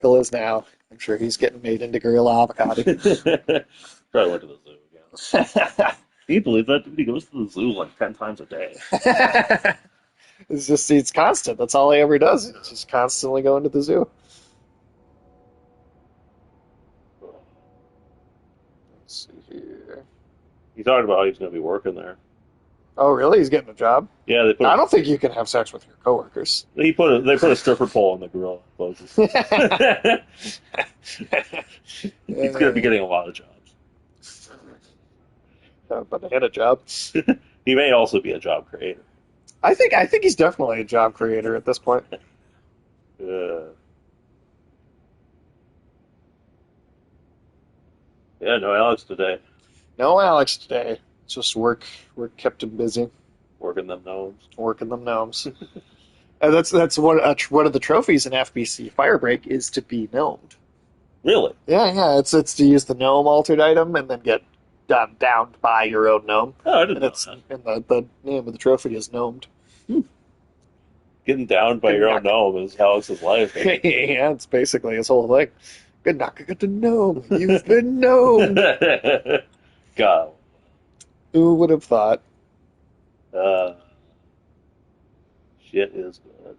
Still is now. I'm sure he's getting made into gorilla avocado. Probably went to the zoo again. Can you believe that? Dude, he goes to the zoo like 10 times a day. It's constant. That's all he ever does. He's just constantly going to the zoo. Let's see here. He talked about how he's going to be working there. Oh, really? He's getting a job? Yeah, I don't think you can have sex with your coworkers. they put a stripper pole in the gorilla closes. He's going to be getting a lot of jobs. But I had a job. He may also be a job creator. I think he's definitely a job creator at this point. Yeah, no Alex today. No Alex today. It's just work. Work kept him busy. Working them gnomes. Working them gnomes. And that's one of the trophies in FBC Firebreak is to be gnomed. Really? Yeah. It's to use the gnome altered item and then get downed by your own gnome. Oh, I didn't know that. And the name of the trophy is gnomed. Getting downed by your own gnome is Alex's life. Yeah, it's basically his whole thing. Good knock, I got the gnome. You've been gnomed. God. Who would have thought? Shit is good.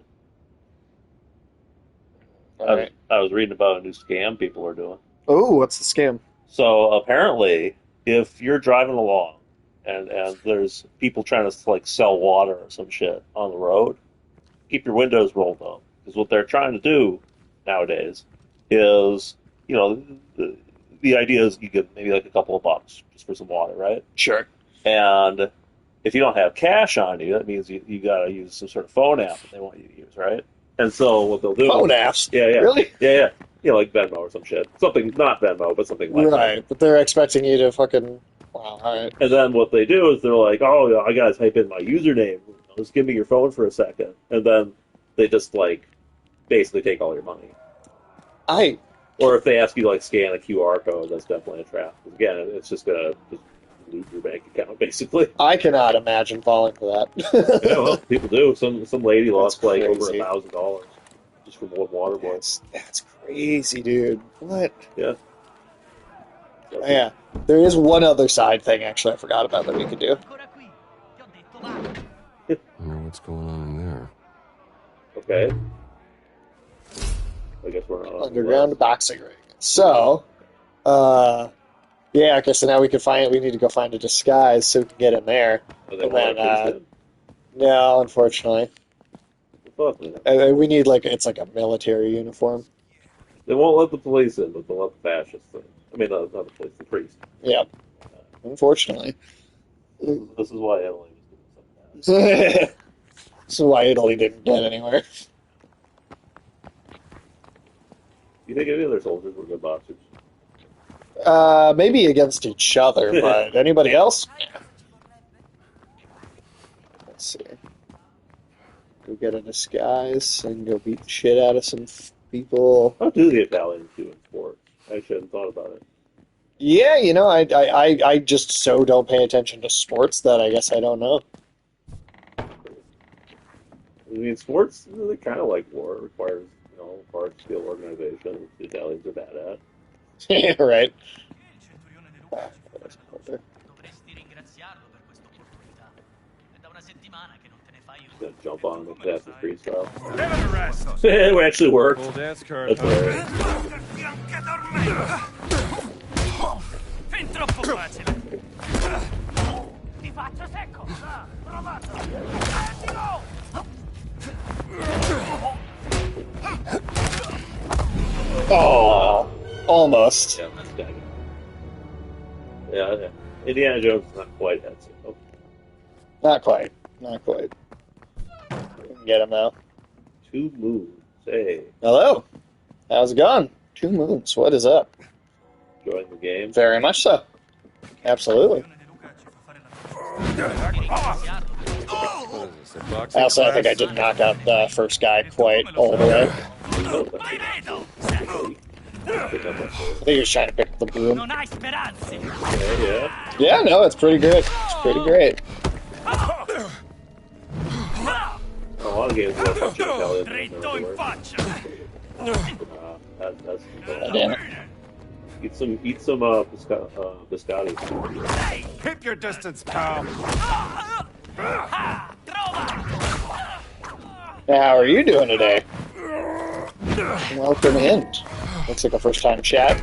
All right. I was reading about a new scam people are doing. Oh, what's the scam? So apparently, if you're driving along and there's people trying to like sell water or some shit on the road, keep your windows rolled up because what they're trying to do nowadays is, the idea is you get maybe like a couple of bucks just for some water, right? Sure. And if you don't have cash on you, that means you got to use some sort of phone app that they want you to use, right? And so what they'll do... Phone apps? Yeah. Really? Yeah. Like Venmo or some shit. Something, not Venmo, but something like that. Right, but they're expecting you to fucking... Wow, all right. And then what they do is they're like, oh, yeah, I got to type in my username. Just give me your phone for a second. And then they just, like, basically take all your money. Or if they ask you to, like, scan a QR code, that's definitely a trap. Again, it's just going to just loot your bank account, basically. I cannot imagine falling for that. Yeah, well, people do. Some lady lost, like, over crazy. $1,000 just from one water boy. That's crazy, dude. What? Yeah. Yeah. There is one other side thing, actually, I forgot about that we could do. I wonder what's going on in there. Okay. I guess we're not Underground boxing ring. So, yeah, okay, so now we need to go find a disguise so we can get in there. And then, no, unfortunately. Fuck, man. We need, it's like a military uniform. They won't let the police in, but they'll let the fascists in. I mean, not the police, the priest. Yeah, unfortunately. This is why Italy was doing something bad. This is why Italy didn't get anywhere. Do you think any of their soldiers were good boxers? Maybe against each other, but anybody else? Yeah. Let's see. Go get a disguise and go beat the shit out of some people. How do the Italians do in sports? I actually hadn't thought about it. Yeah, I just so don't pay attention to sports that I guess I don't know. I mean, sports, they kind of like war. It requires, large-scale organization, which the Italians are bad at. Yeah, right. Gonna jump on the Assassin's Creed style. It actually worked. Full dance card. That's hilarious. Fin troppo facile. Ti faccio secco. Provato. Oh, almost. Yeah, that's dang it. Yeah. Indiana Jones is not quite that simple. Not quite. Not quite. We can get him though. 2 moons. Hey, Hello. How's it going? 2 moons. What is up? enjoying the game. Very much so. Absolutely. Also, I think I did knock out the first guy quite all the way. I think he was trying to pick up the broom. Non hai speranze. Yeah. Yeah, no, it's pretty good. It's pretty great. A lot of games will punch Italians. Dritto in faccia. That's Damn it. Eat some biscotti. Keep your distance, pal. How are you doing today? Welcome in. Looks like a first time chat.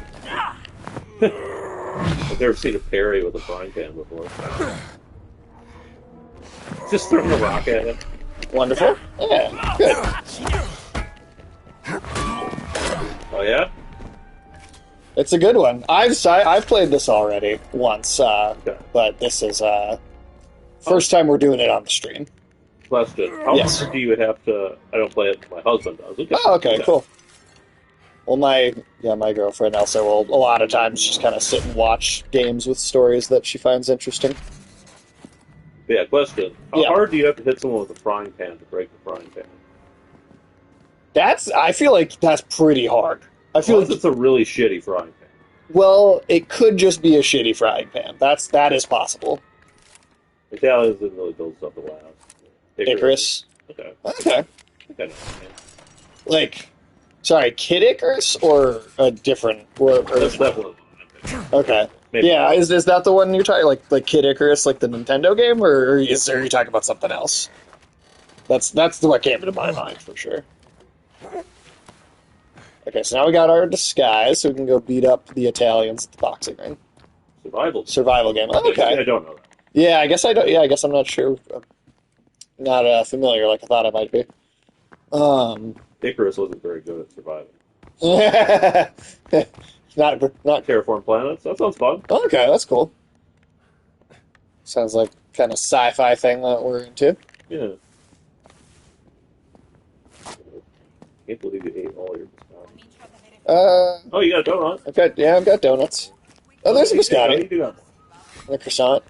I've never seen a parry with a frying pan before. Just throwing a rock at him. Wonderful. Yeah, good. Oh yeah? It's a good one. I've played this already once, Okay. but this is first time we're doing it on the stream. Question. How Yes. hard do you have to... I don't play it, my husband does. Okay. Oh, okay, cool. Well, my girlfriend also will a lot of times just kind of sit and watch games with stories that she finds interesting. Yeah, question. How Yeah. hard do you have to hit someone with a frying pan to break the frying pan? I feel like that's pretty hard. I feel Unless like, it's a really shitty frying pan. well, it could just be a shitty frying pan. That is possible. Italians didn't really build stuff to last. Icarus. Okay. Okay. Okay. Like, sorry, Kid Icarus or a different? That's definitely... Okay. Maybe. Yeah, is that the one you're talking like Kid Icarus, like the Nintendo game, or are you talking about something else? That's what came into my mind for sure. Okay, so now we got our disguise, so we can go beat up the Italians at the boxing ring. Survival game. I Okay. don't know that. Yeah, I guess I don't. Yeah, I guess I'm not sure. Not familiar like I thought I might be. Icarus wasn't very good at surviving. not Terraform planets? That sounds fun. okay. That's cool. Sounds like kind of sci-fi thing that we're into. Yeah. Can't believe you ate all your biscotti. Oh, you got a donut? I've got donuts. Oh, there's a You biscotti do got one. and a croissant.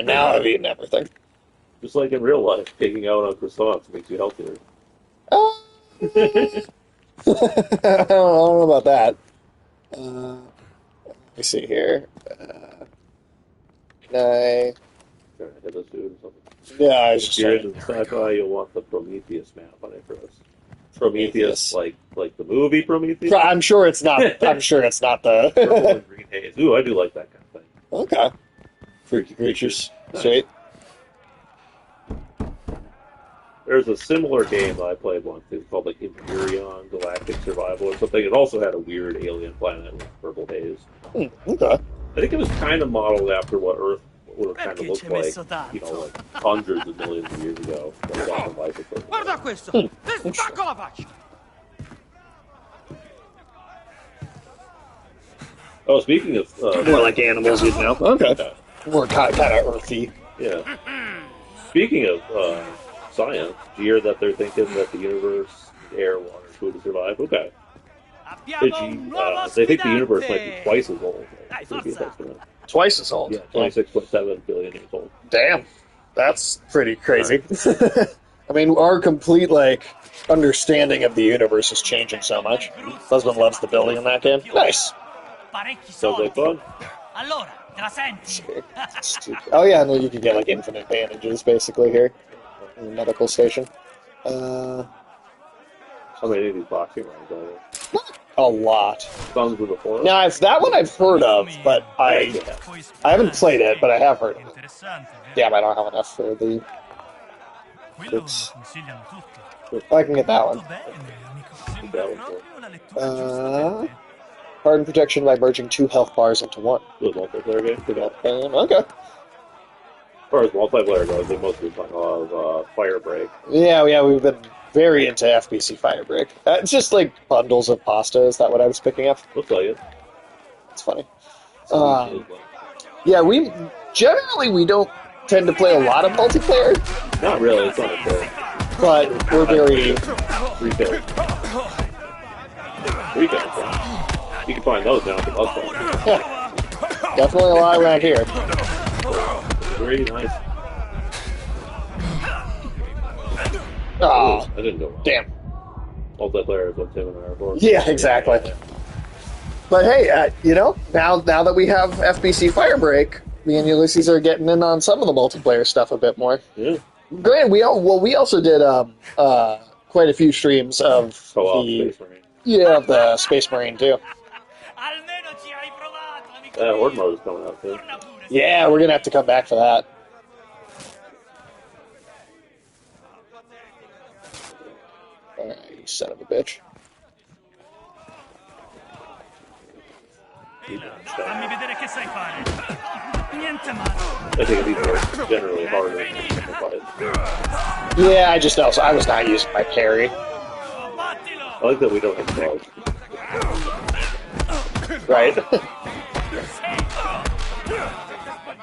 Now I've eaten everything. Just like in real life, taking out on croissants makes you healthier. I don't know about that. Let me see here. Can I? Trying to hit this dude or something. Yeah, I was If just you're trying into sci-fi, you'll want the Prometheus map on Icarus. Prometheus, like the movie Prometheus. I'm sure it's not. I'm sure it's not Purple the. and green haze. Ooh, I do like that kind of thing. Okay. Freaky creatures. Sweet. There's a similar game that I played once. It's called like Imperion Galactic Survival or something. It also had a weird alien planet with purple haze. Okay. I think it was kind of modeled after what Earth would have kind of looked like, like hundreds of millions of years ago. When Dawn of Life was first. Guarda questo! Ti spacco la faccia! Oh, speaking of More like animals, you'd know. Okay. More kind of earthy. yeah. Speaking of science, do you hear that they're thinking that the universe, air, water, food to survive? Okay. They think the universe might be twice as old. as the previous estimate. Twice as old. Yeah, 26.7 billion years old. Damn. That's pretty crazy. I mean, our complete, understanding of the universe is changing so much. Husband loves the building in that game. Nice. Sounds like fun. Allora, te la senti? Oh, yeah, and then you can get, infinite bandages, basically, here. In the medical station. How many of these boxing rounds are there? A lot. Sons of the Forest? Now, that one I've heard of, but I haven't played it, but I have heard of it. Damn, I don't have enough for the... Quello lo consigliano tutti. I can get that one. That one's cool. Harden protection by merging 2 health bars into 1. Good multiplayer game. Good multiplayer. Okay. As far as multiplayer goes, they mostly play a lot of Firebreak. Yeah, we've been very into FBC Firebreak. It's just bundles of pasta. Is that what I was picking up? Looks like it. It's funny. Yeah, we don't tend to play a lot of multiplayer, Not really. It's not a thing. but we're very... Refills. You can find those now at the bus stop. Definitely a lot around here. Very nice. Oh, That didn't go wrong. damn. Multiplayer is what Tim and I are for. Yeah, exactly. But hey, now that we have FBC Firebreak, me and Ulysses are getting in on some of the multiplayer stuff a bit more. Yeah. Granted, we also did quite a few streams of Co-op the Space Marine. You have the Space Marine too. Almeno ci hai provato, amico Horde mio. mode is coming out too. Torna pure. Yeah, we're gonna have to come back for that. Alright, you son of a bitch. Fammi vedere che sai fare. Niente male. I think these are generally harder to fight. Yeah, I was not using my parry. Battilo. I like that we don't have dogs. Right?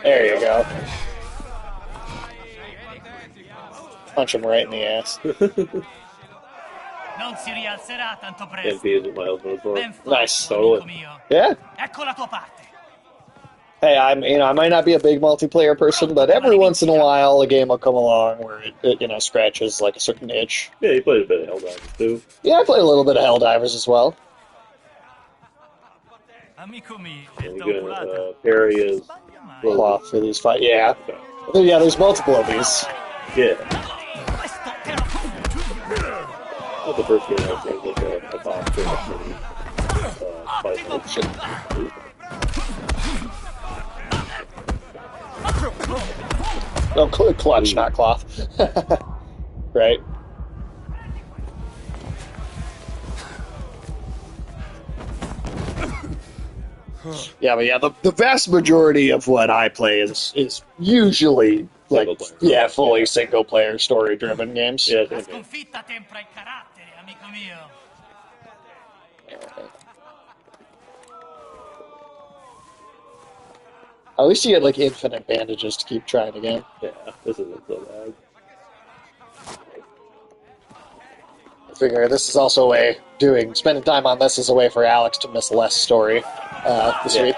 There you go. Punch him right in the ass. Non si rialzerà tanto And presto. be as my husband for. Ben fatto, Nice. Totally. amico mio. Yeah. Ecco la tua parte. Hey, I might not be a big multiplayer person, but every once in a while a game will come along where it scratches like a certain itch. Yeah, you played a bit of Helldivers too. Yeah, I played a little bit of Helldivers as well. Amico mio, And scelta you oculata. get parry is Cloth for these fights. Yeah. Yeah, there's multiple of these. yeah. Questo te lo congiuro. Not the first game I played like a box or fight mode. Shit. Oh, clutch, not cloth. Right. Yeah, but yeah, the vast majority of what I play is usually like Single player. fully single player story driven games. Yeah, La same here. sconfitta tempra il carattere, amico mio. At least you get like infinite bandages to keep trying again. Yeah, this isn't so bad. I figure this is also a way spending time on this is a way for Alex to miss less story this Yeah. week.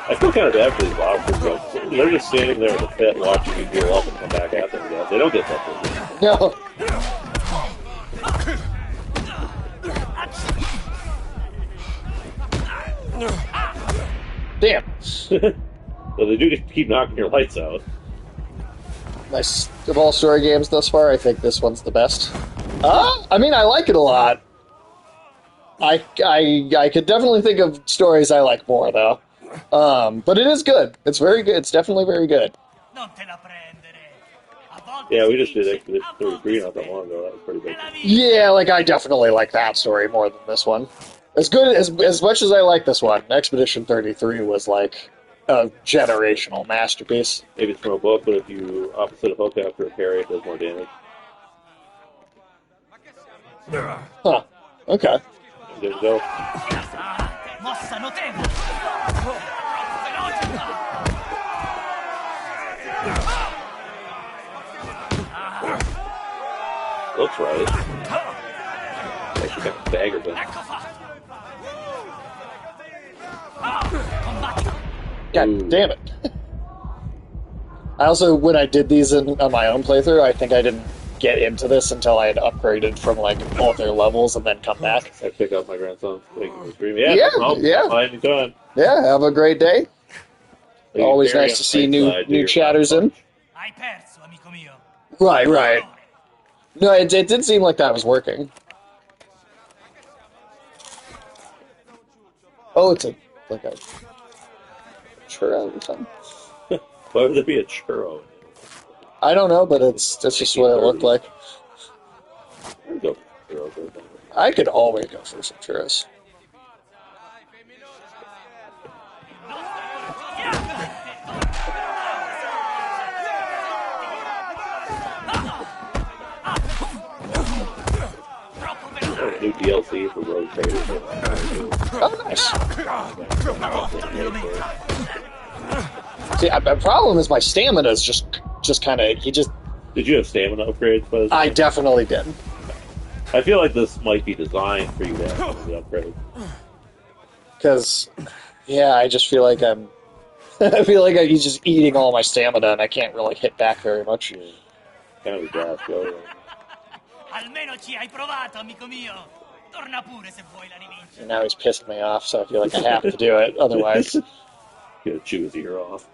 I feel kind of bad for these boxers, though. They're just standing there in the pit watching you heal up and come back at them again. They don't get that. No. Damn. So they do get to keep knocking your lights out. Nice. Of all story games thus far, I think this one's the best. I mean, I like it a lot. I could definitely think of stories I like more, though. But it is good. It's very good. It's definitely very good. Non te la prendere. A volte Yeah, si we just did vince, Expedition a volte 33 si not that perde. long ago. That was pretty È big. la vita. Yeah, like I definitely like that story more than this one. As good as much as I like this one, Expedition 33 was like a generational masterpiece. Maybe it's from a book, but if you opposite a hook after a parry, it does more damage. Huh. Okay. There you go. Mossa notevole. Velocità. Looks right. Actually got the dagger bit. Ecco fatto. Combatti. God Ooh. damn it. I also, when I did these on my own playthrough, I think I didn't get into this until I had upgraded from like all their levels and then come back. I pick up my grandson. Thank you for streaming. Yeah, Yeah, no problem. yeah. Fine, anytime. Yeah, have a great day. You Always carry nice on to the see right new side, do new your chatters in. punch. Hai perso, amico mio. Right, right. No, it did seem like that was working. Oh, it's like a churro or something. Why would there be a churro? I don't know, but that's just what it looked like. I'd go for churros or something. I could always go for some churros. Oh, new DLC for Road Traders. Oh, nice. See, the problem is my stamina is just kind of Did you have stamina upgrades by this I time? definitely did. I feel like this might be designed for you to have the upgrade. Because, yeah, I just feel like I feel like he's just eating all my stamina and I can't really hit back very much. Kind of a gas go. Almeno ci hai provato, amico mio. Torna pure se vuoi la rivincita. And now he's pissing me off, so I feel like I have to do it. Otherwise, Gonna chew his ear off.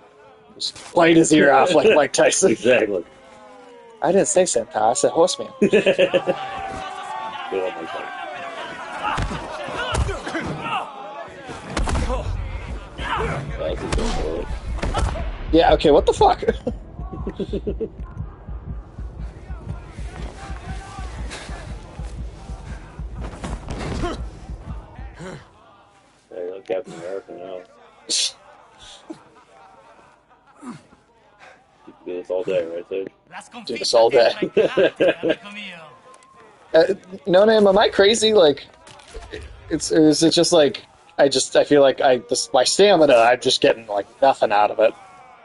just bite his ear off like Mike Tyson. Exactly. I didn't say senpai, I said horseman. Good on my part. Yeah, okay, what the fuck? There you go, Captain America now. You can do this all day, right, Sage? La Do this sconfitta all day. tempra il carattere, amico mio. No name, am I crazy? Like, or is it just like I feel like my stamina, I'm just getting like nothing out of it.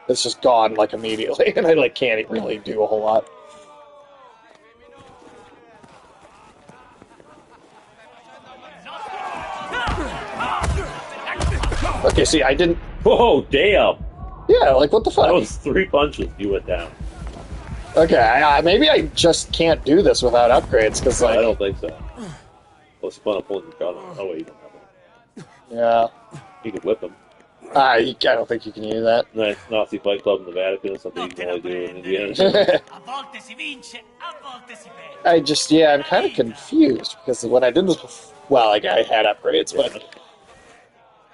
It's just gone like immediately, and I like can't really do a whole lot. Okay, see, I didn't. Whoa, damn! Yeah, like what the fuck? That was 3 punches you went down. Okay, maybe I just can't do this without upgrades because I like don't think so. What's the fun of pulling your gun out? Oh, wait, you don't have one. yeah, You can whip them. I don't think you can use that. Nice Nazi Fight Club in the Vatican, something you can only do in Indiana. A volte si vince, a volte si perde. I'm kind of confused because when I did this before, well, like I had upgrades, but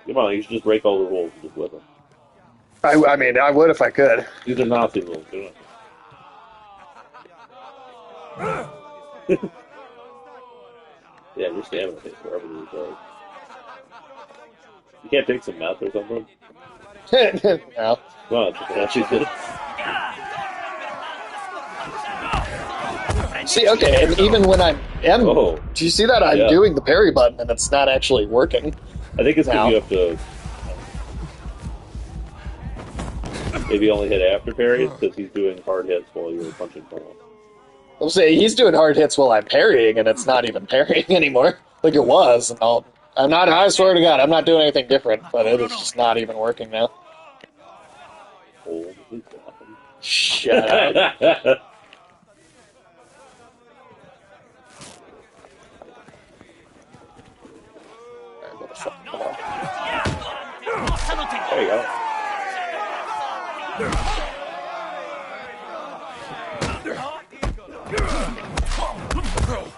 Come on, you should just break all the rules and just whip them. I mean, I would if I could. These are Nazi rules. They're not- Yeah, your stamina takes forever to recharge. You can't take some meth or something? No. Come on, actually did. See, okay, and even when I'm Oh. do you see that I'm Yeah. doing the parry button and it's not actually working? I think it's because Now. you have to maybe only hit after parries because he's doing hard hits while you're punching from him. I'll say he's doing hard hits while I'm parrying, and it's not even parrying anymore, like it was. And I'm not. I swear to God, I'm not doing anything different, but it is just not even working now. Holy God. Shut up. There you go.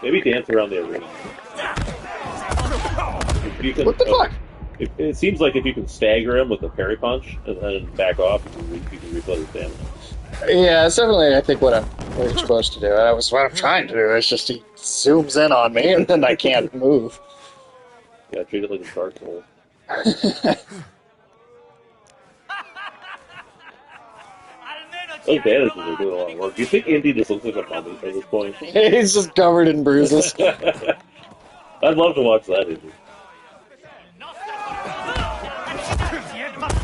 Maybe dance around the arena. If you can, What the fuck? It seems like if you can stagger him with a parry punch and then back off, you can replay his stamina. Yeah, it's definitely, I think, what you're supposed to do. That was what I'm trying to do. It's just he zooms in on me, and then I can't move. Yeah, treat it like a Dark Souls. Those bandages are doing a lot of work. Do you think Indy just looks like a mummy at this point? He's just covered in bruises. I'd love to watch that, Indy.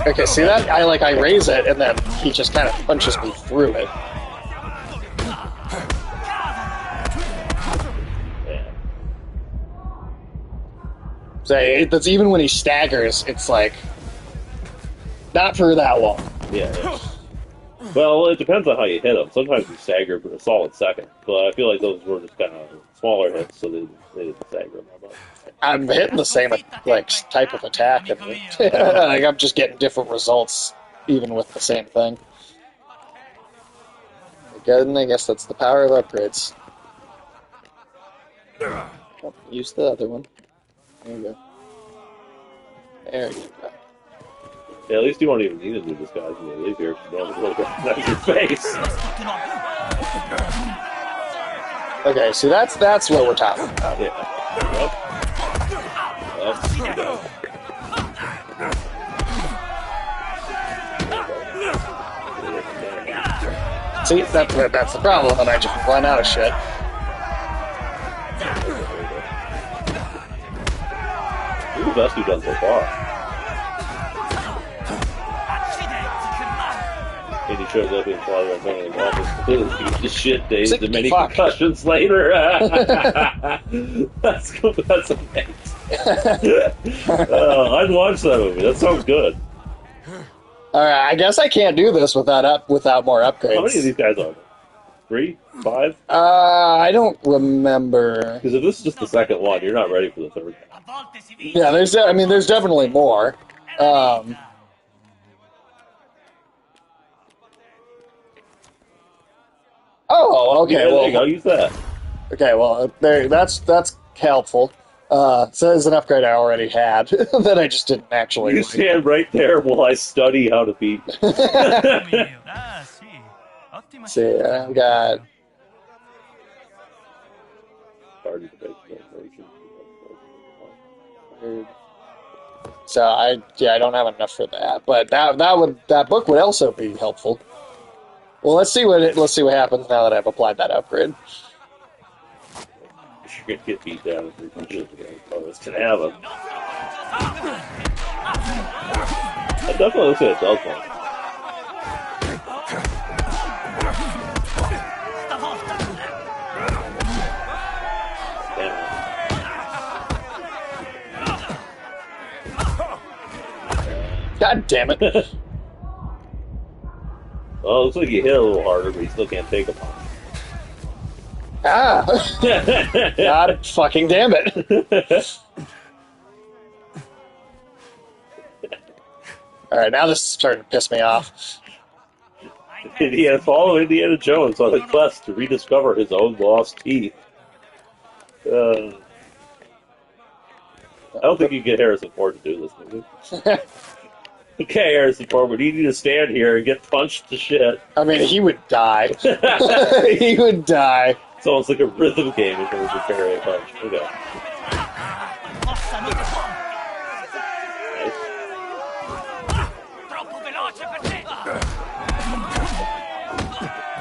Okay, see that? I raise it, and then he just kind of punches me through it. Yeah. So that's even when he staggers, it's like not for that long. Yeah. Well, it depends on how you hit them. Sometimes you stagger for a solid second, but I feel like those were just kind of smaller hits, so they didn't stagger them that much. I'm hitting the same like type of attack, and like I'm just getting different results even with the same thing. Again, I guess that's the power of upgrades. Oh, use the other one. There you go. There you go. Yeah, at least you won't even need to do this, guys, when you leave here. You don't look at your face. Okay, see that's what we're talking about. Yeah. Yep. See, that's the problem, and I just run out of shit. You're the best you've done so far. And he shows up in Florida and going to the office, completely beat the shit days and many concussions later. That's amazing. I'd watch that movie. That sounds good. Alright, I guess I can't do this without more upgrades. How many of these guys are there? 3? 5? I don't remember. Because if this is just the second one, you're not ready for the third. Yeah, there's definitely more. Oh, okay. Yeah, Well, there you go. Use that. okay. Well, that's helpful. So there's an upgrade I already had that I just didn't actually. You stand right there while I study how to beat. Ah, sì. Ottima See, I've got. So I don't have enough for that, but that book would also be helpful. Well, let's see what happens now that I've applied that upgrade. You're gonna get beat down in 3 punches again. Oh, this can happen. I definitely looks like it does one. God damn it! Well, it looks like you hit a little harder, but you still can't take a punch. Ah! God fucking damn it! Alright, now this is starting to piss me off. Follow Indiana Jones on a quest to rediscover his own lost teeth. I don't think you can get Harrison Ford to do this movie. Okay, Harrison Ford, we need you to stand here and get punched to shit. I mean, he would die. He would die. It's almost like a rhythm game in terms of parry a punch. Okay.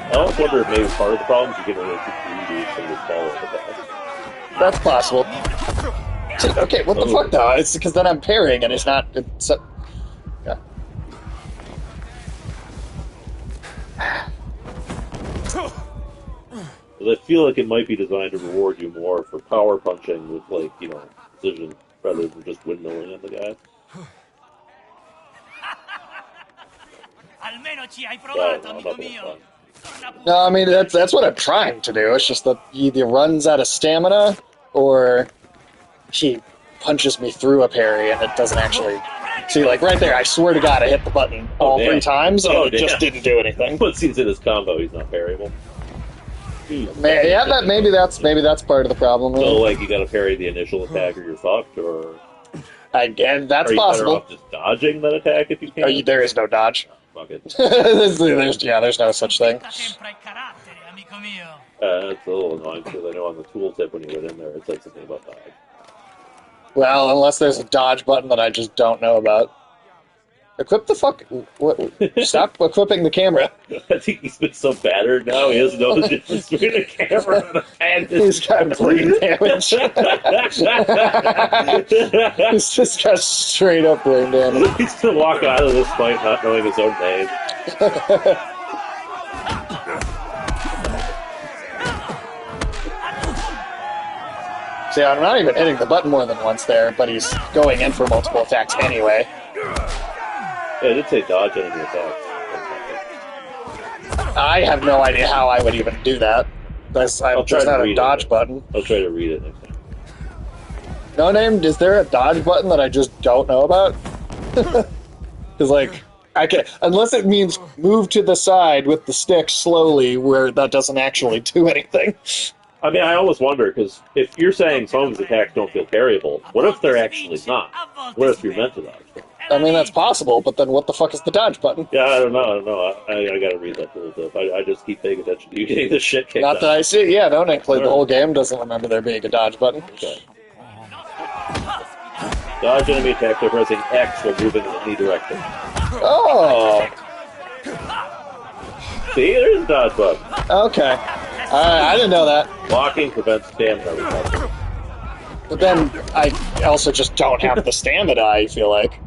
I always wonder if maybe part of the problem is you get a little too greedy so you fall at the back. That's possible. Okay, what the fuck though? It's because then I'm parrying and it's not. It's, yeah. I feel like it might be designed to reward you more for power punching with, like, precision rather than just windmilling on the guy. Almeno ci hai Yeah, provato, I'm amico not gonna mio. fun. No, I mean that's what I'm trying to do. It's just that he either runs out of stamina or he punches me through a parry and it doesn't actually. See, like right there, I swear to God, I hit the button all damn. 3 times and it just Damn. didn't do anything. Once he's in his combo, he's not parryable. Yeah, maybe that's part of the problem. So, like, you gotta parry the initial attack or you're fucked, or Again, that's are you better possible. off just dodging that attack if you can? There is no dodge. Fuck it. there's no such thing. Sempre il carattere, amico mio. It's a little annoying because I know on the tooltip when you went in there it said something about dodge. Well, unless there's a dodge button that I just don't know about. Equip the fuck... Stop equipping the camera. I think he's been so battered now, he doesn't know the difference between a camera and a hand. He's got brain damage. He's just got straight up brain damage. He's gonna walk out of this fight not knowing his own name. See, I'm not even hitting the button more than once there, but he's going in for multiple attacks anyway. Yeah, it did say dodge enemy attacks. I have no idea how I would even do that. There's not a dodge button. I'll try to read it next time. No name, is there a dodge button that I just don't know about? Because, like, I can, unless it means move to the side with the stick slowly, where that doesn't actually do anything. I mean, I always wonder, because if you're saying some of his attacks don't feel parryable, what if they're actually not? What if you're meant to dodge them? I mean, that's possible, but then what the fuck is the dodge button? Yeah, I don't know. I gotta read that tooltip. I just keep paying attention to you getting this shit kicked Not out. that I see. Yeah, no, Nick played the whole game, doesn't remember there being a dodge button. Okay. Dodge enemy attack by pressing X while moving in any direction. Oh, See, there's a dodge button. okay. I didn't know that. Blocking prevents stamina recovery. But then I also just don't have the stamina, I feel like.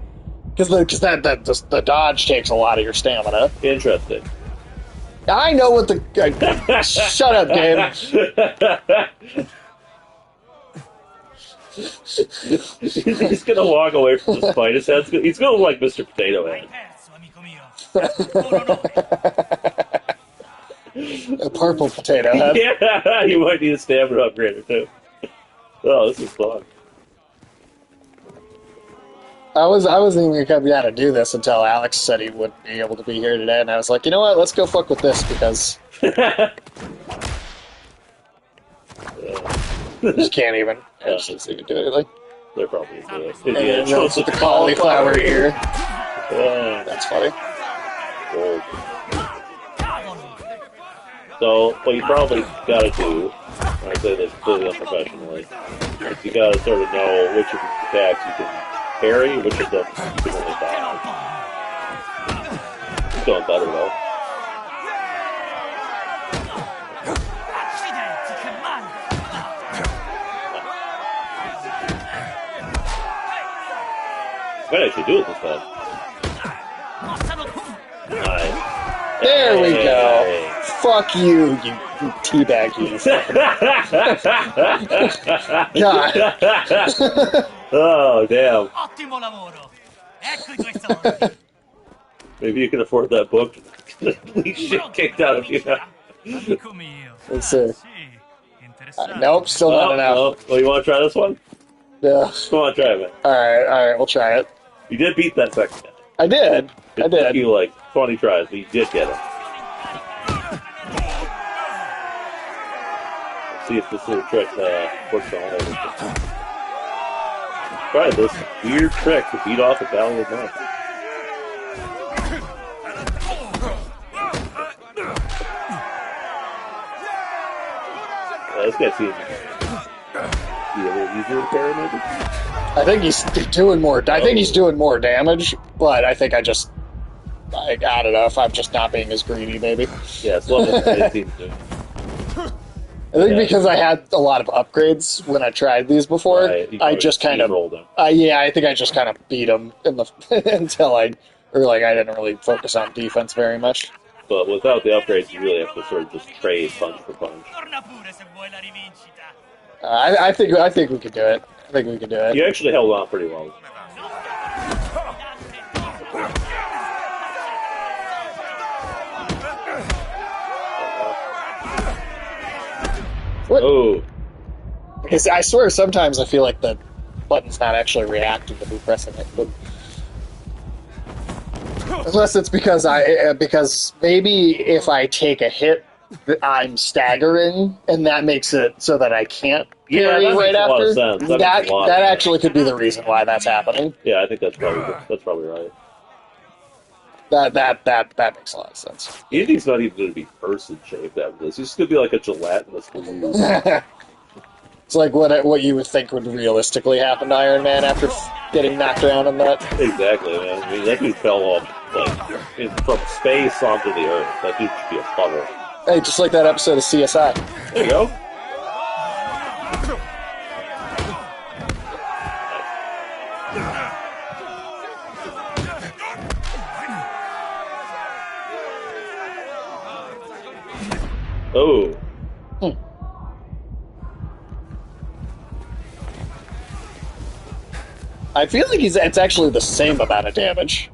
Because the dodge takes a lot of your stamina. Interesting. I know what the... shut up, Dave. He's gonna walk away from this fight. He's gonna look like Mr. Potato Hai Head. perso, amico mio. A purple potato head. Yeah, you might need a stamina upgrader too. Oh, this is fun. I wasn't even gonna come down to do this until Alex said he wouldn't be able to be here today, and I was like, you know what, let's go fuck with this, because... Just can't even. I just even do anything. They're probably into it. And Indiana then Jones with the cauliflower ear. Yeah. That's funny. Gold. So, what you probably got to do, and I say this completely unprofessionally, is you got to sort of know which of these attacks you can parry, which of them you can only dodge. It's going better though. Accidenti, che male! Might actually do it this time. Mossano tu! Nice. There we Hey. go. Fuck you teabag, you. God. Oh, damn. Ottimo lavoro! Ecco I tuoi soldi! Maybe you can afford that book. Please shit kicked out of you now. Amico mio. Let's see. Sì, interessante. Nope, still not enough. Oh, well, you want to try this one? Yeah. Come on, try it, man. Alright, we'll try it. You did beat that second guy. I did. It took you like 20 tries, but you did get it. Let's see if this little trick works on all of them. Try this weird trick to beat off a valiant man. This guy seems a little easier to parry, maybe. I think he's doing more. I think he's doing more damage, but I think I don't know if I'm just not being as greedy, maybe. Yeah, it's level 18 too. I think because I had a lot of upgrades when I tried these before, Right, you I just kind of rolled them. yeah, I think I just kind of beat them in the until I didn't really focus on defense very much. But without the upgrades, you really have to sort of just trade punch for punch. Torna pure se vuoi la rivincita. I think we could do it. I think we could do it. You actually held on pretty well. What? Oh, Because I swear sometimes I feel like the button's not actually reacting to me pressing it, but unless it's because because maybe if I take a hit, I'm staggering, and that makes it so that I can't Yeah, parry that right makes a lot after. of sense. That That makes a lot that of sense. actually could be the reason why that's happening. yeah, I think that's probably right. That makes a lot of sense. Indy's not even going to be person shaped after this. He's just going to be like a gelatinous glue. It's like what you would think would realistically happen to Iron Man after getting knocked around in that. Exactly, man. I mean, that dude fell off from space onto the Earth. That dude should be a puddle. Hey, just like that episode of CSI. There you go. Oh. I feel like it's actually the same amount of damage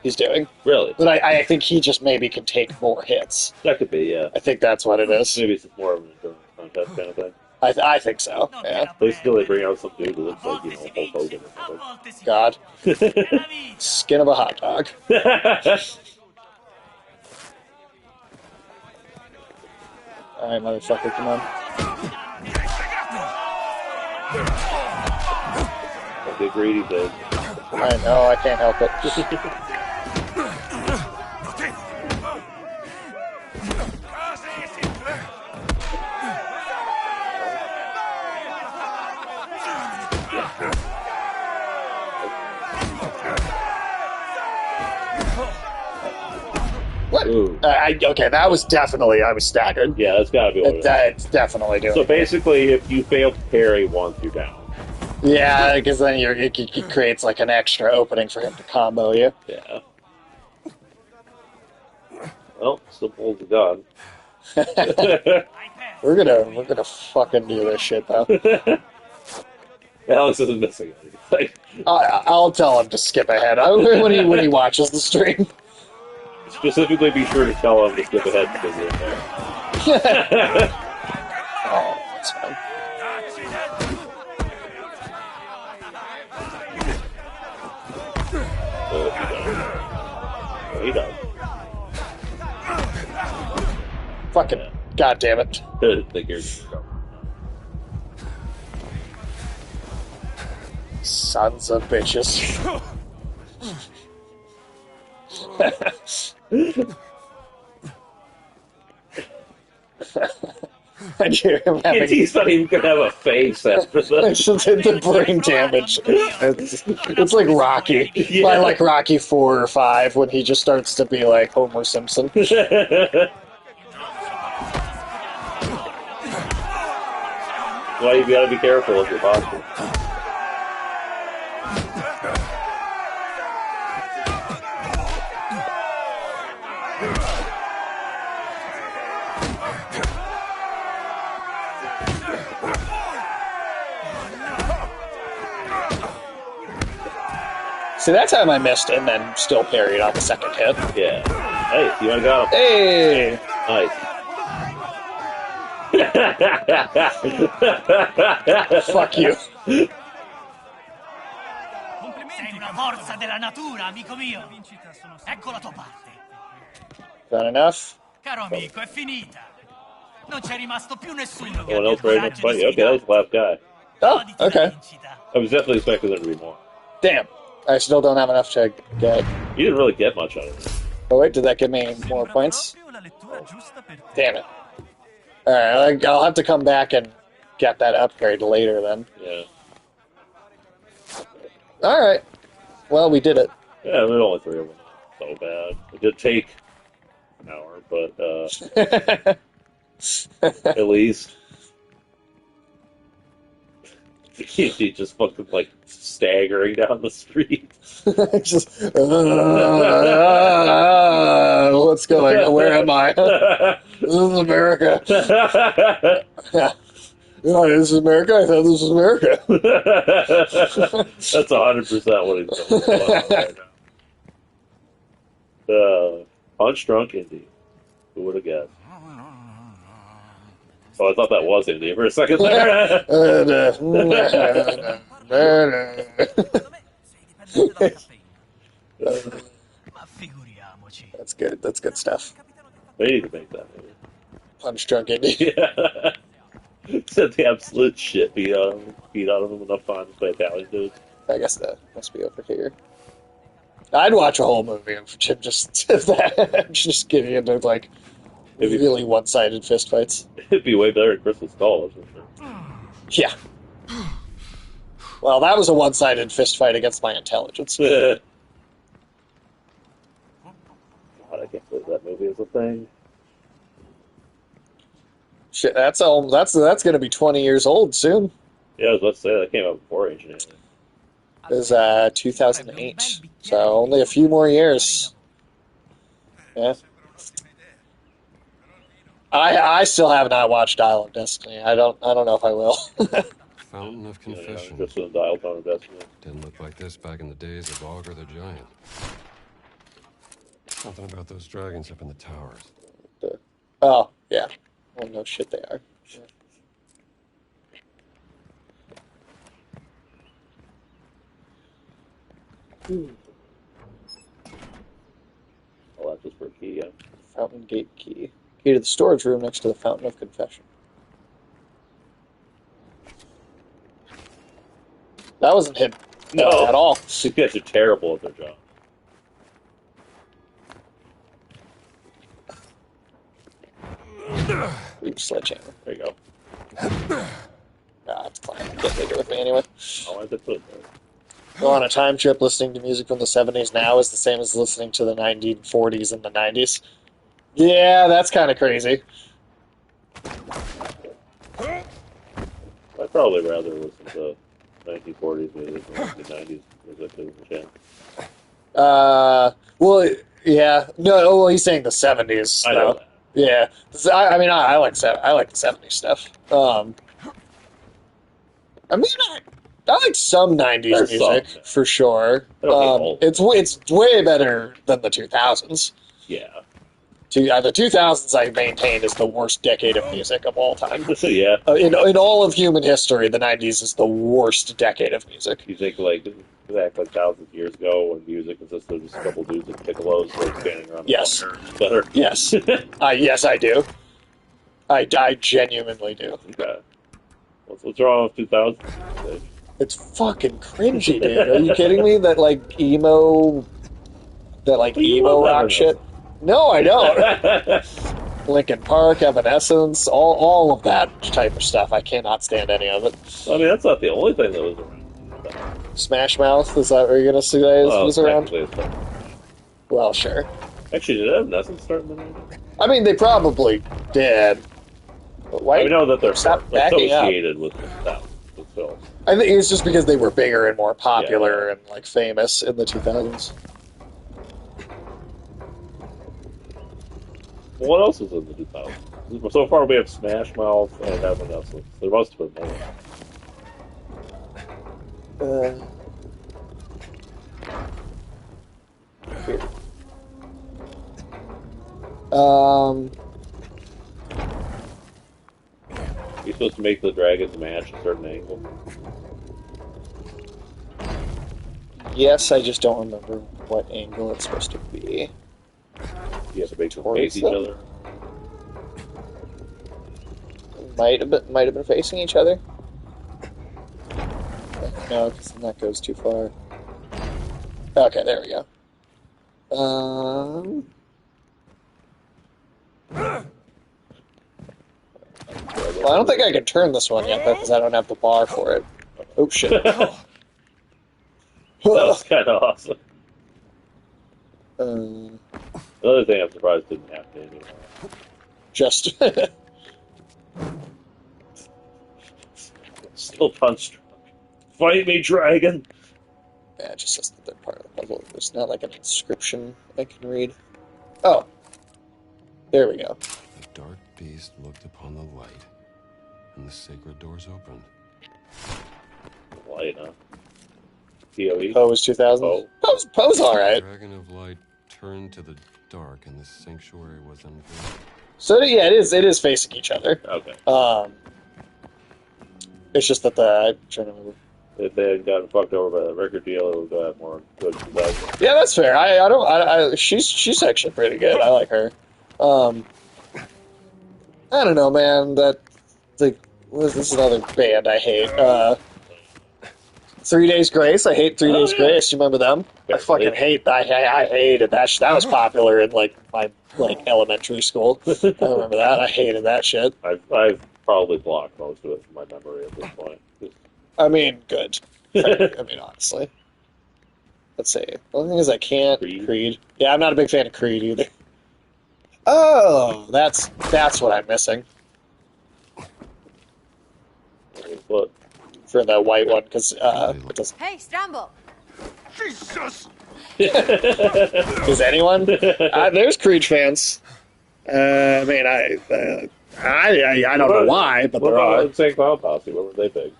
he's doing, Really? but I think he just maybe can take more hits. That could be, yeah. I think that's what it is. Maybe it's more of an endurance contest kind of thing. I think so. Yeah. At least until they bring out some dude who looks like, Hulk Hogan or something. God, skin of a hot dog. All right, motherfucker, come on. Don't get greedy, dude. I know, I can't help it. What? Okay, that was definitely, I was staggered. Yeah, that's got to be what it is. That's definitely doing So it. basically, if you fail to parry once, you're down. Yeah, because then it creates like an extra opening for him to combo you. Yeah. Well, still pulls the gun. We're gonna fucking do this shit though. Alex isn't missing anything. I'll tell him to skip ahead when he watches the stream. Specifically, be sure to tell him to skip ahead because you're in there. Oh, that's fine. Oh, he does. Fucking Yeah. god damn it. I think you're Sons of bitches. I hear him having... He's not even gonna have a face after It's this. just the brain damage. It's like Rocky. Yeah. I like Rocky 4 or 5 when he just starts to be like Homer Simpson. Well, you gotta be careful with your posture. See, that time I missed and then still parried on the second hit. Yeah. Hey, you wanna go? Hey! Nice. Fuck you. Sei una forza della natura, amico mio. Ecco la tua parte. Is that enough? Caro amico, è finita. Non c'è rimasto più nessuno che No one abbia else ready to coraggio fight di you. Okay, that was the last guy. Oh, Goditi la okay. vincita. I was definitely expecting there to be more. Damn. I still don't have enough to get... You didn't really get much out of it. Oh wait, did that give me more points? Damn it. Alright, I'll have to come back and get that upgrade later then. Yeah. Alright. Well, we did it. Yeah, there were only 3 of them. So bad. It did take an hour, but at least. He just fucking like staggering down the street. Just, what's going on? Where am I? This is America. No, this is America? I thought this was America. That's 100% what he's doing right now. Punch Drunk Indie. Who would have guessed? Oh, I thought that was Indie for a second there. Ma figuriamoci. That's good. That's good stuff. They need to make that movie. Punch Drunk Indie. Yeah. Said the absolute shit beat out of him enough times by Italian dudes. I guess that must be over here. I'd watch a whole movie of Jim just getting into like really one-sided fistfights. It'd be way better than Crystal Skull, that's for sure. Yeah. Well, that was a one-sided fistfight against my intelligence. God, I can't believe that movie is a thing. Shit, that's going to be 20 years old soon. Yeah, I was about to say that came out before Ancient Aliens. It was 2008, so only a few more years. Yeah. I still have not watched Dial of Destiny. I don't know if I will. Fountain of Confession. Just in Dial Tone of Destiny. Didn't look like this back in the days of Augur the Giant. Something about those dragons up in the towers. Oh, yeah. Well, no shit they are. Oh, that's just for a key, yeah. Fountain Gate Key. Key to the storage room next to the Fountain of Confession. That wasn't him at all. These guys are terrible at their job. Ooh, sledgehammer. There you go. It's fine. Can't take it with me anyway. Oh, I did put it there. Go on a time trip listening to music from the 70s now is the same as listening to the 1940s and the 90s. Yeah, that's kind of crazy. I'd probably rather listen to 1940s music than 1990s music to the channel. Well, yeah. No, well, he's saying the 70s. I know that. Yeah. I mean, I like the 70s stuff. I mean, I like some 90s There's music, some. for sure. I don't hate all. It's way better than the 2000s. Yeah. The 2000s, I maintain, is the worst decade of music of all time. Yeah. In all of human history, the 90s is the worst decade of music. You think like back like thousands of years ago when music consisted of just a couple dudes with piccolos like standing around the Yes. corner, it's better. Yes. Yes, I do. I genuinely do. Okay. What's wrong with 2000? It's fucking cringy, dude. Are you kidding me? That emo You love rock shit. No, I don't. Linkin Park, Evanescence, all of that type of stuff. I cannot stand any of it. I mean, that's not the only thing that was around. Smash Mouth, is that what you're gonna say was around? Technically, it's not. Well, sure. Actually, did Evanescence start in the 90s? I mean, they probably did. But why? I know that they're Stop backing up. associated with that with films. I think it's just because they were bigger and more popular and famous in the 2000s. What else is in the 2000s? So far, we have Smash Mouth and Evanescence. There must have been more. Weird. You're supposed to make the dragons match a certain angle. Yes, I just don't remember what angle it's supposed to be. You have to make them Towards face each them? other. Might have been facing each other. No, because then that goes too far. Okay, there we go. Well, I don't think I can turn this one yet, because I don't have the bar for it. Oh, shit. That was kind of awesome. Another thing I'm surprised didn't happen anymore. Just... Still punch drunk. Fight me, dragon! Yeah, it just says that they're part of the puzzle. There's not like an inscription I can read. Oh. There we go. The dark beast looked upon the light, and the sacred doors opened. Light, huh? POE? Pose 2000? Oh. Pose alright. The dragon of light turned to the dark, and the sanctuary was unveiled. So, yeah, it is facing each other. Okay. It's just that I'm trying to remember. If they had gotten fucked over by the record deal, it would have more good stuff. Yeah, that's fair. She's actually pretty good. I like her. I don't know, man. This is another band I hate. 3 Days Grace. I hate 3 Days Grace. You remember them? I fucking hate. I hated that. That was popular in my elementary school. I remember that. I hated that shit. I've probably blocked most of it from my memory at this point. I mean, good. I mean, honestly. Let's see. The only thing is I can't Creed. Yeah, I'm not a big fan of Creed either. Oh, that's what I'm missing What? for the white one because it doesn't. Hey, Stramble! Jesus! Is anyone? There's Creed fans. I mean, I don't know why, but What there are. about St. Cloud Posse? What were they big?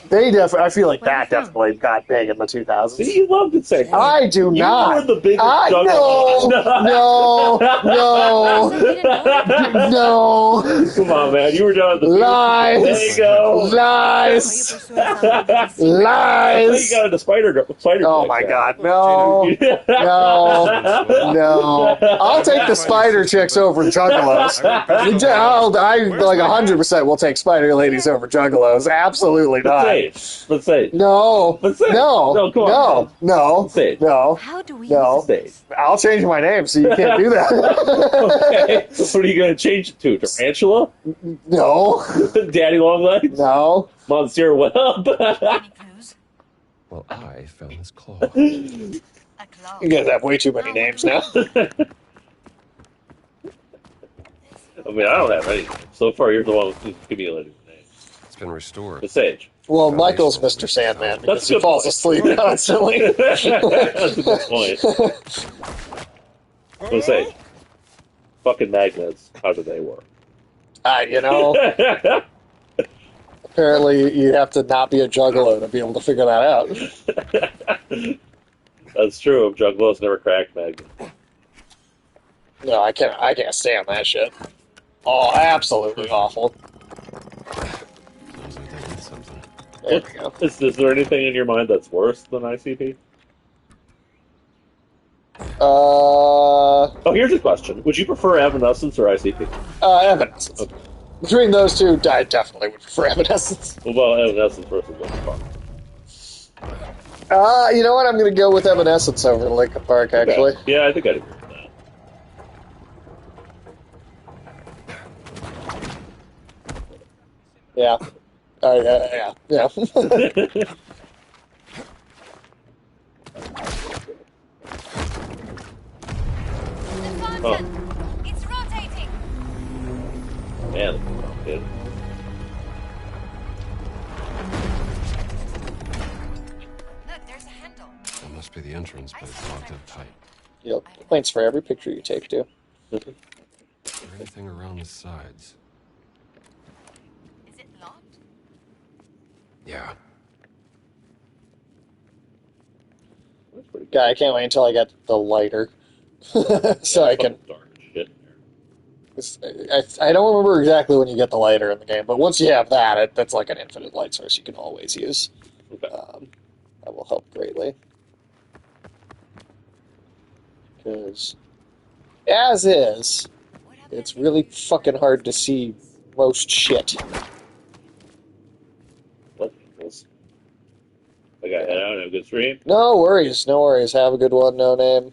They definitely. I feel like Where are that you from? definitely got big in the 2000s. See, you loved it, St. Cloud. I do You not. were the biggest No, no. Come on, man. You were down at the Lies. There you go. Lies. I thought you Lies. got into spider. Oh my God, no, no. I'll take the spider chicks over juggalos. I 100% will take spider ladies over juggalos. Absolutely not. Let's say it. No, Let's say it. no, No, come on, no, man. no, Say it. no, How do we no. Say it. I'll change my name so you can't do that. Okay. What are you going to change it to? Tarantula? No, Daddy Longlegs? no. Monsieur Webb? Any clues? Well, I found this claw. A claw. You guys have way too many names now. I mean, I don't have any. So far, you're the one who's accumulating the names. It's been restored. The Sage. Well, Michael's Mr. Sandman because That's he good falls point. asleep constantly. That's a good point. The Sage. Fucking magnets. How do they work? You know, apparently you have to not be a juggalo to be able to figure that out. That's true. Juggalos never cracked magnets. No, I can't stand that shit. Oh, absolutely awful. Sounds like they did something. There we go. Is there anything in your mind that's worse than ICP? Oh, here's a question. Would you prefer Evanescence or ICP? Evanescence. Okay. Between those two, I definitely would prefer Evanescence. What about Evanescence versus Linkin Park? You know what? I'm going to go with Evanescence over Linkin Park, actually. Okay. Yeah, I think I'd agree with that. Yeah. Yeah. The Oh, fountain! It's rotating! man, this is not good. Look, there's a handle. That must be the entrance, but it's locked up tight. Yep. Points for every picture you take, too. Is there anything around the sides? Is it locked? Yeah. That's pretty good. God, I can't wait until I get the lighter. So I can... Fucking dark as shit in there. I don't remember exactly when you get the lighter in the game, but once you have that, that's like an infinite light source you can always use. Okay. That will help greatly. Because, as is, it's really fucking hard to see most shit. What? I got head out and have a good stream. No worries, no worries. Have a good one, no name.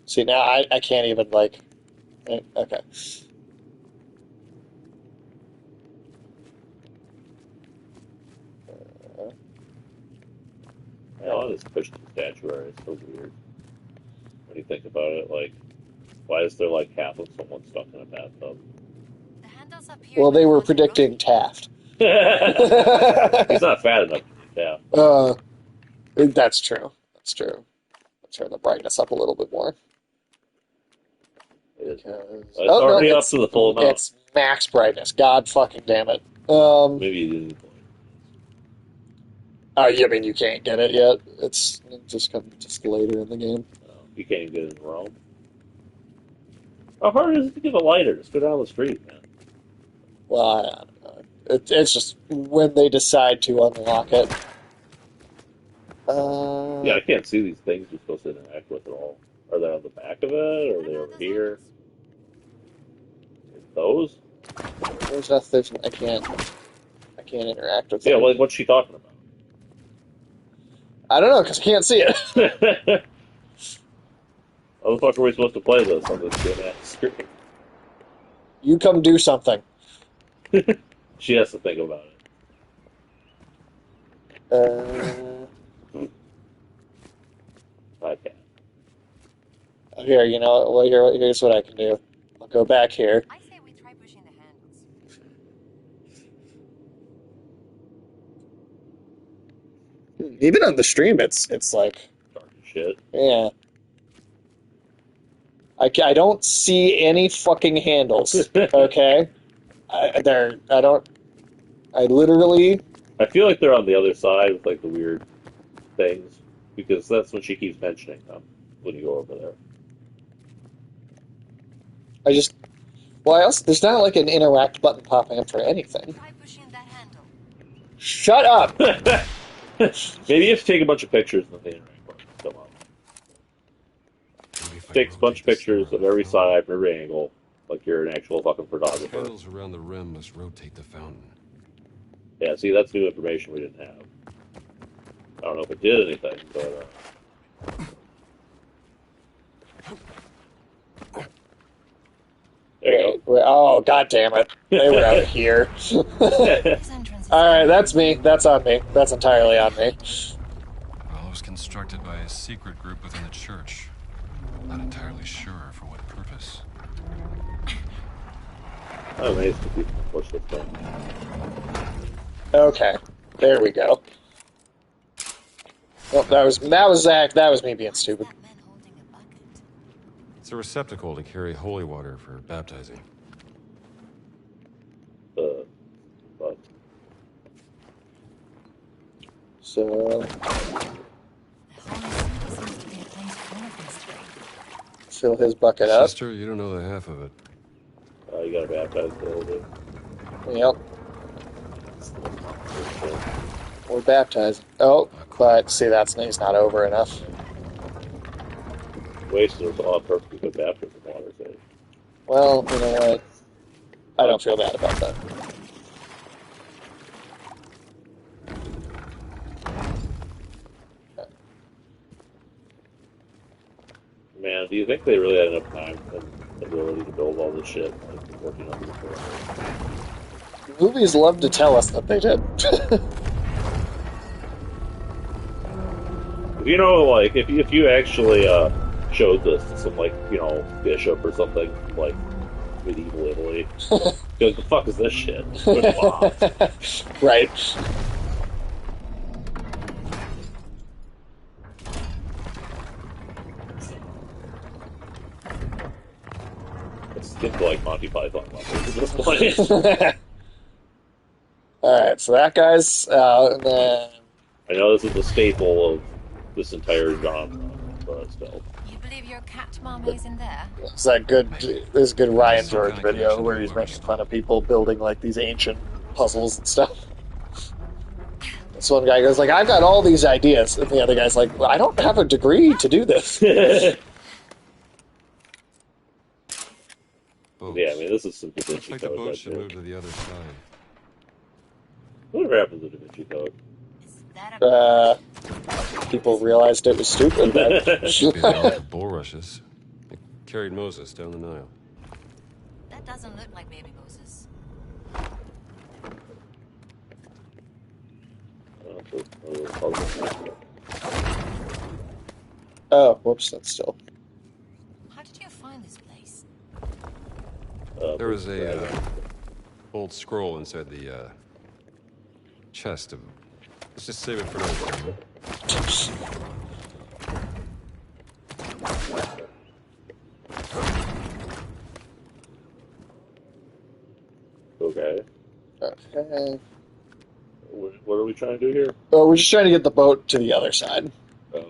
See, now I can't even, like... Okay. Oh, this push the statuary is so weird. When you think about it, like, why is there like half of someone stuck in a bathtub? The handle's up here. Well, they were predicting Taft. He's not fat enough to do that. That's true. That's true. Let's turn the brightness up a little bit more. It's Because... already up to the full amount. It's max brightness. God fucking damn it. Maybe you didn't. Oh, yeah, I mean, you can't get it yet. It's just later in the game. You can't even get it in Rome. How hard is it to get a lighter? Just go down the street, man. Well, I don't know. It's just when they decide to unlock it. Yeah, I can't see these things you're supposed to interact with at all. Are they on the back of it? Or are they over here? Those? There's nothing. I can't interact with Yeah, them. like what's she talking about? I don't know, because I can't see it. How the fuck are we supposed to play this on this good ass screen? You come do something. She has to think about it. I can't. Here, you know, well, here's what I can do. I'll go back here. I say we try pushing the handles. Even on the stream, it's like, Dark as shit. yeah. I don't see any fucking handles. Okay, I literally. I feel like they're on the other side with like the weird things because that's when she keeps mentioning them when you go over there. There's not like an interact button popping up for anything. Try pushing that handle. Shut up! Maybe you have to take a bunch of pictures and then the interact button will come up. Takes a bunch of pictures of every side from every angle, like you're an actual fucking photographer. Handles around the rim must rotate the fountain. Yeah, see, that's new information we didn't have. I don't know if it did anything, but... There you go. Oh, god damn it. They were out here. This entrance is Alright, that's me. That's on me. That's entirely on me. Well, it was constructed by a secret group within the church. Not entirely sure for what purpose. I'm amazed if you can push this thing. Okay. There we go. Well, that was me being stupid. that man holding a bucket. It's a receptacle to carry holy water for baptizing. But So, The Holy City seems to be a place full of mystery. fill his bucket up. Sister, you don't know the half of it. you gotta baptize the little bit. Yep. We're baptizing. Oh, but see, he's not over enough. Wasted was all perfectly good baptism water. So. Well, you know what? I don't feel bad about that. Man, do you think they really had enough time and ability to build all this shit like 1400 before? Movies love to tell us that they did. If you know, like, if you actually showed this to some, like, bishop or something, like, medieval Italy, goes, the fuck is this shit? Good boss. Right. It's getting like Monty Python levels at this point. Alright, so that guy's out, and then... I know this is the staple of this entire genre, but still. You believe your cat mommy's in there? It's that good, this good Ryan Some George kind of video connection where to he's whoever making fun of people building like these ancient puzzles and stuff. This one guy goes like, I've got all these ideas, and the other guy's like, well, I don't have a degree to do this. Boats. Yeah, I mean, this is some Da Looks Vinci like the Code. boat Right should there. move to the other side. Whatever happened to Da Vinci Code? Is that a People realized it was stupid. Should be known for bulrushes. It carried Moses down the Nile. That doesn't look like baby Moses. Oh, whoops, that's still... How did you find this place? There was a old scroll inside the chest of. Let's just save it for another time. Okay. Okay. What are we trying to do here? Oh, we're just trying to get the boat to the other side. Okay.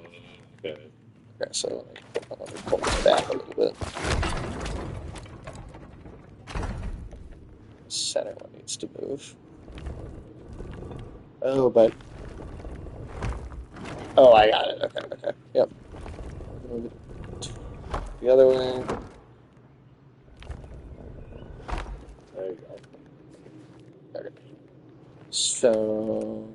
Okay, so let me pull this back a little bit. Center one needs to move. Oh, but... Oh, I got it. Okay, okay. Yep. Move it the other way. There you go. Okay. So...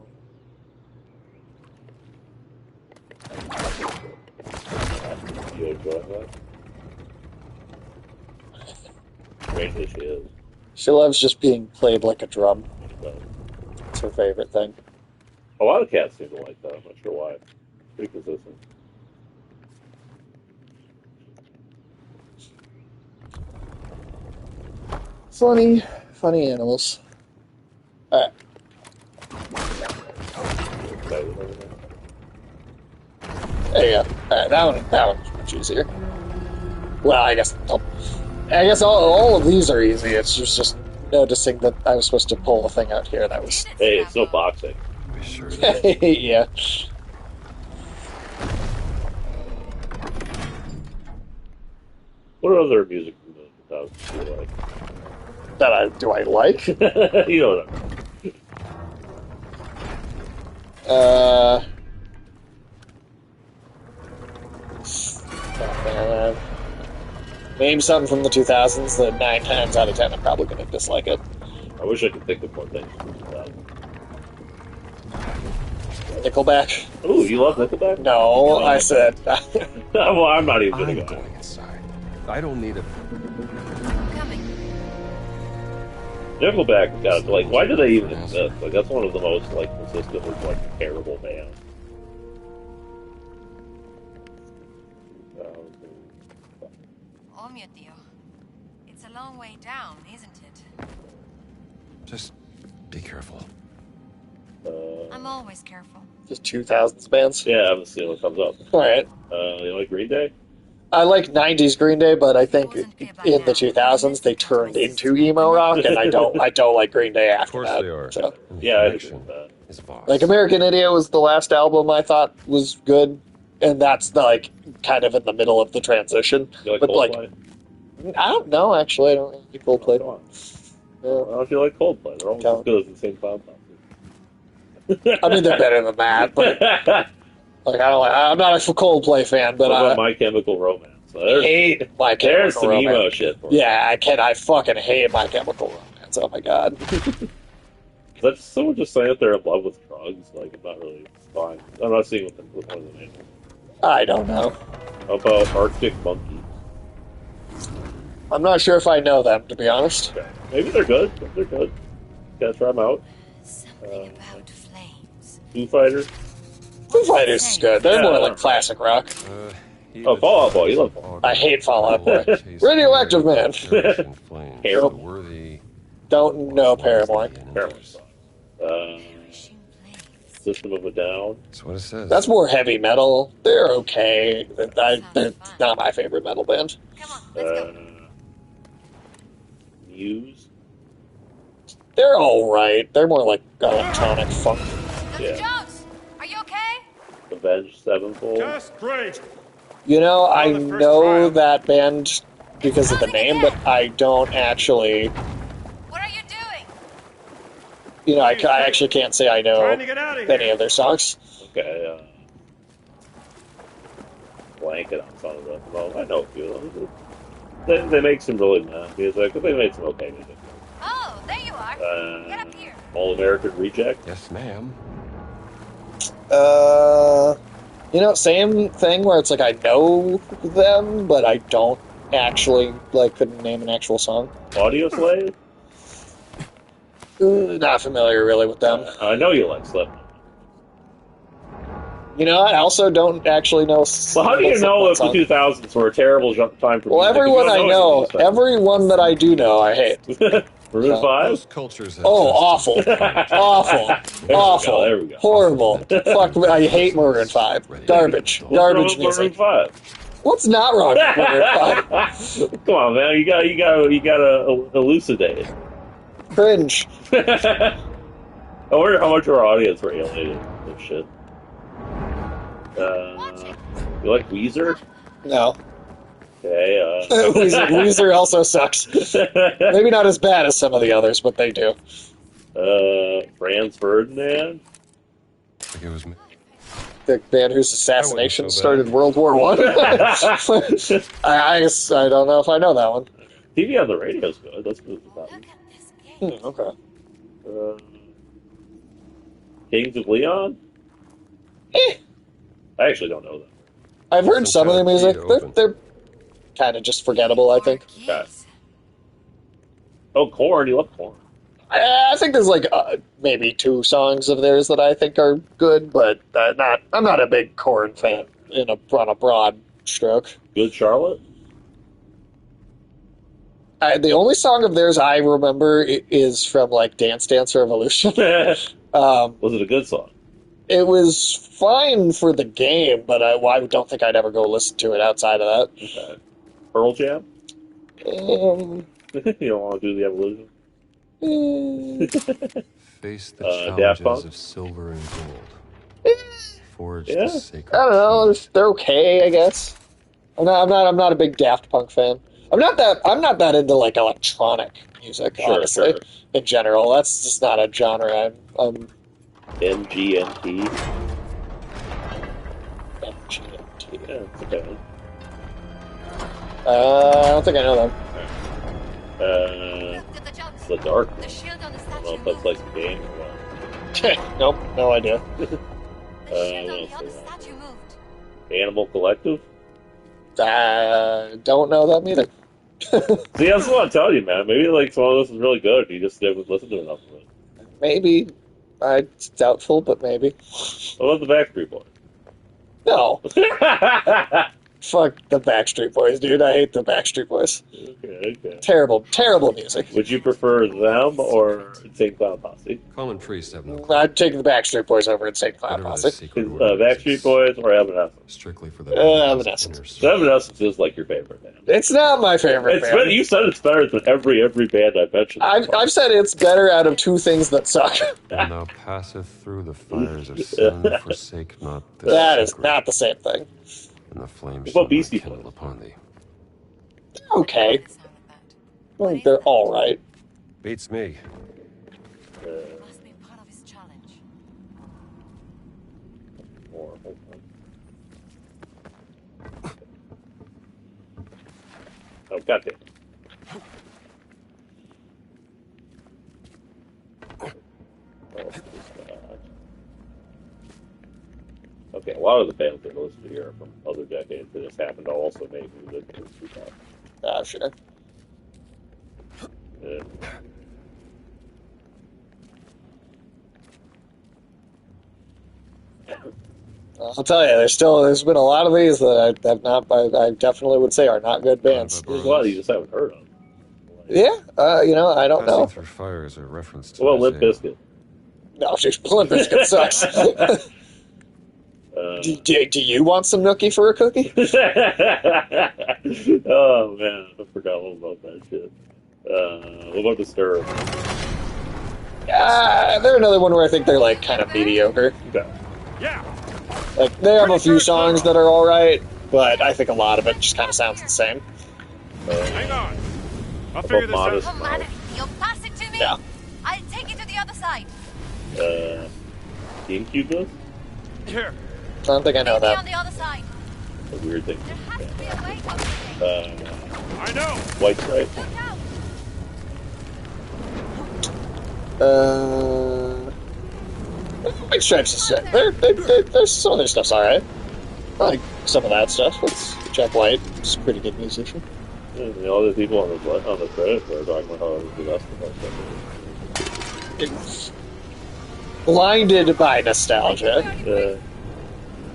You enjoying that? Strangely, she is. She loves just being played like a drum. So, It's her favorite thing. a lot of cats seem to like that. I'm not sure why. Pretty consistent. Funny animals. Alright. Excited and everything. There you go. Alright, that one's much easier. Well, I guess all of these are easy. It's just noticing that I was supposed to pull a thing out here that was... Hey, it's no boxing. We sure did. yeah. What other music do you like? Do I like? You know what Name something from the 2000s that 9 times out of 10 I'm probably going to dislike it. I wish I could think of more things. Nickelback? Ooh, you love Nickelback? No, I said... Well, I'm not even I'm gonna go. going inside. I don't need a. Coming. Nickelback got like, why do they even exist? Like, that's one of the most like consistently like terrible bands. Oh, mio Dio. It's a long way down, isn't it? Just be careful. I'm always careful. Just 2000s bands? Yeah, I haven't seen what comes up. Alright. You like Green Day? I like 90s Green Day, but I think in the 2000s they turned into emo rock, and I don't like Green Day after Of course that. they are. So. And the Yeah, I agree connection with that. is vast. Like American Idiot was the last album I thought was good, and that's like kind of in the middle of the transition. You like But Coldplay? I don't know actually. I don't like Coldplay. Come on. Yeah. Well, if you like Coldplay, they're almost Don't. as good as the same clown I mean, they're better than that, but like I'm not a Coldplay fan, but What about I My Chemical Romance? So hate My there's Chemical some emo Romance. shit for you. Yeah, I fucking hate My Chemical Romance. Oh my god. That's someone just saying that they're in love with drugs. Like, I'm not really fine. I'm not seeing what one of the names. I don't know. How about Arctic Monkeys? I'm not sure if I know them, to be honest. Okay. Maybe they're good. Maybe they're good. Gotta try them out. Something about flames. Foo Fighters. Foo Fighters is good. They're more Yeah. like classic rock. Oh, Fall Out Boy. You love Fall Out I hate Fall Out Boy. Radioactive Man. Harold. Worthy. Don't know Paramore. Paramore's fine. Pushing flames. System of a Down. That's what it says. That's more heavy metal. They're okay. They're not my favorite metal band. Come on, let's go. Muse. They're alright. They're more like electronic funk. Dr. Yeah. Jones, are you okay? Avenged Sevenfold. Just great. You know, I the first know trial. that band because of the name, but I don't actually... What are you doing? You know, I actually can't say I know Trying to get out of here. any of their songs. Okay. Blanket on some of them. Well, I know a few of them. They make some really bad music, but they made some okay music. Oh, there you are. Get up here. All American Reject. Yes, ma'am. You know, same thing where it's like I know them, but I don't actually, like, couldn't name an actual song. Audio Slave. Not familiar really with them. I know you like Slipknot. You know, I also don't actually know. Well, how do you know if the 2000s were a terrible time for Well, music? everyone You I don't know, any of these everyone that I do know, I hate. Maroon 5? Most cultures have Oh, senses. awful, There we go. horrible. Fuck, I hate Maroon 5. Garbage What's wrong with music. Maroon 5? What's not wrong with Maroon 5? Come on, man. You gotta elucidate it. Cringe. I wonder how much of our audience were alienated with this shit. You like Weezer? No. Okay, Weezer also sucks. Maybe not as bad as some of the others, but they do. Franz Ferdinand? I think it was me. The man whose assassination so bad. started World War One. I don't know if I know that one. TV on the radio's good. That's good. Look at this game. Okay. Kings of Leon? Eh. I actually don't know them. I've heard some of their music. Open. They're kind of just forgettable, I think. Keys. Oh, Korn. You love Korn. I think there's like maybe 2 songs of theirs that I think are good, but I'm not a big Korn fan on a broad stroke. Good Charlotte? The only song of theirs I remember is from like Dance Dance Revolution. Was it a good song? It was fine for the game, but I don't think I'd ever go listen to it outside of that. Okay. Pearl Jam? You don't want to do the evolution? Face the Daft challenges Punk? of silver and gold. Forged Yeah. the sacred. I don't know. key. They're okay, I guess. I'm not a big Daft Punk fan. I'm not that into like electronic music, Sure, honestly. sure. In general, that's just not a genre I'm MGMT? MGMT. Yeah, it's okay. I don't think I know them. Look, Dr. Jones. The Dark. The shield on the I don't know statue if that's moved. like the game or what. Nope, no idea. The shield what on the else is statue moved. Animal Collective? Don't know them either. See, that's what I'm telling you, man. Maybe like some of this is really good. You just haven't listened to enough of it. Maybe. It's doubtful, but maybe. I love the Backstreet Boys. No. Fuck the Backstreet Boys, dude. I hate the Backstreet Boys. Okay. Terrible music. Would you prefer them or St. Cloud Posse? Common priests have no I'd take the Backstreet Boys over Insane Clown whatever the Posse. secret order Backstreet Boys or Evanescence? strictly for the Evanescence. So Evanescence is like your favorite band. It's not my favorite It's band. better, you said it's better than every band I've mentioned. I've said it's better out of 2 things that suck. And thou passeth through the fires of sin, forsake not the That is secret, not the same thing. and the flames What shall about Beastie not kindle Boys? upon thee. Okay. What is wrong with that? Well, they're alright. Beats me. Must be part of his challenge. Hold on. Oh, goddamn. Okay, lot of the bands that listed here are from other decades that just happen to also make music. Sure. Yeah. I'll tell you, there's been a lot of these that I have not, I definitely would say are not good bands. There's a lot you just haven't heard of. Yeah, I don't Passing know. Through Fire is a reference to Well, Limp Isaiah. Bizkit. No, just Limp Bizkit sucks. Do you want some nookie for a cookie? Oh man, I forgot all about that shit. What about Disturbed? They're another one where I think they're like kind of mediocre. Okay. Yeah. Like they have a few songs that are all right, but I think a lot of it just kind of sounds the same. Hang on. I'll figure this out. Modest Come on, you'll pass it to me. Yeah. I'll take it to the other side. GameCube? Here. I don't think I know Meet me on that. the other side. A weird thing. There has to be a way up there. I know. White Stripe. Look out. White Stripes is there's some of their stuff's alright. I like some of that stuff. It's Jack White. He's a pretty good musician. And the other people on the credits are talking about how the rest of us. It's blinded by nostalgia.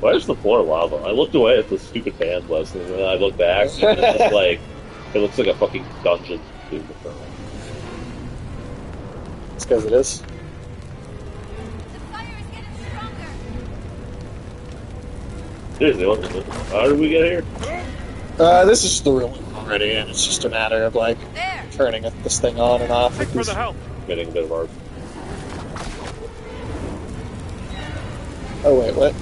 Why is the floor lava? I looked away at the stupid band list, and then I looked back, and it's like, it looks like a fucking dungeon. It's because it is. The fire is getting stronger. Seriously, how did we get here? This is the real one already, and it's just a matter of like There. turning this thing on and off. Thanks for the help. Getting a bit of art. Oh wait, what?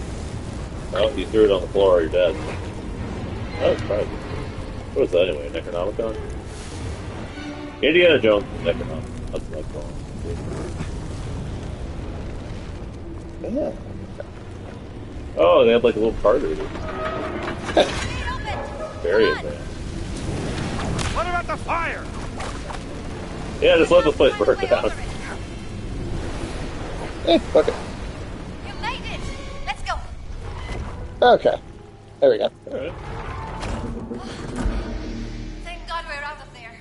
Oh, you threw it on the floor, you're dead. That was surprising. What is that anyway? Necronomicon? Indiana Jones Necronomicon. That's like going. Yeah. Oh, they have like a little card reader. Very advanced. What about the fire? Yeah, just let the place burn down. Fuck it. You made it. Let's go. Okay. There we go. Alright. Thank God we're out of there.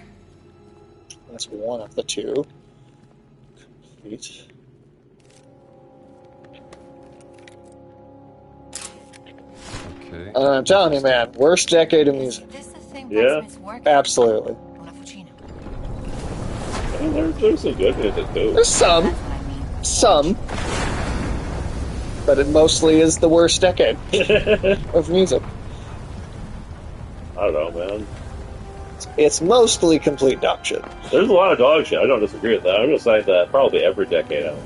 That's one of the two. Complete. Okay. I'm telling you, man, worst decade of music. Is this the thing Yeah. blacksmiths work? Absolutely. Una fucina. I mean, there's some good music too. There's some. That's what I mean. Some. But it mostly is the worst decade of music. I don't know, man. It's mostly complete dog shit. There's a lot of dog shit. I don't disagree with that. I'm just saying that probably every decade out.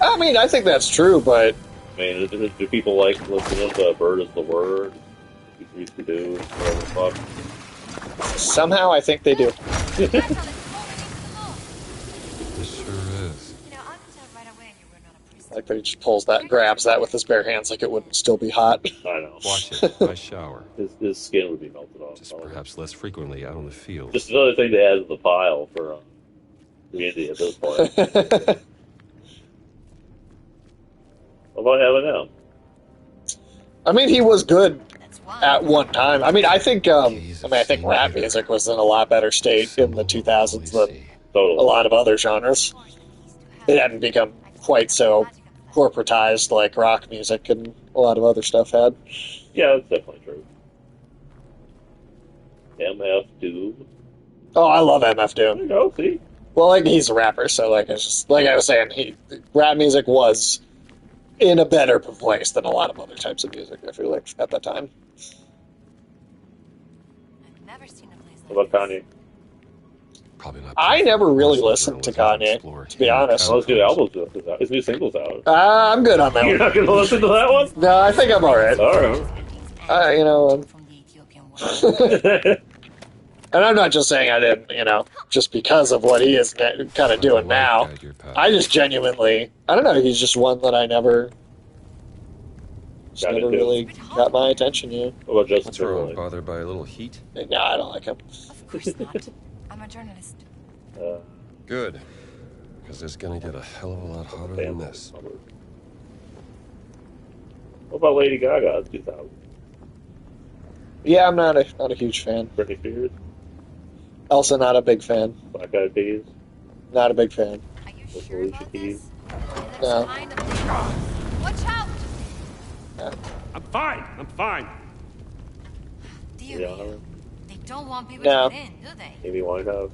I mean, I think that's true, but I mean, do people like listening to Bird is the Word? Used to do, whatever the fuck. somehow I think they do. That's how it's falling into the mold. This sure is. You know, I could tell right away you were not a priest. Like he just grabs that with his bare hands like it wouldn't still be hot. I know. Watch it. I shower. His skin would be melted off. Just perhaps less frequently out on the field. Just another thing to add to the pile for community at this point. What about having now? I mean, he was good That's why. at one time. I mean, I think rap music was in a lot better state in the 2000s than a Totally. lot of other genres. It hadn't become quite so corporatized like rock music and a lot of other stuff had. Yeah, that's definitely true. MF Doom. Oh, I love MF There Doom. you go, see? Well, like he's a rapper, so like it's just like I was saying, rap music was in a better place than a lot of other types of music. I feel like at that time. I've never seen a place What like about this. Kanye? Probably not. I never really Personal listened to journalism Kanye, explore to be honest. Well, his new album's out. His new single's out. I'm good on that You're one. not going to listen to that one? No, I think I'm alright. Alright. From the Ethiopian war. And I'm not just saying I didn't, just because of what he is kind of doing now. Guide your path. I just genuinely, I don't know, he's just one that I never Got into. really got my attention, What about Justin What's wrong? Timberlake? Bothered by a little heat? No, I don't like him. Of course not. I'm a journalist. Good. Because it's gonna get a hell of a lot hotter than this. What about Lady Gaga 2000? Yeah, I'm not a huge fan. Britney Spears? Also, not a big fan. Black Eyed Peas? Not a big fan. Are you With sure Alicia about Keys? this? It No. looks kind of dangerous. Watch out! I'm fine. I'm fine. Dear Yeah. me. They don't want people No. to get in, do they? Amy Winehouse?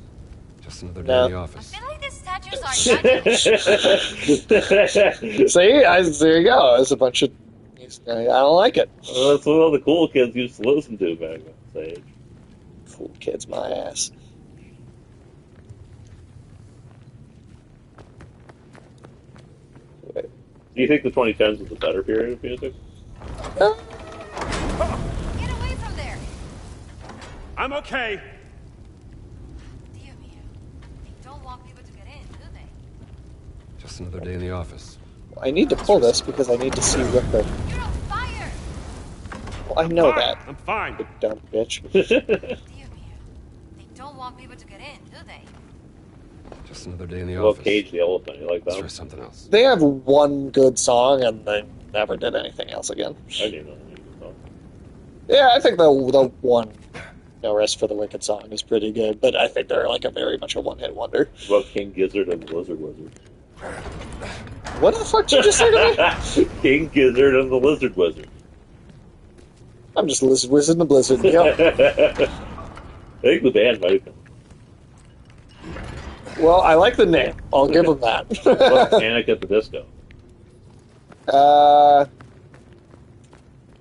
Just another day No. in the I office. feel like these statues are judging. See, there you go. There's a bunch of. I don't like it. Well, that's what all the cool kids used to listen to back on stage. Fool kids, my ass. Do you think the 2010s was a better period of music? Uh, Get away from there! I'm okay. Dear me. They don't want people to get in, do they? Just another day in the office. I need to pull this because I need to see what the. You're on fire! Well, I know Fine. that. I'm fine. You dumb bitch. Dear me. They don't want people to get in, do they? Just another day in the Well, office. Cage the Elephant, you like Let's that? try something else. They have one good song and they never did anything else again. I didn't know that. Yeah, I think the one No Rest for the Wicked song is pretty good, but I think they're like a very much a one-hit wonder. What about King Gizzard and the Lizard Wizard? What the fuck did you just say to me? King Gizzard and the Lizard Wizard. I'm just Lizard Wizard in the Blizzard. Yep. I think the band might have been. Well, I like the name. I'll give them What that. Panic at the Disco?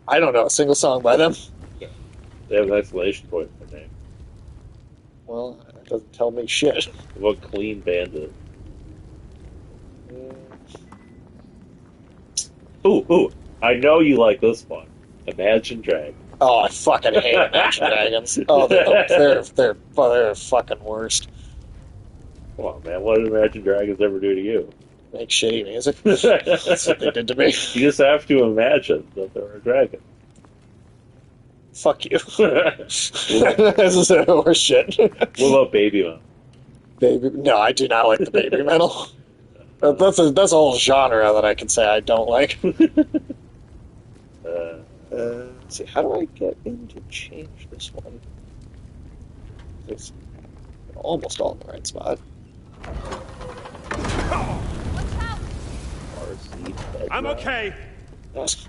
I don't know a single song by them. They have an exclamation point in their name. Well, it doesn't tell me shit. What Clean Bandit? Ooh, I know you like this one. Imagine Dragons. Oh, I fucking hate Imagine Dragons. Oh, they're fucking worst. Come on, man. What did Imagine Dragons ever do to you? Make shitty music. You That's what they did to me. just have to imagine that there are dragons. Fuck you. This is horse shit. What about Baby One? Baby, no, I do not like the baby metal. That's a whole genre that I can say I don't like. Let's see, how do I get in to change this one? It's almost all in the right spot. Watch out! Car seat headrest. I'm okay.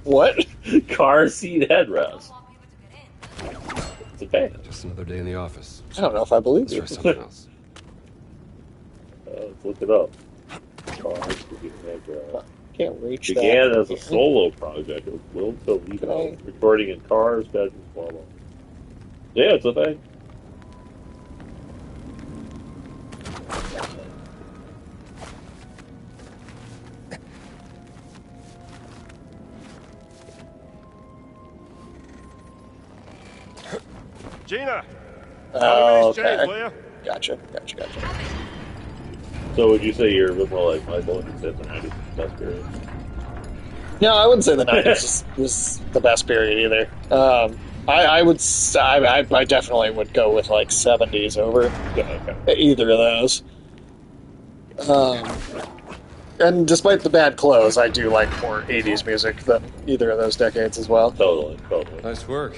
What? Car seat Don't headrest. want people to get in, do they? It's a band. Just another day in the office. I don't know if I believe Let's you. try something else. Let's look it up. Car seat headrest. Can't reach Began that. as a solo project with Will Toledo, Okay. recording in cars, bedrooms, blah, blah. Yeah, it's a thing. Gina, Oh, tell me these James, okay. will you? Gotcha. So would you say you're a bit more like Michael and you said the 90s best period? No, I wouldn't say the 90s was the best period either. I would. I definitely would go with like 70s over Yeah, okay. either of those. And despite the bad clothes, I do like more 80s music than either of those decades as well. Totally. Nice work.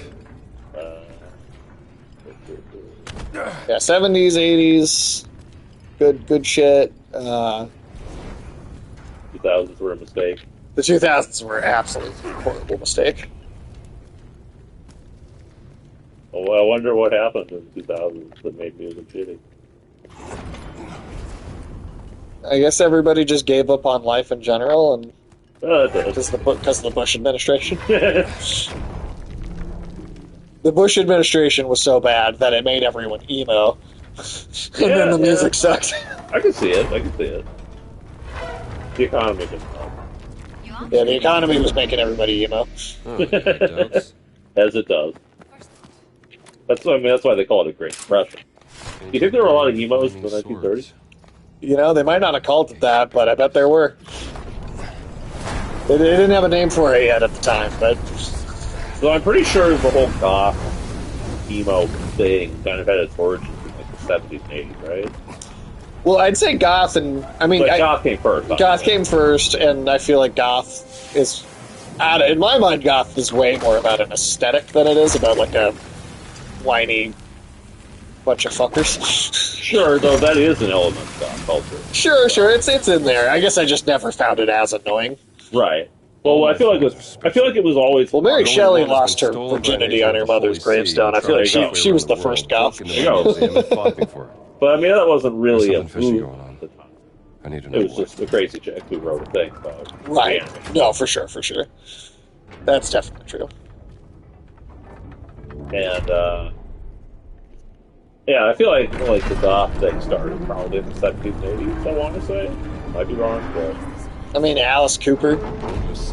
Yeah, 70s, 80s, good shit. 2000s were a mistake. The 2000s were an absolutely horrible mistake. Oh, I wonder what happened in the 2000s that made music shitty. I guess everybody just gave up on life in general, and It does. because of the Bush administration. The Bush administration was so bad that it made everyone emo, and then the music sucked. I can see it. The economy didn't help. You on? Yeah, the economy was making everybody emo. Oh, doubts. As it does. That's why they call it a Great Depression. You think there were a lot of emos in the 1930s? You know, they might not have called it that, but I bet there were. They didn't have a name for it yet at the time, but So I'm pretty sure the whole goth emo thing kind of had its origins in like the 70s and 80s, right? well, I'd say goth, and I mean, But goth came first. goth came first, and I feel like goth is In my mind, goth is way more about an aesthetic than it is about like a whiny bunch of fuckers. Sure, though that is an element of goth culture. Sure, it's in there. I guess I just never found it as annoying. Right. Well, I feel like it was always. Well, Mary The only Shelley one that's lost been her stolen by virginity an on her angel of the mother's Holy gravestone. See I feel like and traveled she was the halfway around first world, goth. broke into my museum and fought me for it. But I mean, that wasn't really There's a something fishy move going on. at the time. I need to know It was what. just a crazy chick who wrote a thing about Right. anime. No, for sure. That's definitely true. And yeah, I feel like the goth thing started probably in the 1780s. I want to say, might be wrong, but I mean, Alice Cooper,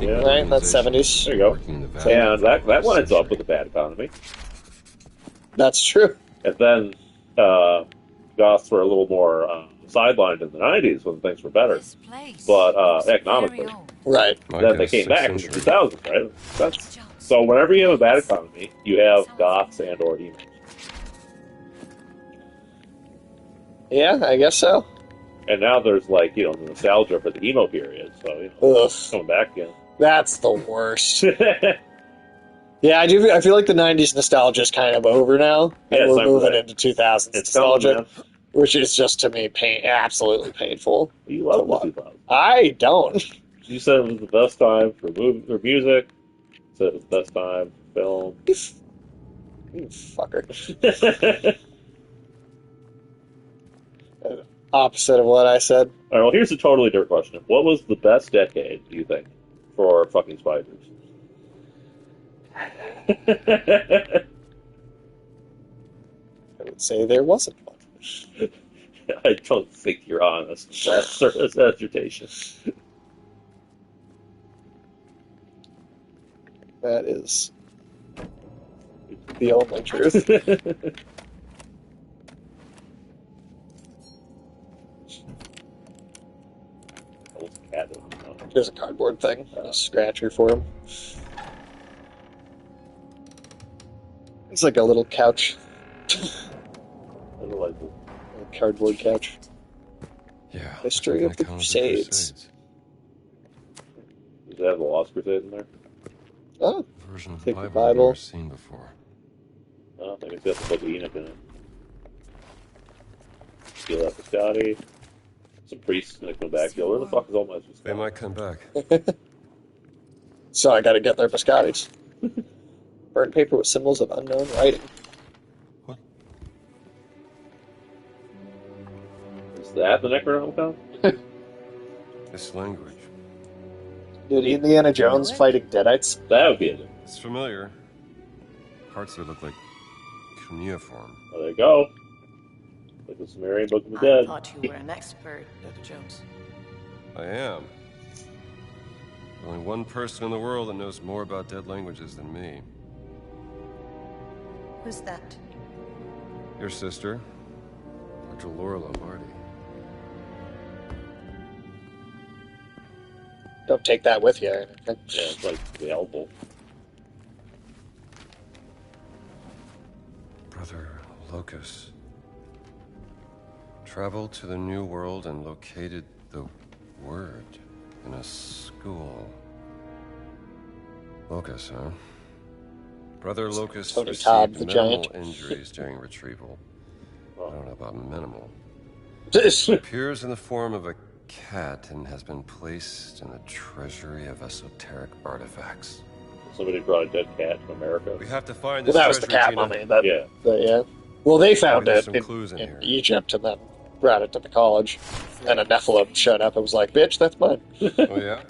yeah, right? That's 70s. there you go. Working in the valley And that for went its up century. with a bad economy, That's true. and then goths were a little more sidelined in the 90s when things were better. This place But, looks economically. very old. Right. My Then they guess, came 6th back in the century. 2000s, right? So whenever you have a bad economy, you have goths and or emos. Yeah, I guess so. And now there's like, the nostalgia for the emo period, so it's Ugh, coming back again. that's the worst. Yeah, I do. I feel like the '90s nostalgia is kind of over now, and Yeah, we're time for moving that. into 2000s It's coming, nostalgia, man. which is just to me absolutely painful. You to love the watch. 2000s. I don't. You said it was the best time for music. You said it was the best time for You fucker. film. Opposite of what I said. All right, well, here's a totally different question. What was the best decade, do you think, for fucking spiders? I would say there wasn't one. I don't think you're honest. That's a dissertation. That is the only truth. There's a cardboard thing, a scratcher for him. It's like a little couch, a cardboard couch. Yeah. History of the Crusades. Does it have the Lost Crusade in there? Oh, Version of the take the Bible I've Bible. never seen before. I think it's got the Book of Enoch in it. Steal that for Scotty. Some priests gonna come back. Yo, where the fuck is all my They might come back. So I gotta get their biscottis. Burnt paper with symbols of unknown writing. What? Is that the Necronomicon? This language. Dude, Indiana Jones fighting Deadites. That would be it. It's familiar. Parts of it look like cuneiform. Well, there you go. Like the Sumerian Book of the I Dead. thought you were an expert, Dr. Jones. I am. Only one person in the world that knows more about dead languages than me. Who's that? Your sister, Dr. Laura Lombardi. Don't take that with you or anything. Yeah, it's like the helpful. Brother Locus traveled to the New World and located the word in a school. Locus, huh? Brother Locus Tony received Todd, the minimal giant. injuries during retrieval. I don't know about minimal. This- Appears in the form of a cat and has been placed in the treasury of esoteric artifacts. Somebody brought a dead cat from America. We have to find Well, this that was the treasure, cat Gina. mummy. That, Yeah. yeah. Well, they found Maybe there's it some in, clues in here. Egypt and then brought it to the college. And a Nephilim showed up and was like, bitch, that's mine. Oh, yeah?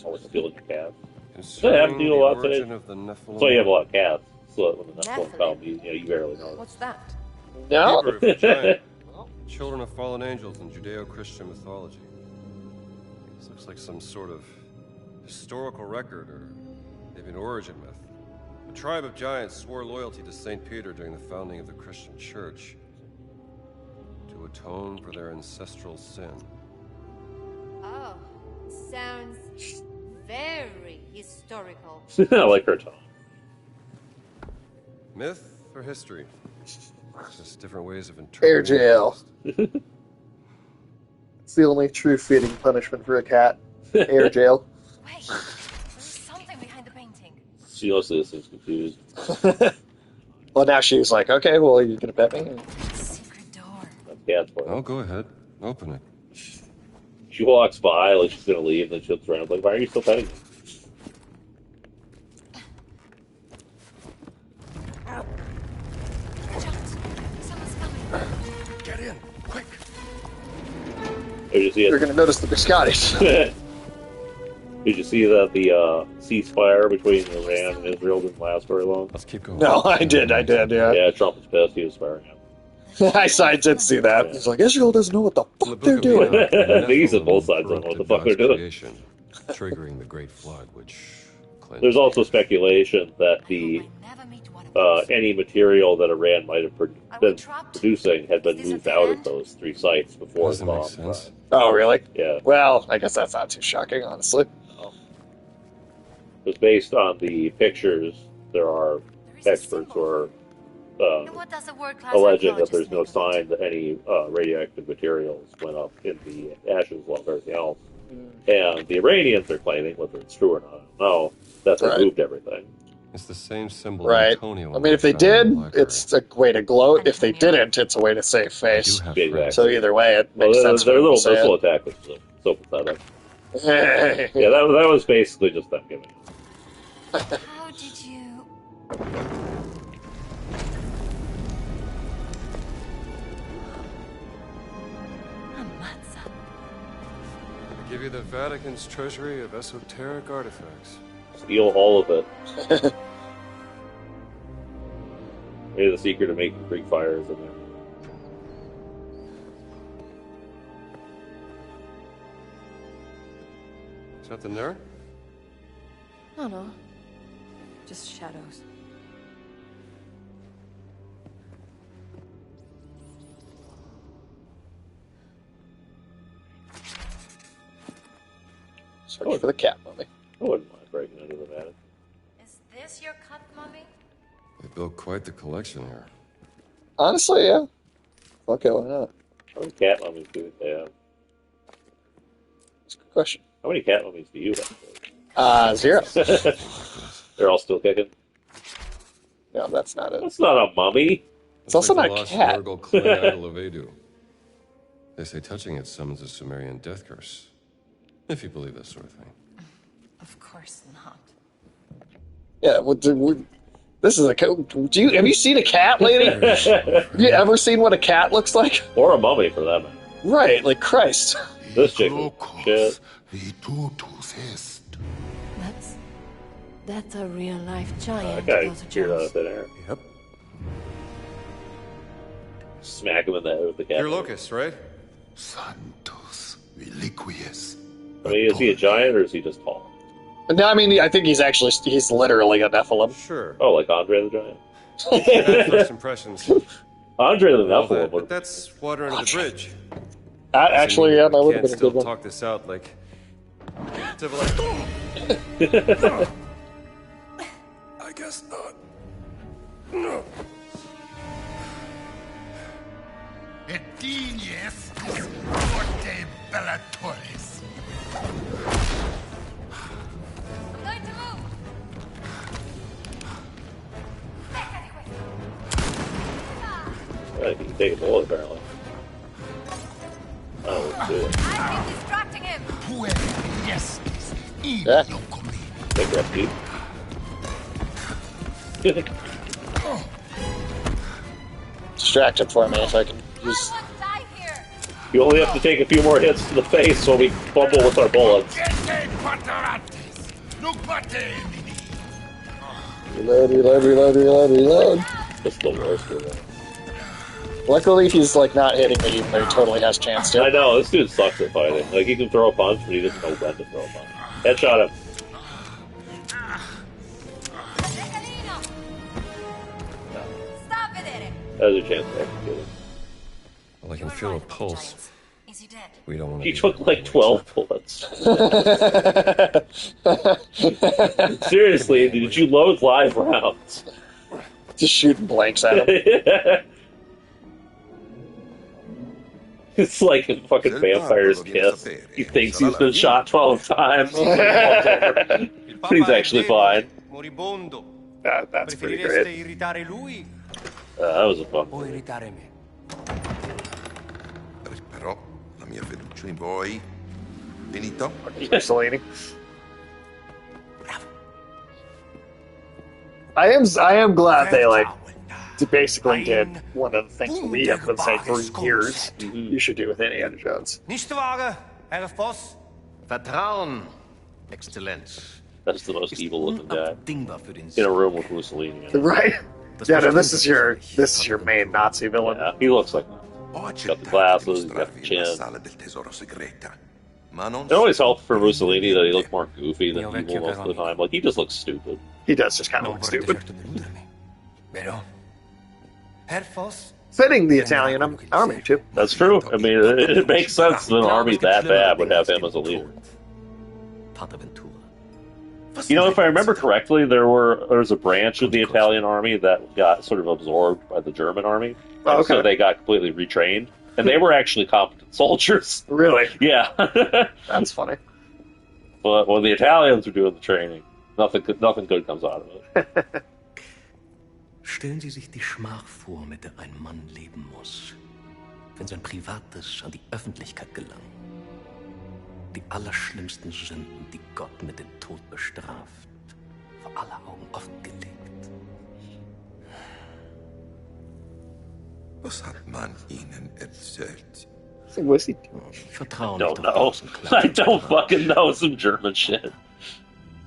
Always stealing your cat. Concerning have to deal a lot the today. origin of the Nephilim. So you have a lot of cats. So that when the Nephilim Nephilim? come, you barely know them. What's that? No. Hebrew for giant. Children of fallen angels in Judeo-Christian mythology. This looks like some sort of historical record or maybe an origin myth. A tribe of giants swore loyalty to St. Peter during the founding of the Christian church to atone for their ancestral sin. Oh, sounds very historical. I like her tone. Myth or history? Just different ways of Air interpreting jail. the past. It's the only true fitting punishment for a cat. Air jail. Wait, there's something behind the painting. She also seems confused. Well, now she's like, okay, well, you're gonna bet me. Secret door. That's Cat's part. Oh, go ahead. Open it. She walks by like she's gonna leave, then she looks around like, why are you still petting me? Jones, someone's coming. Get in, quick. Did you see You're it? gonna notice the biscottis. Did you see that the ceasefire between Iran and Israel didn't last very long? Let's keep going. No, I did, yeah. Yeah, Trump was pissed. He was firing him. I did see that. He's like, Israel doesn't know what the In the fuck they're book of doing. Enoch, the I think he's at Nephilim both sides don't know what the corrupted fuck they're God's doing. creation, triggering the Great Flood, which cleansed. There's also speculation that I never meet one of those. any material that Iran might have Are we been trapped? producing had been Is this moved a out dead of those 3 sites before the Doesn't make bomb. sense. Oh, really? Yeah, Well, I guess that's not too shocking, honestly. it's based on the pictures. There are There is a experts who symbol. are And what does a world-class alleging that archaeologist there's no make of it? sign that any radioactive materials went up in the ashes like everything else. Mm. And the Iranians are claiming, whether it's true or not, I don't know, that they Right. moved everything. It's the same symbol Right. Antonio. I mean, if they found in did, the library. it's a way to gloat. If they Antonio. didn't, it's a way to save I do face. have Exactly. friends. So either way, it Well, makes their sense for them little to say missile attack was so pathetic. it. Yeah, that was basically just them giving it. How did you... A matzah. I give you the Vatican's treasury of esoteric artifacts. Steal all of it. Maybe the secret of making Greek fires in there. Is that the there? No. Just shadows. Search for the cat mummy. I wouldn't mind breaking into the Vatican. Is this your cut, Mummy? They built quite the collection here. Honestly, yeah. Okay, why not? How many cat mummies do they have? That's a good question. How many cat mummies do you have? 0. They're all still kicking? No, that's not it. That's not a mummy. It's also like not the a lost cat. Nurgle clay idol of Edu. They say touching it summons a Sumerian death curse. If you believe that sort of thing. Of course not. Yeah, this is a cat. Have you seen a cat, lady? Have you ever seen what a cat looks like? Or a mummy, for that matter. Right, like Christ. This chick is shit. That's a real life That giant, guy Dr. appeared out of Jones. thin air. Yep. Smack him in the head with the cat. You're Locust, right? Santos reliquies. I mean, is he a giant or is he just tall? No, I mean, I think he's literally a Nephilim. Sure. Oh, like Andre the Giant? Bad first impressions. Andre the All Nephilim that, would but that's water under the bridge. Actually, yeah, that would have Can't been a still good one. talk this out like. I guess not. Edenius Forte Bellatoris. I'm going to move! He can take a bullet, apparently. Oh, let's do it. I've been distracting him! Puede estis Yeah. illocomi. Take rest, dude. Distract him for me if I can No use. one die here! You only have to take a few more hits to the face while we fumble with our bullets. Gete pateratis. Nupate mini. Reload. That's the worst for that. Luckily, he's like not hitting me, even though he totally has chance I to. know, this dude sucks at fighting. Like, he can throw a punch, but he doesn't know when to throw a punch. Headshot him. Regalino! Stop it, Eric! That was your chance to execute him. Well, I can feel a pulse. Is he dead? We don't want to. He took like 12 bullets. Seriously, did you load live rounds? Just shooting blanks at him. It's like a fucking vampire's kiss. He thinks he's been shot 12 times. But he's actually fine. Moribondo. That's pretty great. irritare lui That was a fun o movie. irritare me? Però la mia fiducia in voi. Finito? Mussolini. I am glad they basically did one of the things we have been saying for years. You should do with Indiana Jones. Nicht wahr, Herr Voss? Vertrauen, Exzellenz. That's the most evil looking guy. Unabdingbar für den In a room with Mussolini. Right? Yeah, no, this is your main Nazi villain. Yeah, he looks like Oggi got the glasses, he's got the chin. sala del tesoro segreta. Ma non It always helped for Mussolini that he looked more goofy than evil most of the time. Like, he just looks stupid. He does just kind of Non look vorrete stupid. certo deludermi. Vero? Herr Voss? Fitting the Italian army, too. That's true. I mean, it makes sense that an army that bad would have him as a leader. Pater Ventura. You know, if I remember correctly, there was a branch of the Italian army that got sort of absorbed by the German army. Oh, okay. So they got completely retrained. And they were actually competent soldiers. Really? Yeah. That's funny. But when the Italians were doing the training, nothing good comes out of it. Stellen Sie sich die Schmach vor, mit der ein Mann leben muss, wenn sein Privates an die Öffentlichkeit gelangt. Die allerschlimmsten Sünden, die Gott mit dem Tod bestraft, vor aller Augen offengelegt. Was hat man ihnen erzählt? Ich vertraue nicht Don't auf know. Außenklappen. I don't fucking know some German shit.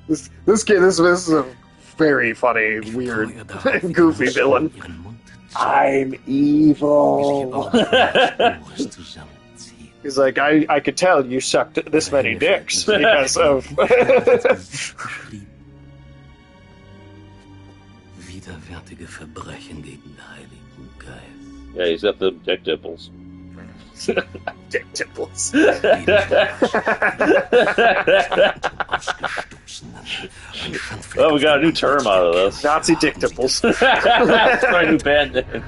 This is a very funny, weird, goofy villain. Ihren Mund I'm evil. He's like, I could tell you sucked this many dicks because of. Widerwärtige Verbrechen gegen den Heiligen Geist. Yeah, he's got the dick dimples. Dick dimples. Oh, we got a new term out of this. Nazi dick dimples. That's my new band name.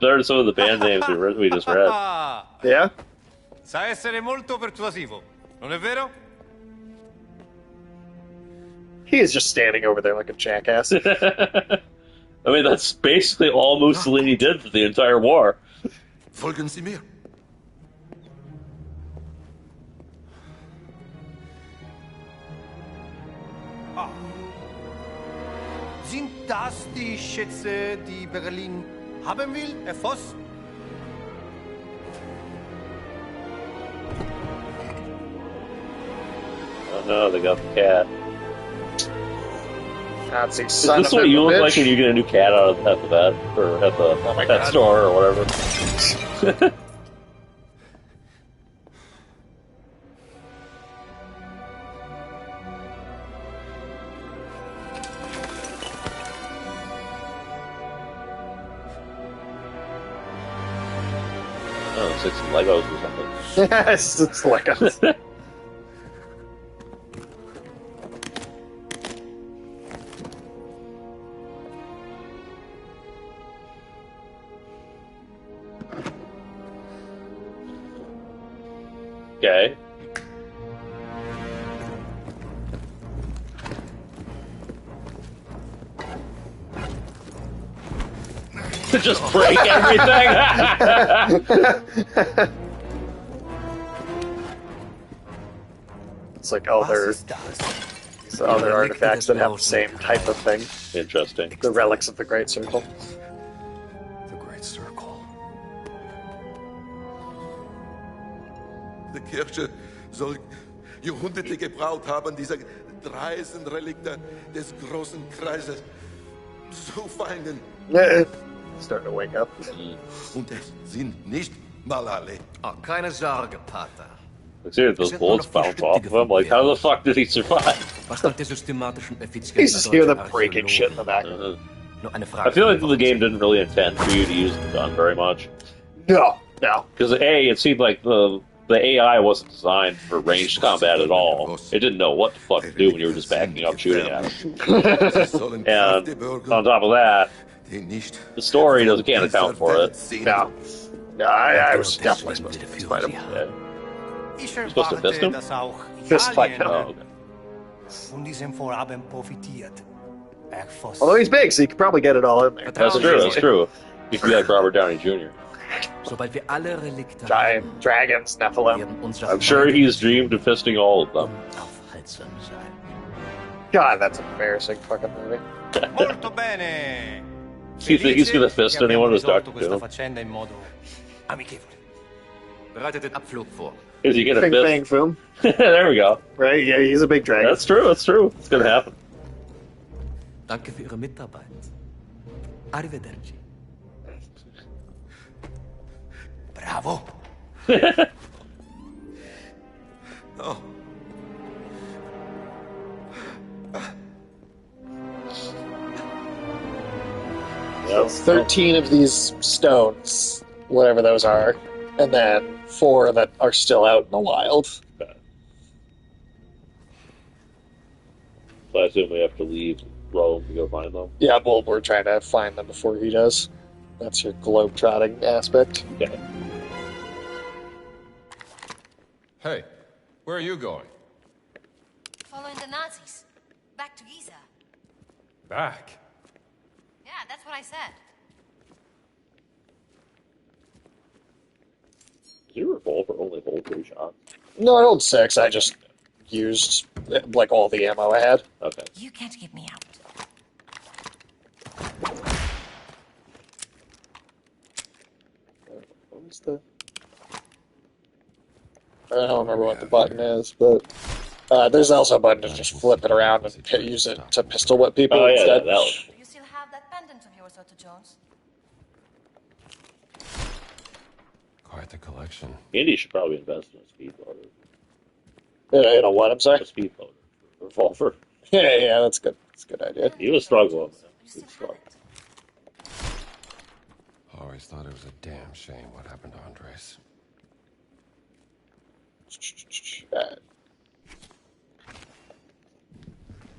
There are some of the band names we just read. Yeah? Sa essere molto persuasivo, non è vero? He is just standing over there like a jackass. I mean, that's basically all Mussolini did for the entire war. Folgen Sie mir. Sind das die Schätze, die Berlin haben will, Herr Voss? Oh no, they got the cat. Nazi Is son this of what a you look bitch. like when you get a new cat out of at the vet or at the my pet God. store or whatever? Oh, it's like some Legos or something. Yes, it's like a. Okay. To just break everything. It's like these other artifacts that have the same type of thing. Interesting. The relics of the Great Circle. The Great Circle. Die Kirche soll Jahrhunderte gebraucht haben, diese dreisten Relikte des großen Kreises zu finden. Starting to wake up. Und es sind nicht mal alle. Oh, keine Sorge, Pater. Let's see if those bullets bounce off of him. Like, how the fuck did he survive? Was nach der systematischen Effizienz You just hear them deutscher breaking shit in the back. Archäologen. Nur eine I Frage. feel like the game didn't really intend for you to use the gun very much. No. Because it seemed like the AI wasn't designed for ranged combat at all. It didn't know what the fuck to do when you were just backing up shooting at it. Sie sollen And Kraft on top of that, The story can't account for it. No. No, I was definitely supposed to fight him. Yeah. Ich You're supposed to fist him? dass auch Fist fight Italien him. Oh, okay. von diesem Vorhaben profitiert. Although he's big, so you could probably get it all in there. That's true, that's true. You could be like Robert Downey Jr. Sobald wir alle Relikte Giant dragons, Nephilim. werden unsere I'm sure he's dreamed of fisting all of them. unaufhaltsam sein. God, that's an embarrassing fucking movie. Molto bene. Do you think he's gonna fist anyone who's talking to questa him? faccenda in modo amichevole. Bereitet den Abflug vor. Is he gonna Bing fist? Bang Boom. There we go. Right? Yeah, he's a big dragon. That's true, that's true. It's gonna happen. Danke für Ihre Mitarbeit. Arrivederci. Bravo. Oh. Yeah. 13 of these stones, whatever those are, and then 4 that are still out in the wild. Okay. So I assume we have to leave Rome to go find them. Yeah, well, we're trying to find them before he does. That's your globe-trotting aspect. Okay. Hey, where are you going? Following the Nazis. Back to Giza. Back. Yeah, that's what I said. Does your revolver only hold 3 shots? No, I hold 6. I just used, like, all the ammo I had. Okay. You can't get me out. What was the... I don't remember what the button is, but... there's also a button to just flip it around and use it to pistol whip people Oh, yeah, instead. that one. Do you still have that pendant of yours, Otto Jones? Quite the collection. Andy should probably invest in a speed loader. In a what, I'm sorry? A speed loader. Revolver. Yeah, that's good. That's a good idea. He was struggling. You He still was have struggling. it? Always thought it was a damn shame what happened to Andres.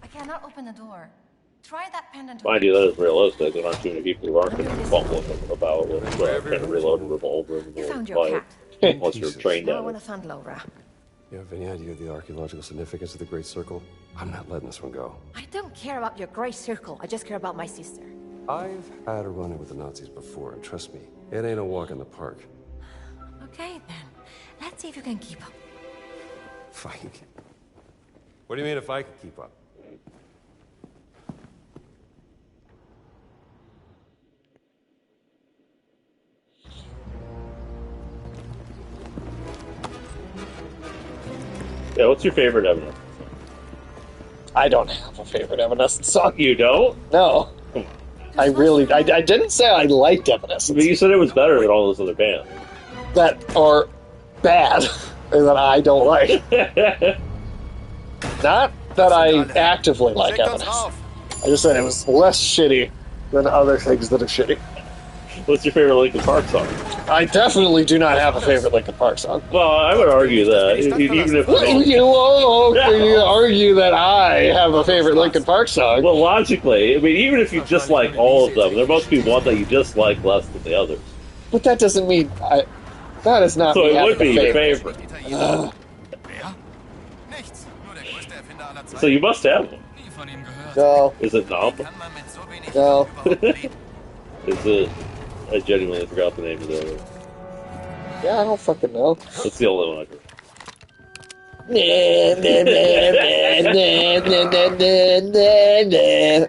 I cannot open the door. Try that pendant. Mind you, that is realistic. There aren't too many people who aren't going to fumble about with trying to reload a revolver in the You middle found of your the cat. fight. Once you're trained Now I at want it. to find Laura. You have any idea of the archaeological significance of the Great Circle? I'm not letting this one go. I don't care about your grey circle. I just care about my sister. I've had a run-in with the Nazis before, and trust me, it ain't a walk in the park. Okay, then. Let's see if you can keep up. Fine. What do you mean if I can keep up? Yeah, what's your favorite Evanescence? I don't have a favorite Evanescence song. You don't? No. I didn't say I liked Evanescence. But you said it was better than all those other bands. That are bad, and that I don't like. Not that I actively like Evanescence. I just said it was less shitty than other things that are shitty. What's your favorite Linkin Park song? I definitely do not have a favorite Linkin Park song. Well, I would argue that even if You argue that I have a favorite Linkin Park song. well, logically, I mean, even if you dislike all of them, there must be one that you dislike less than the others. But that doesn't mean that is not. So me it having would be a your favorite. favorite. Wer? Nichts. Nur der größte Erfinder aller Zeiten. So you must have one. Nie von ihm gehört. No, Is it Nom? Kann man mit so wenig No. überhaupt leben? Is it? I genuinely forgot the name of the other. yeah, I don't fucking know. It's the only one I heard.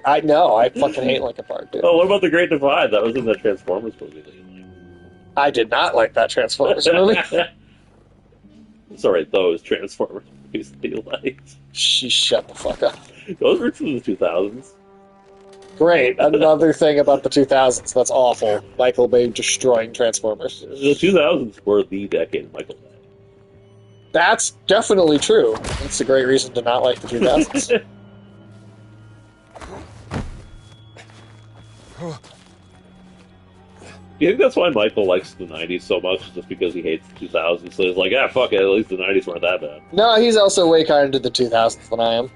I know. I fucking hate Linkin Park, dude. Oh, what about the Great Divide? That was in the Transformers movie that you liked. I did not like that Transformers movie. Sorry, those Transformers movies that you liked. She shut the fuck up. Those were from the 2000s. Great. Another thing about the 2000s that's awful. Michael Bay destroying Transformers. The 2000s were the decade of Michael Bay. That's definitely true. That's a great reason to not like the 2000s. Do you think that's why Michael likes the 90s so much? Just because he hates the 2000s? So he's like, ah, fuck it, at least the 90s weren't that bad. No, he's also way kinder to the 2000s than I am.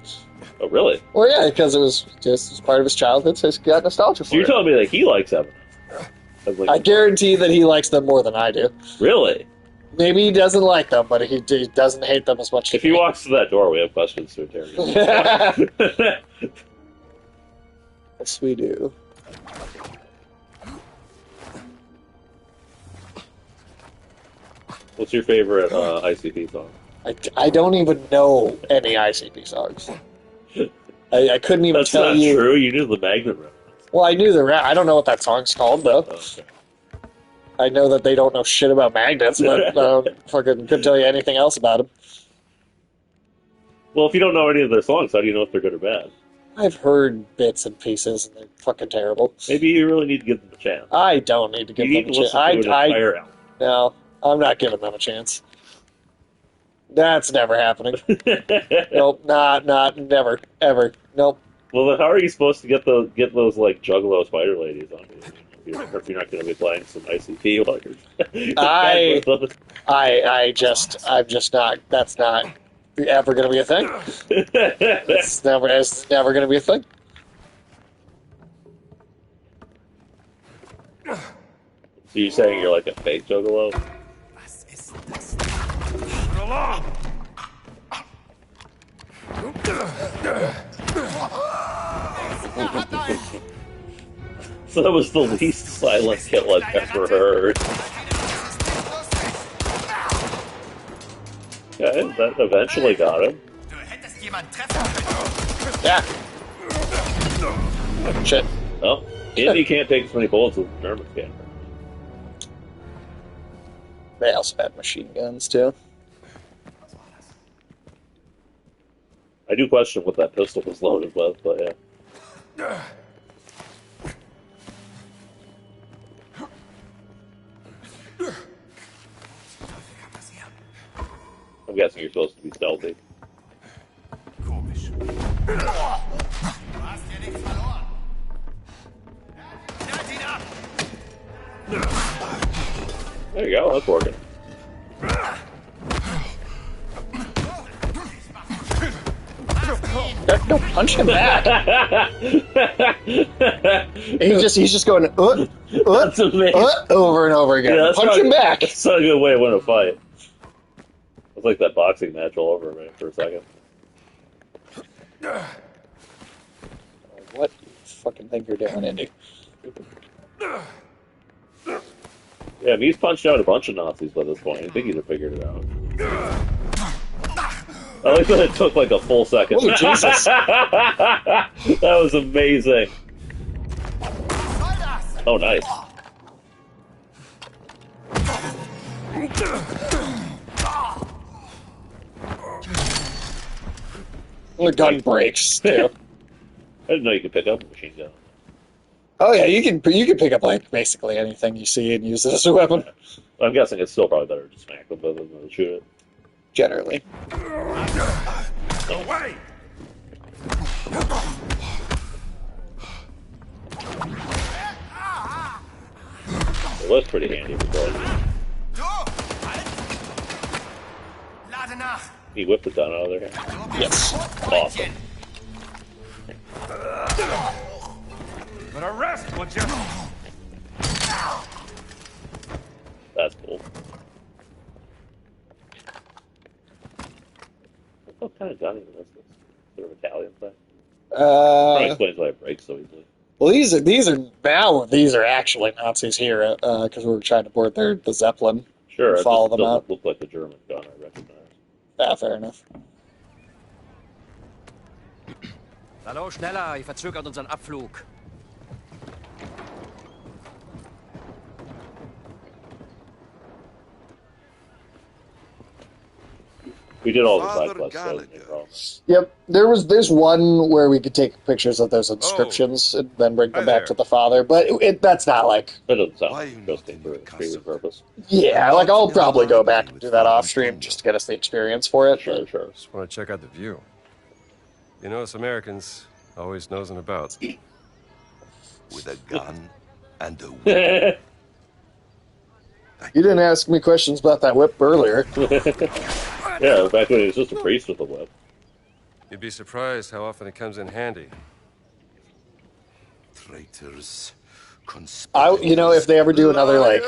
Oh, really? Well, yeah, because it was just part of his childhood, so he's got nostalgia for So you're it. telling me that he likes M&M's? Like, I guarantee that he likes them more than I do. really? Maybe he doesn't like them, but he doesn't hate them as much as If he me. walks through that door, we have questions to interrogate. Yes, we do. What's your favorite ICP song? I don't even know any ICP songs. I couldn't even That's tell not you. true. You knew the Magnet reference. Well, I knew the rap. I don't know what that song's called, though. Oh, okay. I know that they don't know shit about magnets, but fucking couldn't tell you anything else about them. Well, if you don't know any of their songs, how do you know if they're good or bad? I've heard bits and pieces, and they're fucking terrible. Maybe you really need to give them a chance. I don't need to give You need them to a listen chance. to an entire album. No, I'm not giving them a chance. That's never happening. Nope, never, ever. Nope. Well, then how are you supposed to get those like Juggalo spider ladies on you? If you're not going to be playing some ICP while you're I'm just not. That's not ever going to be a thing. It's never going to be a thing. So you're saying you're like a fake Juggalo? Along! So that was the least silent kill I've ever heard. Okay, that eventually got him. Yeah. Shit. Oh, Indy can't take as many bullets as the Germans can. They also had machine guns, too. I do question what that pistol was loaded with, but yeah. I'm guessing you're supposed to be stealthy. There you go, that's working. No, punch him back. he's just going That's amazing. over and over again. Yeah, Punch him back. That's not a good way to win a fight. It's like that boxing match all over again for a second. What do you fucking think you're doing, Indy? Yeah, he's punched out a bunch of Nazis by this point. I think he'd have figured it out. I like that it took like a full second. Oh, Jesus. That was amazing. Oh, nice. The gun breaks, too. I didn't know you could pick up a machine gun. Oh, yeah, you can pick up, like, basically anything you see and use it as a weapon. I'm guessing it's still probably better to smack them than to shoot it. Generally. Away! It was pretty handy before. He whipped the gun out of their hand. Yes. Awesome. But arrest, would you? That's cool. What kind of gun even is this? Sort of Italian thing? Probably explains why it breaks so easily. Well, these are actually Nazis here because we were trying to board the Zeppelin. Sure, and it follow just them doesn't out. look like the German gun I recognize. Yeah, fair enough. Hallo, schneller, ihr verzögert unseren Abflug. We did all the Father side quests. So Gallagher. Yep, there's one where we could take pictures of those inscriptions and then bring them Hi back there. to the father, but that's not like, that doesn't sound Why like you interesting not for in a streaming custom? purpose. yeah, like I'll probably go back and do that off stream just to get us the experience for it. Sure, sure. Just want to check out the view. You know, us Americans always nosing about. With a gun and a whip. You didn't ask me questions about that whip earlier. Yeah, back when he was just a priest with a whip. You'd be surprised how often it comes in handy. Traitors. If they ever do another like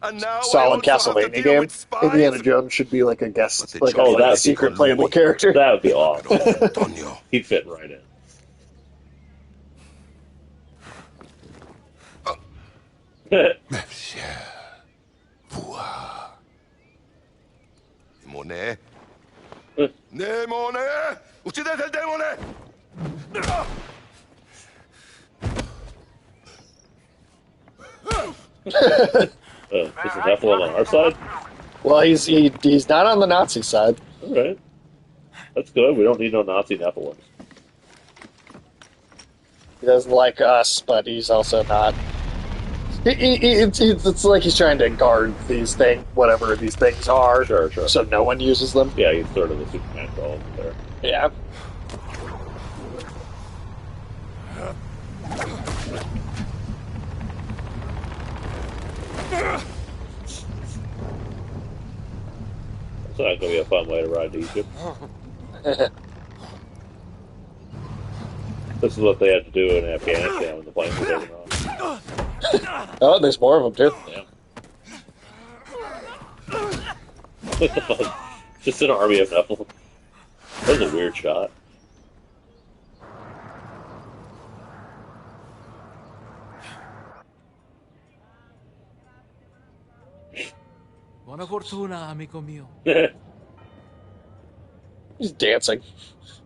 And now solid Castlevania game, Indiana Jones should be like a guest, like a secret playable character. That would be awesome. He'd fit right in. Demone. Demone! Uccidete il demone! Is the Nephilim on our side? Well, he's not on the Nazi side. All right. That's good. We don't need no Nazi Nephilims. He doesn't like us, but he's also not. It's like he's trying to guard these things, whatever these things are, Sure. so no one uses them. Yeah, he's sort of a Superman for there. Yeah. It's not going to be a fun way to ride to Egypt. This is what they had to do in Afghanistan when the planes were taken off. Oh, there's more of them too. Yeah. Just an army of Nephilim. That was a weird shot. Buona fortuna, amico mio. He's dancing.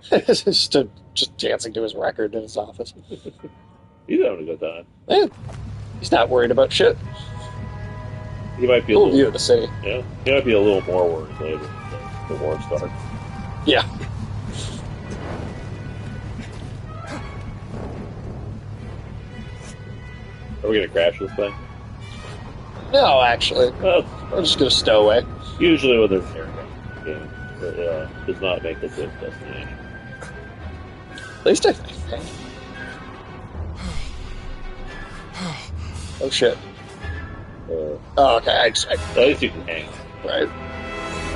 just dancing to his record in his office. He's having a good time. Yeah. He's not worried about shit. He might be cool view of the city. Yeah, he might be a little more worried later when the war starts. Yeah. Are we gonna crash this thing? No, actually. I'm just gonna stow away. Usually when there's an aircraft game, it does not make a safe destination. At least I think. Oh shit. Oh, okay. At least you can hang. Right.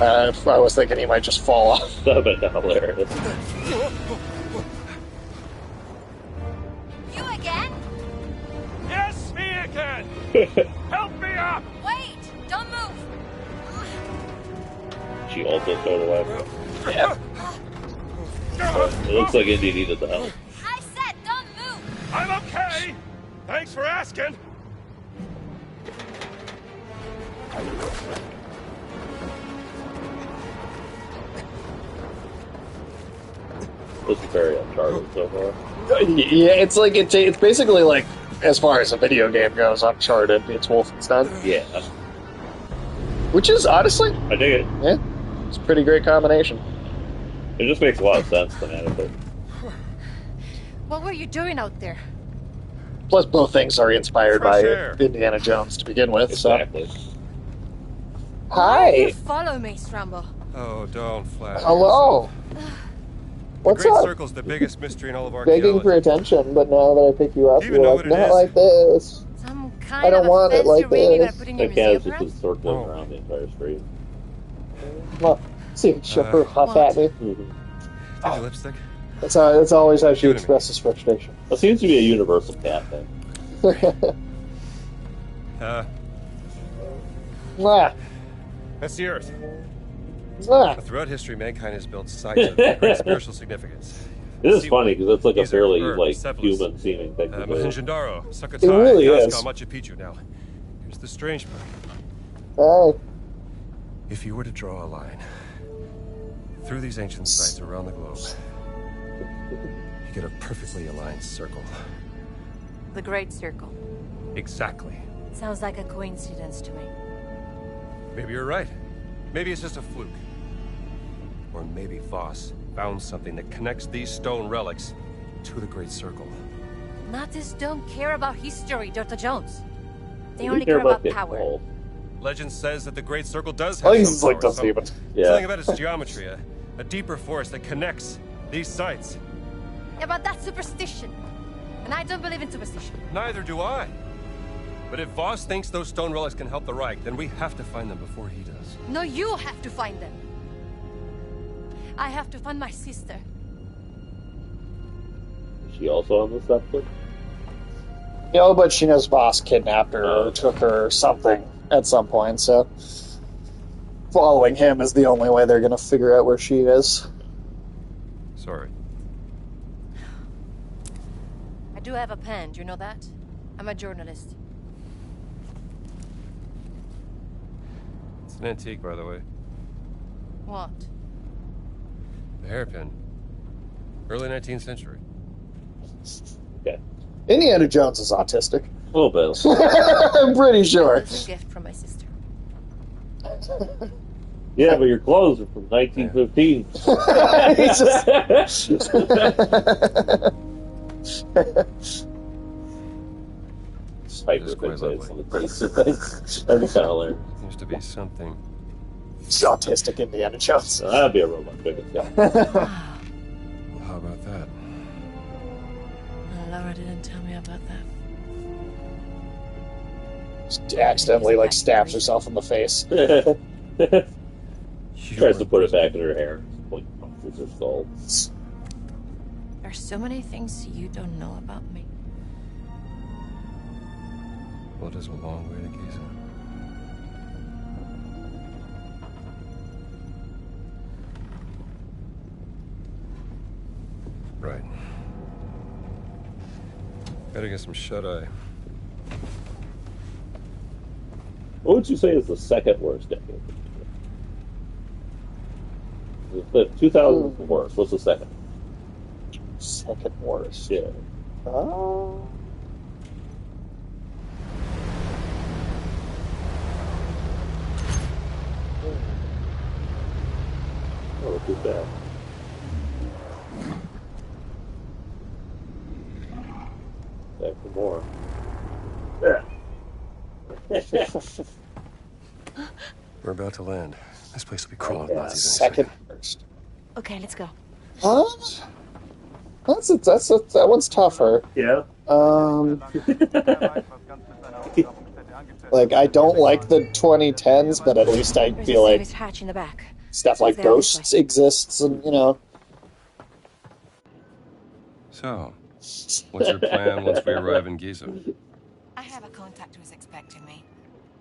I was thinking he might just fall off. That would have been hilarious. You again? Yes, me again! Help me up! Wait! Don't move! She also stowed away. Yeah. It looks like Indy needed the help. I said don't move! I'm okay! Thanks for asking! This is very Uncharted so far. Yeah, it's like it's basically like, as far as a video game goes, Uncharted. It's Wolfenstein. Yeah. Which is honestly, I dig it. Yeah, it's a pretty great combination. It just makes a lot of sense thematically. What were you doing out there? Plus, both things are inspired Fresh by air. Indiana Jones to begin with. Exactly. So. Why do you Hi. follow me, Strambo? Oh, don't flatter Hello. yourself. What's the Great up? Circle's the biggest mystery in all of Begging archaeology. for attention, but now that I pick you up, Do you even you're know like, what it not is? like this. Some I kind don't of a want it fancy like ring you this. gonna put in your That cat is museum, just perhaps? circling around the entire street. Well, see, Chipper huff at me. Mm-hmm. Take your lipstick. That's always how she Give it to me. expresses frustration. That seems to be a universal cat thing. Mwah. That's the Earth. Mwah. Throughout history, mankind has built sites of great spiritual significance. This is funny because it's like a These are fairly Earth, like Sepolis, human-seeming thing to do. Mohenjo-daro, It Sukhothai, really is. Nazca, Machu Picchu. Now, here's the strange part. Hey. If you were to draw a line through these ancient sites around the globe, you get a perfectly aligned circle. The Great Circle. Exactly. Sounds like a coincidence to me. Maybe you're right. Maybe it's just a fluke. Or maybe Voss found something that connects these stone relics to the Great Circle. Nazis don't care about history, Dr. Jones. They They only care care about getting power. old. Legend says that the Great Circle does I have think some it's like power, doesn't some- even. Yeah. Something about its geometry, a deeper force that connects these sites. Yeah, but that's superstition. And I don't believe in superstition. Neither do I. But if Voss thinks those stone relics can help the Reich, then we have to find them before he does. No, you have to find them. I have to find my sister. she also on this Netflix? No, but she knows Boss kidnapped her or took her or something at some point, so following him is the only way they're going to figure out where she is. Sorry. I do have a pen, do you know that? I'm a journalist. It's an antique, by the way. What? A hairpin. Early 19th century. Okay. Indiana Jones is autistic. A little bit. I'm pretty sure. It's a gift from my sister. Yeah, but your clothes are from 1915. He's just- Hyper quite fixates lovely. on the taste of things. That'd be kind of hilarious. Seems to be something. It's autistic Indiana Jones. So that'd be a robot biggest guy. Well, how about that? Laura didn't tell me about that. Just accidentally, like, stabs herself in the face. She tries to put it back in her hair. Like, punctures her skull. There's so many things you don't know about me. Blood is a long way to Giza. Right. Gotta get some shut-eye. What would you say is the second worst decade? The 2000 is the worst. What's the second? Second worst. Yeah. Oh. Oh, too bad. Back for more. Yeah. We're about to land. This place will be crawling with Nazis any Second second. worst. Okay, let's go. That one's tougher. Yeah. Like, I don't like the 2010s, but at least I There's feel a like service hatch in the back. stuff like Let's go this Ghosts exists, and, you know. So, what's your plan once we arrive in Giza? I have a contact who's expecting me.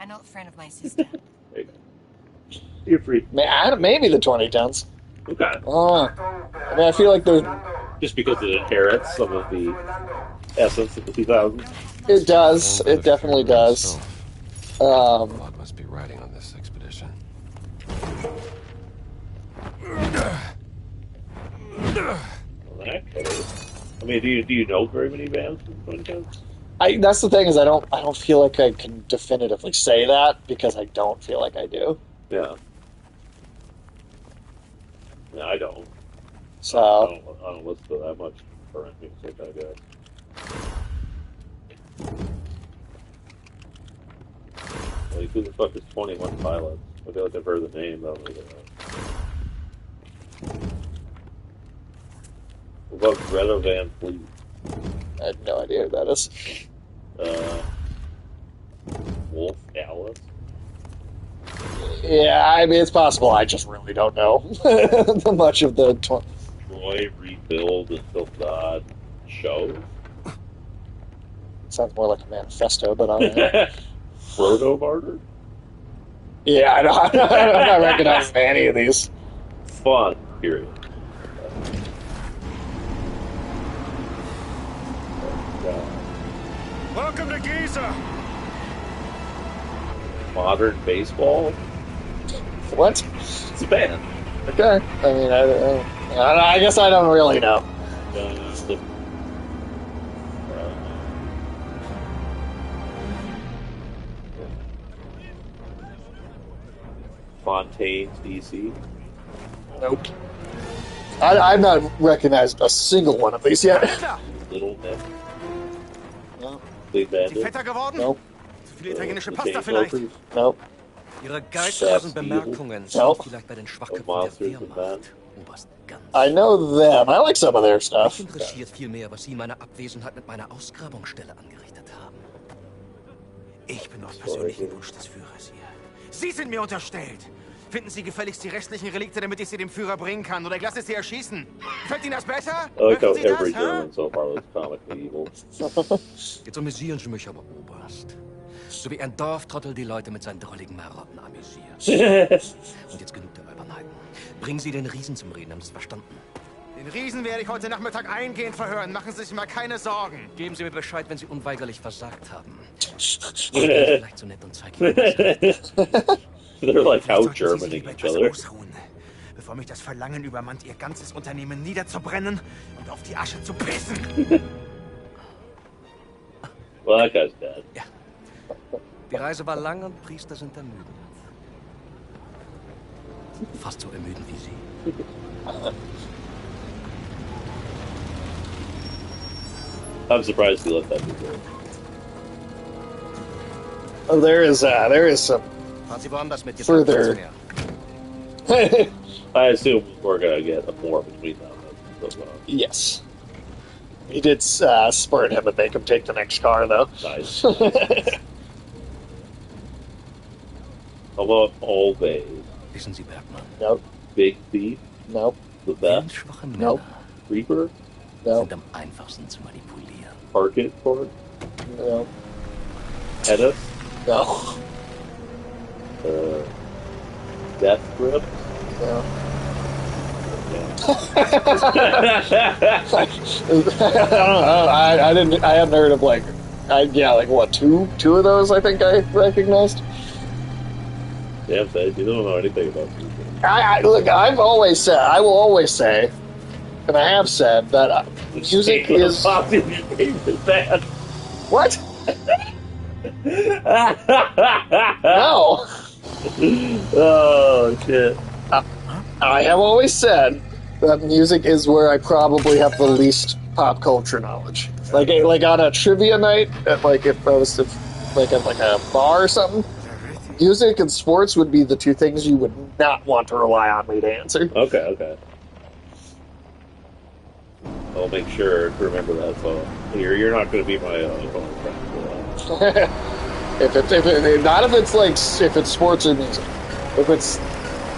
An old friend of my sister. There you go. You're free. Maybe the 2010s. Okay. I mean, I feel like there's... Just because it inherits some of the essence of the 2000s. It does. It definitely does. Blood must be riding on this expedition. I mean, do you know very many bands from the 2010s? That's the thing, is I don't feel like I can definitively say that, because I don't feel like I do. Yeah. No, I don't. So... I don't listen to that much current music, I guess. Like, who the fuck is 21 Pilots? I feel like I've heard the name, but I don't really know. What about Greta Van Fleet? I have no idea who that is. Wolf Alice? Yeah, I mean, it's possible. I just really don't know much of the... Troy, Rebuild, Until God show? Sounds more like a manifesto, but I don't know. Frodo Martyr? Yeah, I'm not recognizing any of these. Fun, period. Welcome to Giza! Modern baseball? What? It's a band. Okay. I mean, I guess I don't really know. Fontaine's DC. Nope. I've not recognized a single one of these yet. Little Nick. No. Big Bandit. Fetter geworden? Nope. Zu viel italienische The Pasta vielleicht? Chainsmokers. Nope. Ihre geistlosen Bemerkungen sind Nope. vielleicht bei den Of Schwachköpfen Monsters der and Men. Wehrmacht. Oberst Ganz. I know them. I like some of their stuff. Mich interessiert vielmehr, was Sie in meiner Abwesenheit mit meiner Ausgrabungsstelle angerichtet haben. Ich bin auf persönlichen Wunsch des Führers hier. Sie sind mir unterstellt. Finden Sie gefälligst die restlichen Relikte, damit ich sie dem Führer bringen kann, oder ich lasse sie erschießen. Gefällt Ihnen das besser? I like how Möchten Sie das, every hä? German so far looks comically evil. Jetzt amüsieren Sie mich aber, Oberst. So wie ein Dorftrottel die Leute mit seinen drolligen Marotten amüsiert. Und jetzt genug der Albernheiten. Bringen Sie den Riesen zum Reden, haben Sie es verstanden? Den Riesen werde ich heute Nachmittag eingehend verhören. Machen Sie sich mal keine Sorgen. Geben Sie mir Bescheid, wenn Sie unweigerlich versagt haben. Vielleicht so nett und zeigen Ihnen They're like how Germaning each other. Bevor mich das Verlangen übermannt, Ihr ganzes Unternehmen niederzubrennen und auf die Asche zu pissen. Well, that guy's dead. Ja. Die Reise war lang und Priester sind ermüdend. Fast so ermüdend wie Sie. I'm surprised he let that be good. Oh, there is some Fahren Sie woanders mit, jetzt further. I assume we're gonna get a more between them. Yes. He did spurt him and make him take the next car, though. Nice. How about All Bay? Wissen Sie, Bergmann? Nope. Big Thief? Nope. The Best? Schwache Männer Nope. Reaper? Nope. sind am einfachsten zu manipulieren. Parket Court? No. Hedda? No. Death Grip? No. I didn't. I hadn't heard of like what two of those? I think I recognized. Damn, Fed, you don't know anything about music. Look. I will always say, and I have said that music is bad. What? No. Oh shit. I have always said that music is where I probably have the least pop culture knowledge. Like on a trivia night, at if I was at a bar or something, music and sports would be the two things you would not want to rely on me to answer. Okay. I'll make sure to remember that. So you're not going to be my phone friend. if it's sports or music, if it's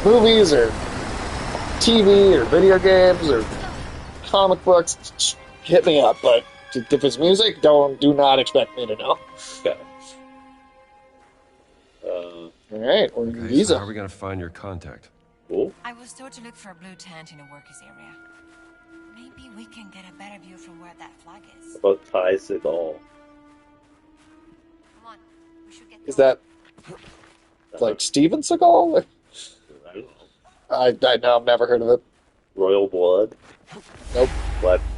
movies or TV or video games or comic books, hit me up. But if it's music, do not expect me to know. Okay. All right, or Okay, Visa. so how are we going to find your contact? Cool. I was told to look for a blue tent in a workers' area. Maybe we can get a better view from where that flag is. About Ty Seagal. Come on, we should get. Is that like Steven Seagal? I don't know. I know, I've never heard of it. Royal Blood. Nope.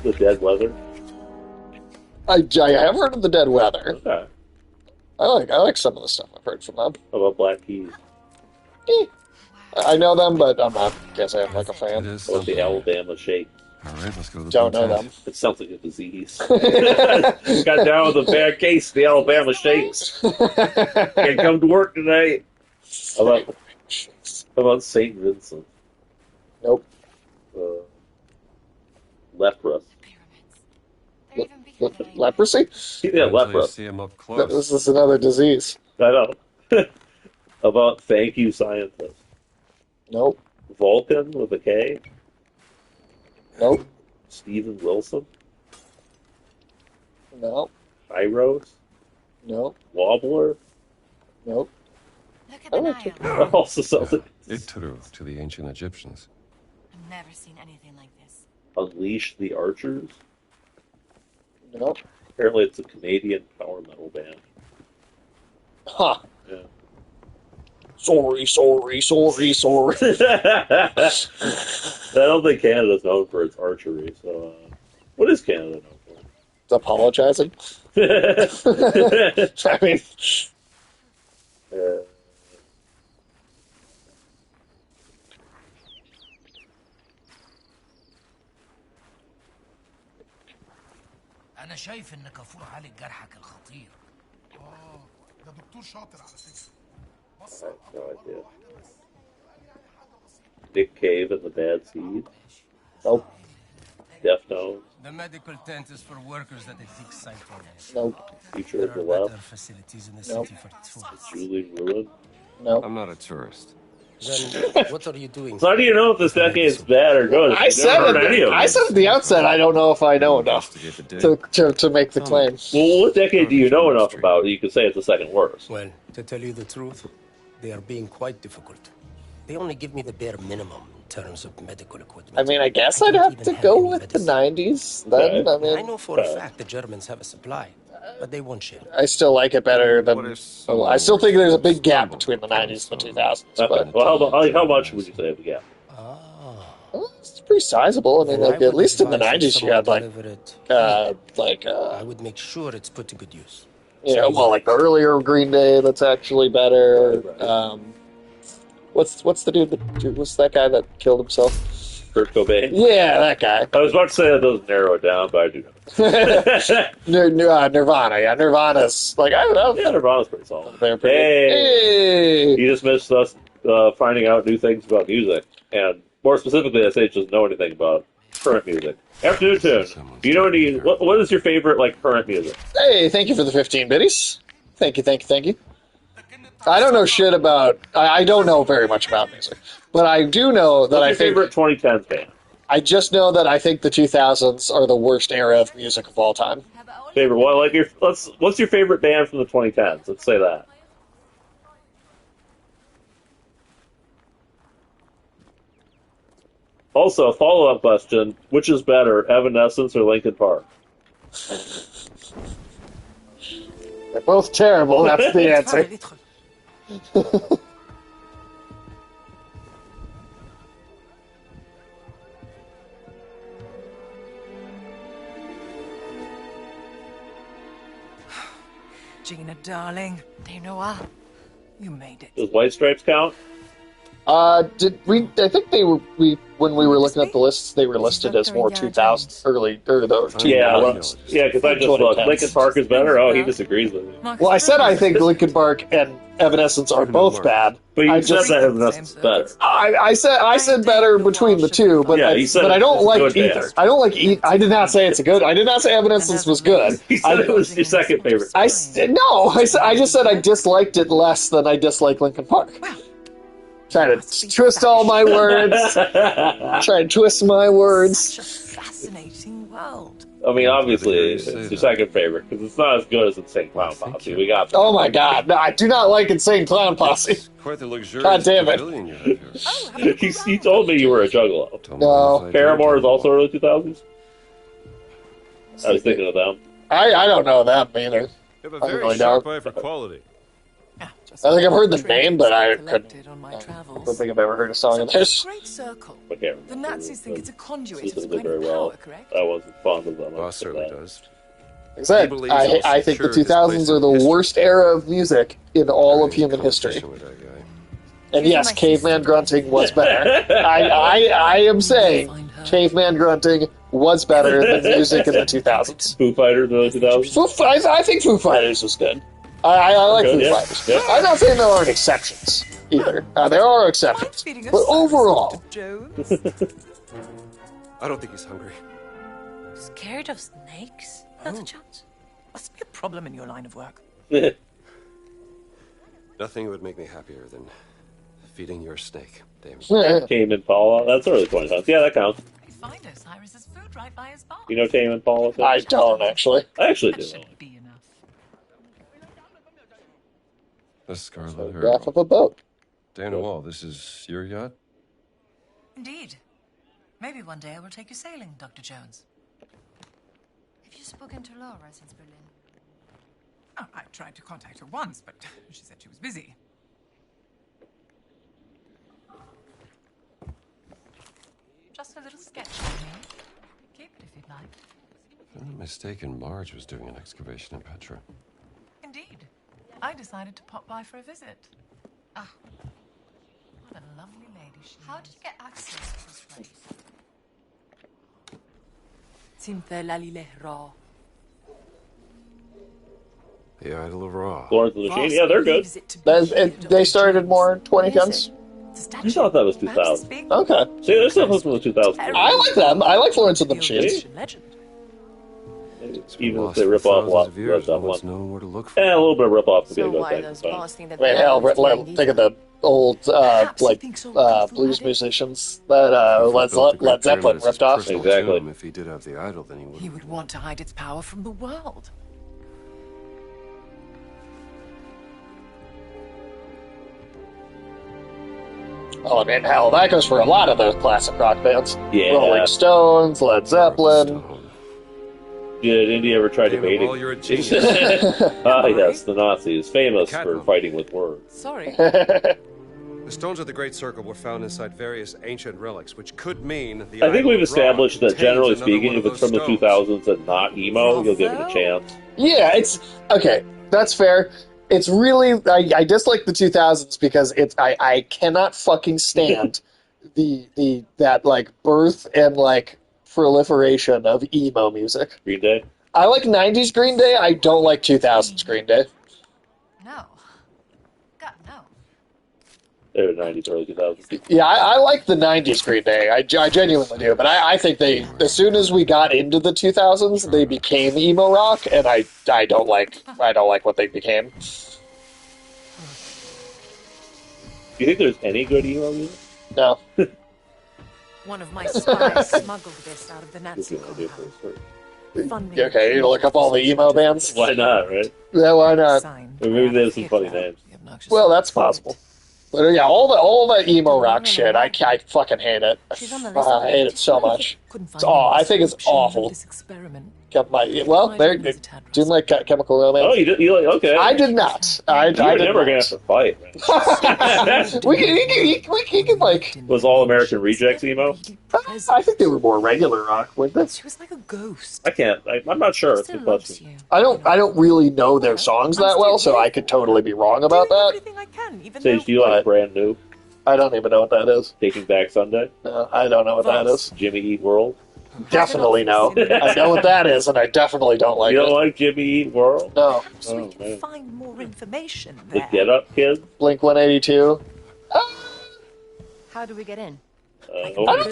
The Dead Weather. I have heard of the Dead Weather. Okay. I like some of the stuff I've heard from them. How about Black Keys? I know them, but I'm not. Guess I'm like a It fan. is How about the Alabama Shake? All right, let's go to the Don't blue know tent. them. It sounds like a disease. Got down with a bad case of the Alabama Shakes. Can't come to work tonight. How about St. Vincent? Nope. Leprous. They're even bigger than I knew. Leprosy? Yeah, Until you leprous. see him up close. This is another disease. I know. How about Thank You, Scientist? Nope. Vulcan with a K? Nope. Steven Wilson? No. Hyros? Nope. Wobbler? Nope. Look at the like Nile. Also sounds like Ituru to the ancient Egyptians. I've never seen anything like this. Unleash the Archers? Nope. Apparently it's a Canadian power metal band. Huh. Yeah. Sorry. I don't think Canada's known for its archery, so what is Canada known for? It's apologizing. I mean, أنا شايف إنك غفور عالج جرحك الخطير. ده دكتور شاطر على فكرة. بص no idea. Nick Cave and the Bad Seed? nope. Deftones? The medical tent is for workers that dig siphons. Nope. Future There of the are Left? better facilities in the Nope. city for tourists. Julie Ruin? Nope. I'm not a tourist. Then what are you doing? So how do you know if this decade is bad or good? I said at the outset, I don't know if I know enough to make the claim. Well, what decade do you know enough about that you can say it's the second worst? Well, to tell you the truth, they are being quite difficult. They only give me the bare minimum in terms of medical equipment. I mean, I guess I'd have to go with the 90s then. Okay. I I know for a fact the Germans have a supply, but they won't share. I still like it better than. I still think there's a big gap between the 90s and the 2000s. Okay. But Well, how much would you say the gap? well, it's pretty sizable. I mean, like at least in the 90s, you had I would make sure it's put to good use. well, like the earlier Green Day, that's actually better. What's the dude? What's that guy that killed himself? Kurt Cobain? Yeah, that guy. I was about to say that doesn't narrow it down, but I do know. Nirvana. Yeah, Nirvana's like I don't know. Yeah, Nirvana's pretty solid. They're pretty. Hey! You just missed us finding out new things about music, and more specifically, I say just know anything about current music. Afternoon Tune. Do you know any? What is your favorite current music? Hey, thank you for the 15 biddies. Thank you. I don't know shit about. I don't know very much about music, but I do know that What's your favorite 2010s band? I just know that I think the 2000s are the worst era of music of all time. Favorite? Well, what's your favorite band from the 2010s? Let's say that. Also, a follow-up question: which is better, Evanescence or Linkin Park? They're both terrible. That's the answer. Gina, darling. Do you know what? You made it. Does White Stripes count? Did we? I think they were. When we were looking at the lists, they were listed as more 2000s, early or the 2000s. Yeah, because I just looked. Linkin Park is better. Oh, he disagrees with me. Well, I said I think Linkin Park and Evanescence are both bad. But you said that Evanescence is better. I said better between the two, but but I don't like either. I don't like either. I did not say it's a good. I did not say Evanescence was good. He said it was your second favorite. I just said I disliked it less than I disliked Linkin Park. Trying to twist all my words. Trying to twist my words. Such a fascinating world. I mean, obviously, it's your second favorite, because it's not as good as Insane Clown Posse. We got. Oh my god, no, I do not like Insane Clown Posse. Quite the luxurious God damn it. pavilion you have here. He told me you were a juggalo. No. Paramore is also early 2000s? I was thinking of them. I don't know them either. You have a I very really sharp don't. eye for quality. I think I've heard the name, but I collected on my don't travels. think I've ever heard a song of theirs. Great circle. Okay. The Nazis think it's a conduit of some Specifically kind very of well. power, correct? I wasn't fond of them. Boss certainly does. Like I said, I think the 2000s are the worst era of music in all of human history. And yes, caveman grunting was better. I am saying caveman grunting was better than music in the 2000s. Foo Fighters in the 2000s? I think Foo Fighters was good. I like Foo Fighters. Yeah. I'm not saying there aren't exceptions either. There are exceptions. But overall... I don't think he's hungry. Scared of snakes? Not a chance. Must be a problem in your line of work. Nothing would make me happier than feeding your snake, Damon. Tame Impala? That's early 2010s. Yeah, that counts. Find Osiris's food right by his bar. You know Tame Impala? I don't, actually. I actually do. Be enough. The Scarlet Photograph Heart. of a boat. Dana Wall, this is your yacht? Indeed. Maybe one day I will take you sailing, Dr. Jones. Have you spoken to Laura since Berlin? Oh, I tried to contact her once, but she said she was busy. Just a little sketch of me. Keep it if you'd like. If I'm not mistaken, Marge was doing an excavation in Petra. Indeed. I decided to pop by for a visit. Ah, what a lovely lady she How is. did you get access to this place? The Idol of Ra. Florence and the Machine? Yeah, they're good. They started more in 2010s? You thought that was 2000. Okay. See, there's stuff from the 2000s. I like them. I like Florence and the Machine. Even if they rip off a lot of stuff. Know where to look for. A little bit of rip off could be a So good why thing. those but- boss think that I mean, hell, think of the old Perhaps he thinks all kung fu blues had it. musicians that Led Zeppelin ripped off. Exactly. If he did have the idol, then he would. He would want to hide its power from the world. Oh, I mean, hell, that goes for a lot of those classic rock bands. Yeah. Rolling Stones, Led Zeppelin. Did India ever try Damn it, debating? Wall, you're a genius. Yes, the Nazis, famous for Cardinal. fighting with words. Sorry. The stones of the Great Circle were found inside various ancient relics, which could mean the I think idol we've of Ra established that, contains generally another speaking, one if of it's from the those 2000s and not emo, you'll give it a chance. Yeah, it's okay. That's fair. It's really I dislike the 2000s because I cannot fucking stand that like birth and like proliferation of emo music. Green Day? I like 90s Green Day. I don't like 2000s Green Day. No. God, no. They were 90s, early 2000s. Yeah, I like the 90s Green Day. I genuinely do. But I think as soon as we got into the 2000s, they became emo rock, and I don't like what they became. Do you think there's any good emo music? No. One of my spies smuggled this out of the Nazi That's a good idea compound. for a Okay, you look up all the emo bands? Why not, right? Yeah, why not? Or maybe they have some funny names. Well, that's possible. But yeah, all the emo rock shit, I fucking hate it. I hate it so much. I think it's awful. Well, there, didn't like Chemical Romance. Oh, you like, okay. I did not. I You're did never not. gonna have to fight, man. we can like. Was All American Rejects emo? I think they were more regular rock, weren't they? She was like a ghost. I can't. I'm not sure. It's a good question. I don't really know their songs that well, so I could totally be wrong about that. Sage, do you like Brand New? I don't even know what that is. Taking Back Sunday? No, I don't know what that is. Jimmy Eat World? Definitely no. I know what that is, and I definitely don't like You it. don't like Jimmy Eat World? No. Oh, man. Find more information The there. Get Up Kids? Blink 182. How do we get in? I don't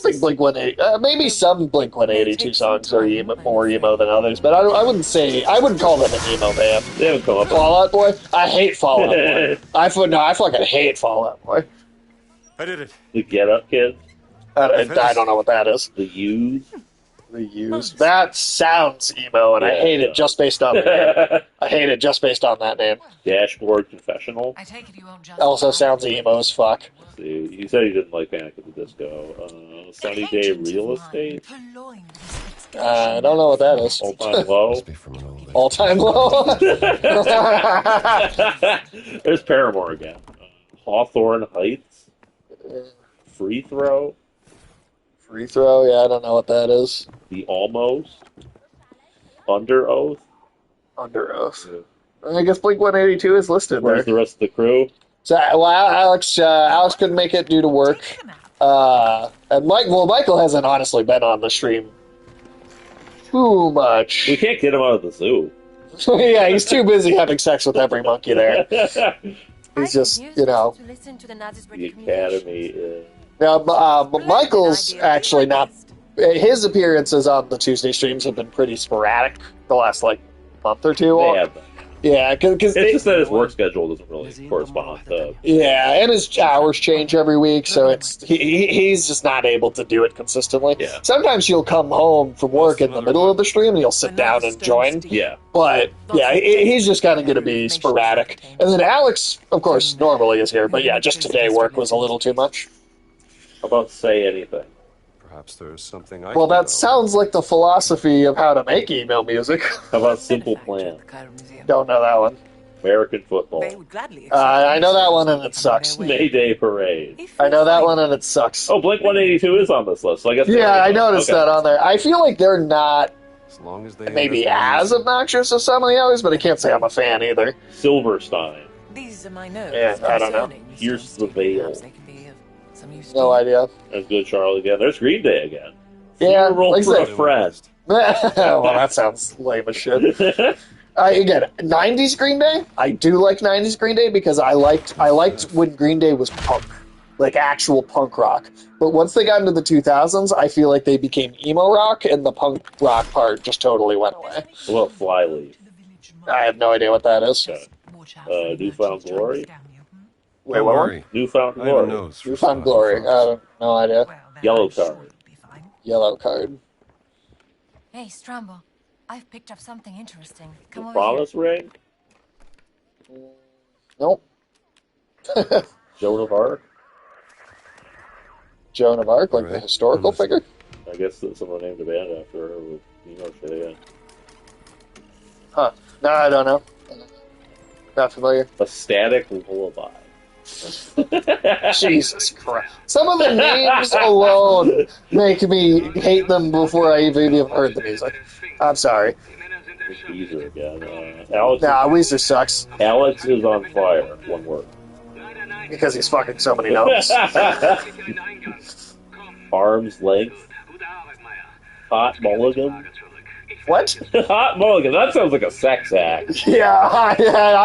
think Blink 182. Maybe some Blink 182 songs are more emo than others, but I wouldn't call them an emo band. They haven't come up. Fall Out Boy. I hate Fall Out Boy. I fucking hate Fall Out Boy. I did it. The Get Up Kids? I don't know what that is. The Used? The Used. That sounds emo, and I hate it just based on the name. I hate it just based on that name. Dashboard Confessional? I take it you won't just. Also sounds emo as fuck. See, you said you didn't like Panic at the Disco. Sunny Day Real Estate? I don't know what that is. All Time Low? All Time Low? There's Paramore again. Hawthorne Heights? Free Throw? Free Throw? Yeah, I don't know what that is. The Almost? Under Oath? Under Oath. I guess Blink 182 is listed Where's there. the rest of the crew? So, well, Alex couldn't make it due to work. And Michael hasn't honestly been on the stream too much. We can't get him out of the zoo. Yeah, he's too busy having sex with every monkey there. He's just, To listen to the Nazis' The Academy is... Now, Michael's actually not. His appearances on the Tuesday streams have been pretty sporadic the last month or two. They have been. Yeah, because it's just that his work schedule doesn't really correspond to... Yeah, and his hours change every week, so he's just not able to do it consistently. Yeah. Sometimes he'll come home from work in the middle of the stream and he'll sit down and join. Yeah. But, yeah, he's just kind of going to be sporadic. And then Alex, of course, normally is here, but yeah, just today work was a little too much. How about Say Anything? Perhaps there's something I Well, can that know. sounds like the philosophy of how to make email music. How about Simple Plan? Don't know that one. American Football? I know that one and it sucks. May Day Parade? I know that one and it sucks. Oh, Blink 182 is on this list, so I guess... Yeah, I noticed that on there. I feel like they're not As long as they maybe as obnoxious as some of the others, but I can't say I'm a fan either. Silverstein? These are my notes. Yeah, I don't know. Here's the Veil? No idea. That's good, Charlie, again. There's Green Day again. Yeah, Funeral like I for a said- Friend. Well, that sounds lame as shit. Again, 90s Green Day? I do like 90s Green Day because I liked when Green Day was punk. Like actual punk rock. But once they got into the 2000s, I feel like they became emo rock and the punk rock part just totally went away. What about Flyleaf? I have no idea what that is. Newfound Glory? Wait, Don't what one? worry. Newfound I have a Glory. nose for Newfound spotting Glory. foxes. No idea. Yellow card. Yellow card. Hey, Stramble. I've picked up something interesting. The Come over Promise Ring. Nope. Joan of Arc. Joan of Arc, like the Right. historical figure? I guess that someone named a band after her with shit, yeah. Huh. No, I don't know. Not familiar. A Static Lullaby. Jesus Christ. Some of the names alone make me hate them before I even heard the music. I'm sorry. Weezer again. Alex. Nah, Weezer sucks. Alex is on fire. One word. Because he's fucking so many notes. Arm's length. Hot mulligan. What? Hot mulligan. That sounds like a sex act. Yeah, I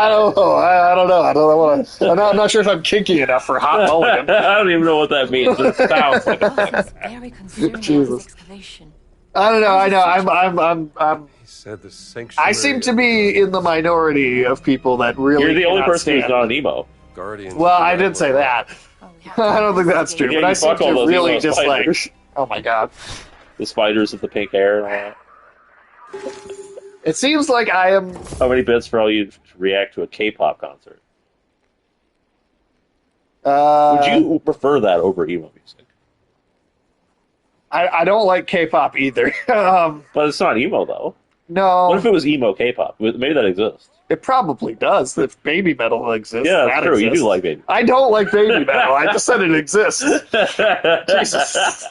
don't know. I don't know. I'm not sure if I'm kinky enough for hot mulligan. I don't even know what that means. It sounds like a sex act. Very concerned Jesus. excavation. I don't know. I know. I'm He said the sanctuary. I seem to be in the minority of people that really. You're the only cannot person who's stand. not an emo. Guardians. Well, I did say that. I don't think that's true, Yeah, but I you seem fuck all to those really emo just spiders. like. Oh my god! The spiders with the pink hair and all that. It seems like I am. How many bits for all you to react to a K-pop concert? Would you prefer that over emo music? I don't like K-pop either. But it's not emo though. No. What if it was emo K-pop? Maybe that exists. It probably does. If baby metal exists, Yeah, that that's true. You exists. do like baby. I don't like baby metal. I just said it exists. Jesus.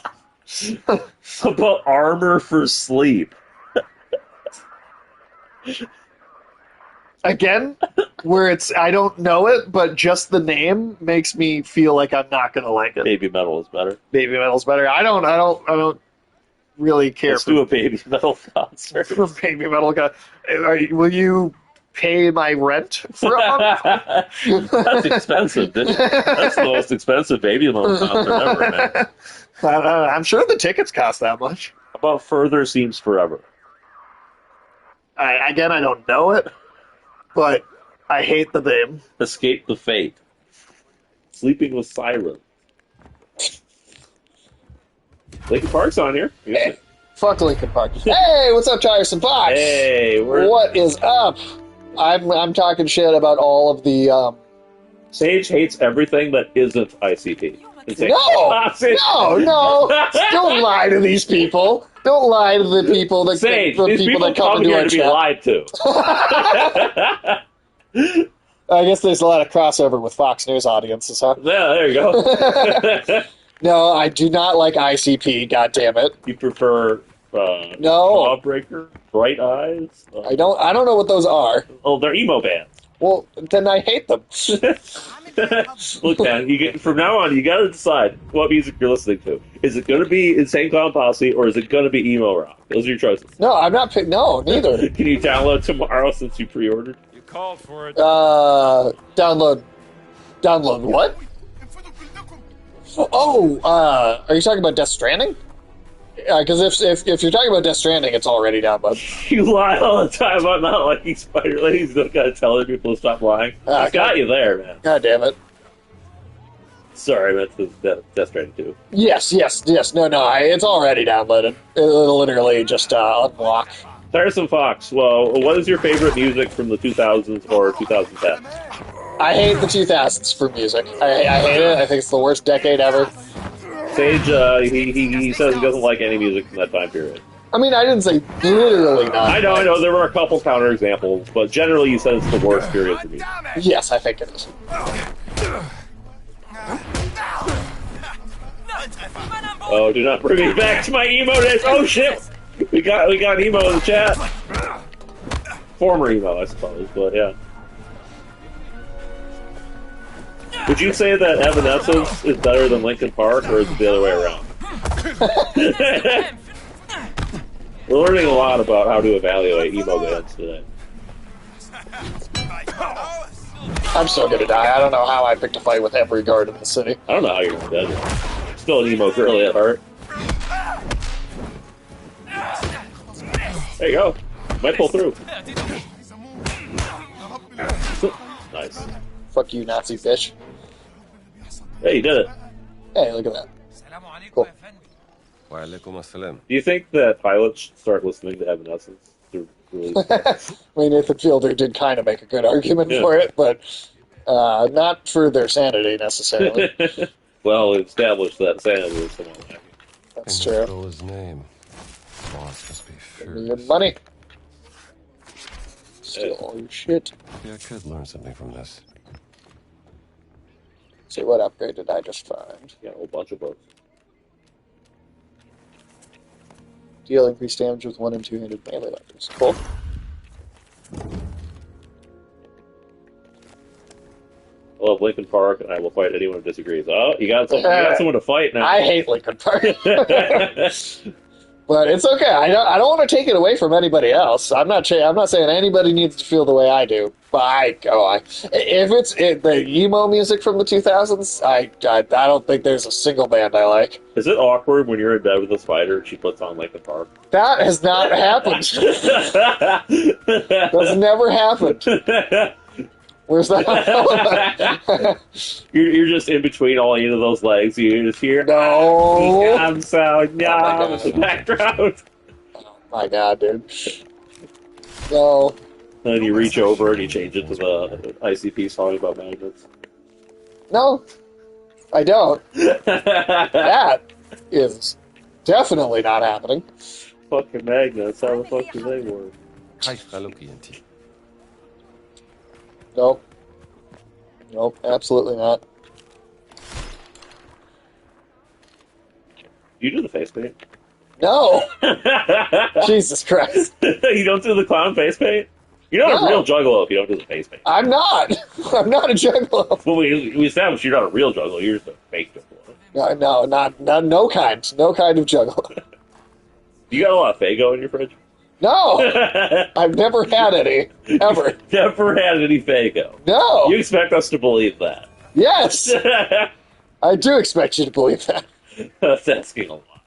How about Armor for Sleep? Again, where it's I don't know it, but just the name makes me feel like I'm not gonna like it. Baby metal is better. Baby metal's better. I don't really care Let's do a baby metal concert. for baby metal. Will you pay my rent for a month? That's expensive. That's the most expensive baby metal concert ever, man. I'm sure the tickets cost that much. How about Further Seems Forever? Again, I don't know it, but I hate the name. Escape the Fate. Sleeping with Sirens. Linkin Park's on here. Hey, fuck Linkin Park. Hey, what's up, Tiresome Fox? Hey, what is up? I'm talking shit about all of the. Sage hates everything that isn't ICP. No! Don't lie to these people. Don't lie to the people that Sage, the these people that come into here our to be chat. lied to. I guess there's a lot of crossover with Fox News audiences, huh? Yeah, there you go. No, I do not like ICP. God damn it! You prefer No. Jawbreaker, Bright Eyes? I don't know what those are. Oh, they're emo bands. Well, then I hate them. Look, man, from now on, you got to decide what music you're listening to. Is it going to be Insane Clown Posse, or is it going to be emo rock? Those are your choices. No, I'm not. No, neither. Can you download tomorrow since you pre-ordered? You called for it. Download what? Oh, are you talking about Death Stranding? Because if you're talking about Death Stranding, it's already down, bud. You lie all the time about not liking spider ladies. You don't gotta tell other people to stop lying. I got you there, man. God damn it. Sorry, I meant the Death Stranding 2. Yes. No, it's already downloaded. It'll literally just unlock. Tiresome Fox, well, what is your favorite music from the 2000s or 2010? I hate the 2000s for music. I hate it. I think it's the worst decade ever. Sage, he says he doesn't like any music from that time period. I mean, I didn't say literally not. I know, there were a couple counter examples, but generally he says it's the worst period for music. Yes, I think it is. Oh, do not bring me back to my emo days. Oh shit! We got emo in the chat. Former emo, I suppose, but yeah. Would you say that Evanescence is better than Linkin Park, or is it the other way around? We're learning a lot about how to evaluate emo bands today. I'm still gonna die. I don't know how I picked a fight with every guard in the city. I don't know how you're dead. Still an emo girly at heart. There you go. Might pull through. Nice. Fuck you, Nazi bitch. Hey, you did it. Hey, look at that. Cool. Wa alaikum assalam. Do you think that pilots should start listening to Evanescence? I mean, Nathan Fielder did kind of make a good argument for it, but not for their sanity necessarily. Well, we established that sanity is someone lacking. That's They true. stole his name. Boss must be Give me furious. your money. Steal all your shit. Maybe I could learn something from this. See, what upgrade did I just find? Yeah, a whole bunch of books. Deal increased damage with 1 and 2-handed melee weapons. Cool. I love Lincoln Park, and I will fight anyone who disagrees. Oh, you got someone to fight now. I hate Lincoln Park. But it's okay. I don't want to take it away from anybody else. I'm not saying anybody needs to feel the way I do. But if it's the emo music from the 2000s, I don't think there's a single band I like. Is it awkward when you're in bed with a spider and she puts on Lincoln Park? That has not happened. That's never happened. Where's that? you're just in between all 8 of those legs. You just hear, no. I'm so numb in the background. Oh my god, dude. No. And then you reach over and you change it to the ICP song about magnets. No, I don't. That is definitely not happening. Fucking magnets, how the fuck do they work? Nope. Nope, absolutely not. You do the face paint? No! Jesus Christ. You don't do the clown face paint? You're not a real juggalo if you don't do the face paint. I'm not. I'm not a juggalo. Well, we established you're not a real juggalo. You're just a fake juggalo. No, no kind. No kind of juggalo. You got a lot of Faygo in your fridge? No! I've never had any. Ever. Never had any Faygo. No! You expect us to believe that? Yes! I do expect you to believe that. That's asking a lot.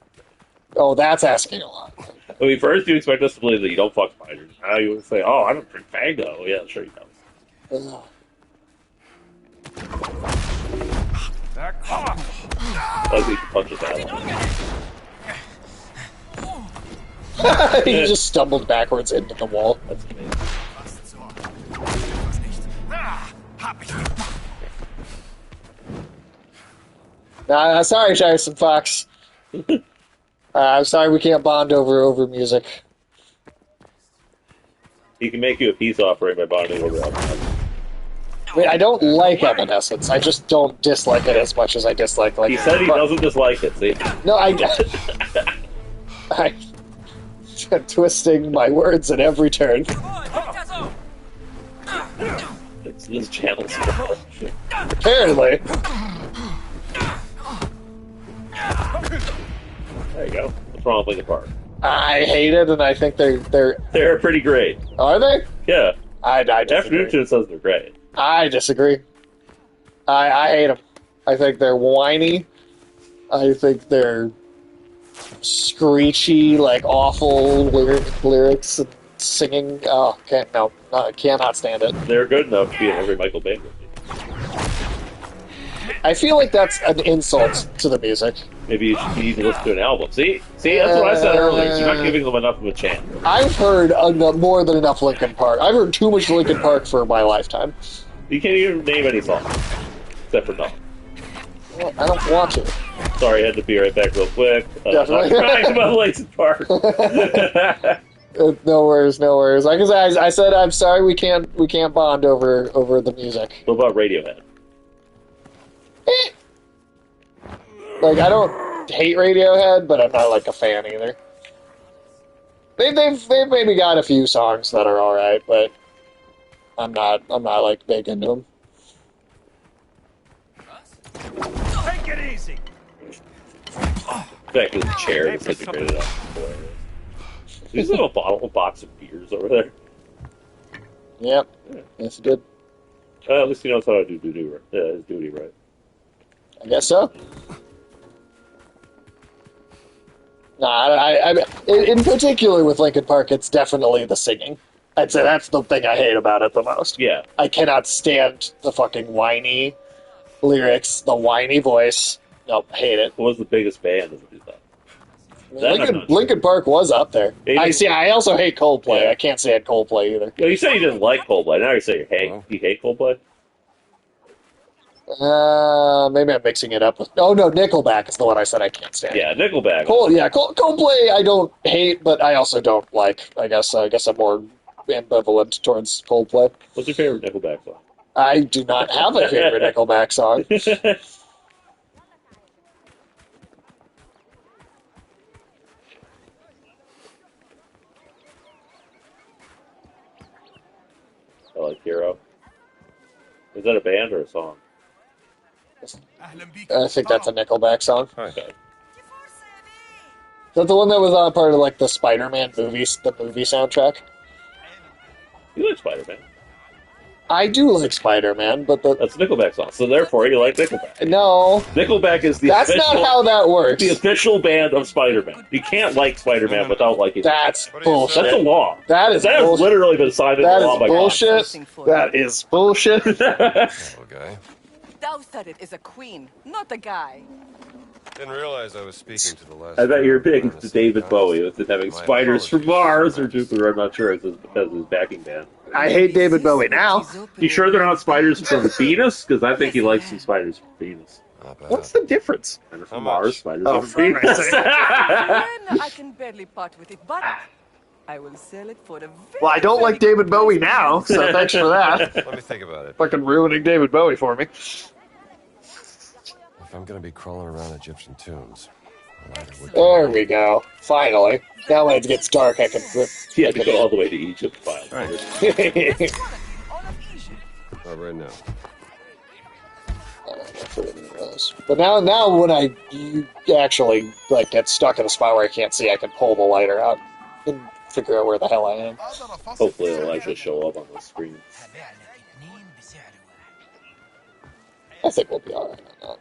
Oh, that's asking a lot. I mean, first you expect us to believe that you don't fuck spiders. Now you would say, oh, I don't drink Faygo. Yeah, sure you don't. Back off! I think you punch his out. He just stumbled backwards into the wall. That's amazing. Sorry, Tyson Fox. I'm sorry we can't bond over music. He can make you a peace offering by bonding over alcohol. I mean, I don't like Evanescence. I just don't dislike it as much as I dislike. Like He said he doesn't dislike it. See? No, I'm twisting my words at every turn. It's this channel's Apparently. There you go. What's wrong with Lincoln Park? I hate it, and I think they're pretty great. Are they? Yeah. I disagree. Afternoon Tune says they're great. I disagree. I hate them. I think they're whiny. I think they're screechy, like awful lyrics and singing. Oh, cannot stand it. They're good enough to be in every Michael Bay movie. I feel like that's an insult to the music. Maybe you need to listen to an album. See, that's what I said earlier. You're not giving them enough of a chance. I've heard more than enough Linkin Park. I've heard too much Linkin Park for my lifetime. You can't even name any songs except for "No." Well, I don't want to. Sorry, I had to be right back real quick. Definitely. Talking about Linkin Park. No worries. Like I said, I'm sorry we can't bond over the music. What about Radiohead? Like, I don't hate Radiohead, but I'm not like a fan either. They've maybe got a few songs that are all right, but I'm not like big into them. Take it easy. Back to the chair that's integrated up. You just have a box of beers over there. Yep. Yeah. Yes, it did. At least he knows how to do his duty right. I guess so. No, I in particular with Linkin Park, it's definitely the singing. I'd say that's the thing I hate about it the most. Yeah. I cannot stand the fucking whiny, lyrics, the whiny voice. Nope, hate it. What was the biggest band of the 2000s? Linkin Park was up there. I see. I also hate Coldplay. Yeah. I can't stand Coldplay either. You said you didn't like Coldplay. Now you say you hate Coldplay? Maybe I'm mixing it up with. Oh no, Nickelback is the one I said I can't stand. Yeah, Nickelback. Coldplay I don't hate, but I also don't like. I guess I'm more ambivalent towards Coldplay. What's your favorite Nickelback song? I do not have a favorite Nickelback song. I like Hero. Is that a band or a song? I think that's a Nickelback song. Okay. Is that the one that was on part of like the Spider-Man movies, the movie soundtrack? You like Spider-Man. I do like Spider-Man, but that's a Nickelback song, so therefore you like Nickelback. No. Nickelback is the That's official, not how that works. the official band of Spider-Man. You can't like Spider-Man without liking That's bullshit. That's a law. That is has bullshit. literally been signed into That law is by bullshit. That is bullshit. Okay. Thou said it is a queen, not a guy. Didn't realize I was speaking to the last. I bet you're big to David Bowie with having Spiders from Mars or Jupiter. I'm not sure as his backing band. I hate David Bowie now. You sure they're not spiders from Venus? Because I think he likes some spiders from Venus. What's the difference? Spiders from Mars, spiders Oh, from for Venus. Christ's sake. I can barely part with it, but I will sell it for a very, Well, I don't like David Bowie now, so thanks for that. Let me think about it. Fucking ruining David Bowie for me. If I'm gonna be crawling around Egyptian tombs, a lighter would. There we go. Finally. Now when it gets dark, I can. He had to go all the way to Egypt to find Right. Not right now. But now when you actually like get stuck in a spot where I can't see, I can pull the lighter out and figure out where the hell I am. Hopefully it'll actually show up on the screen. I think we'll be alright on that.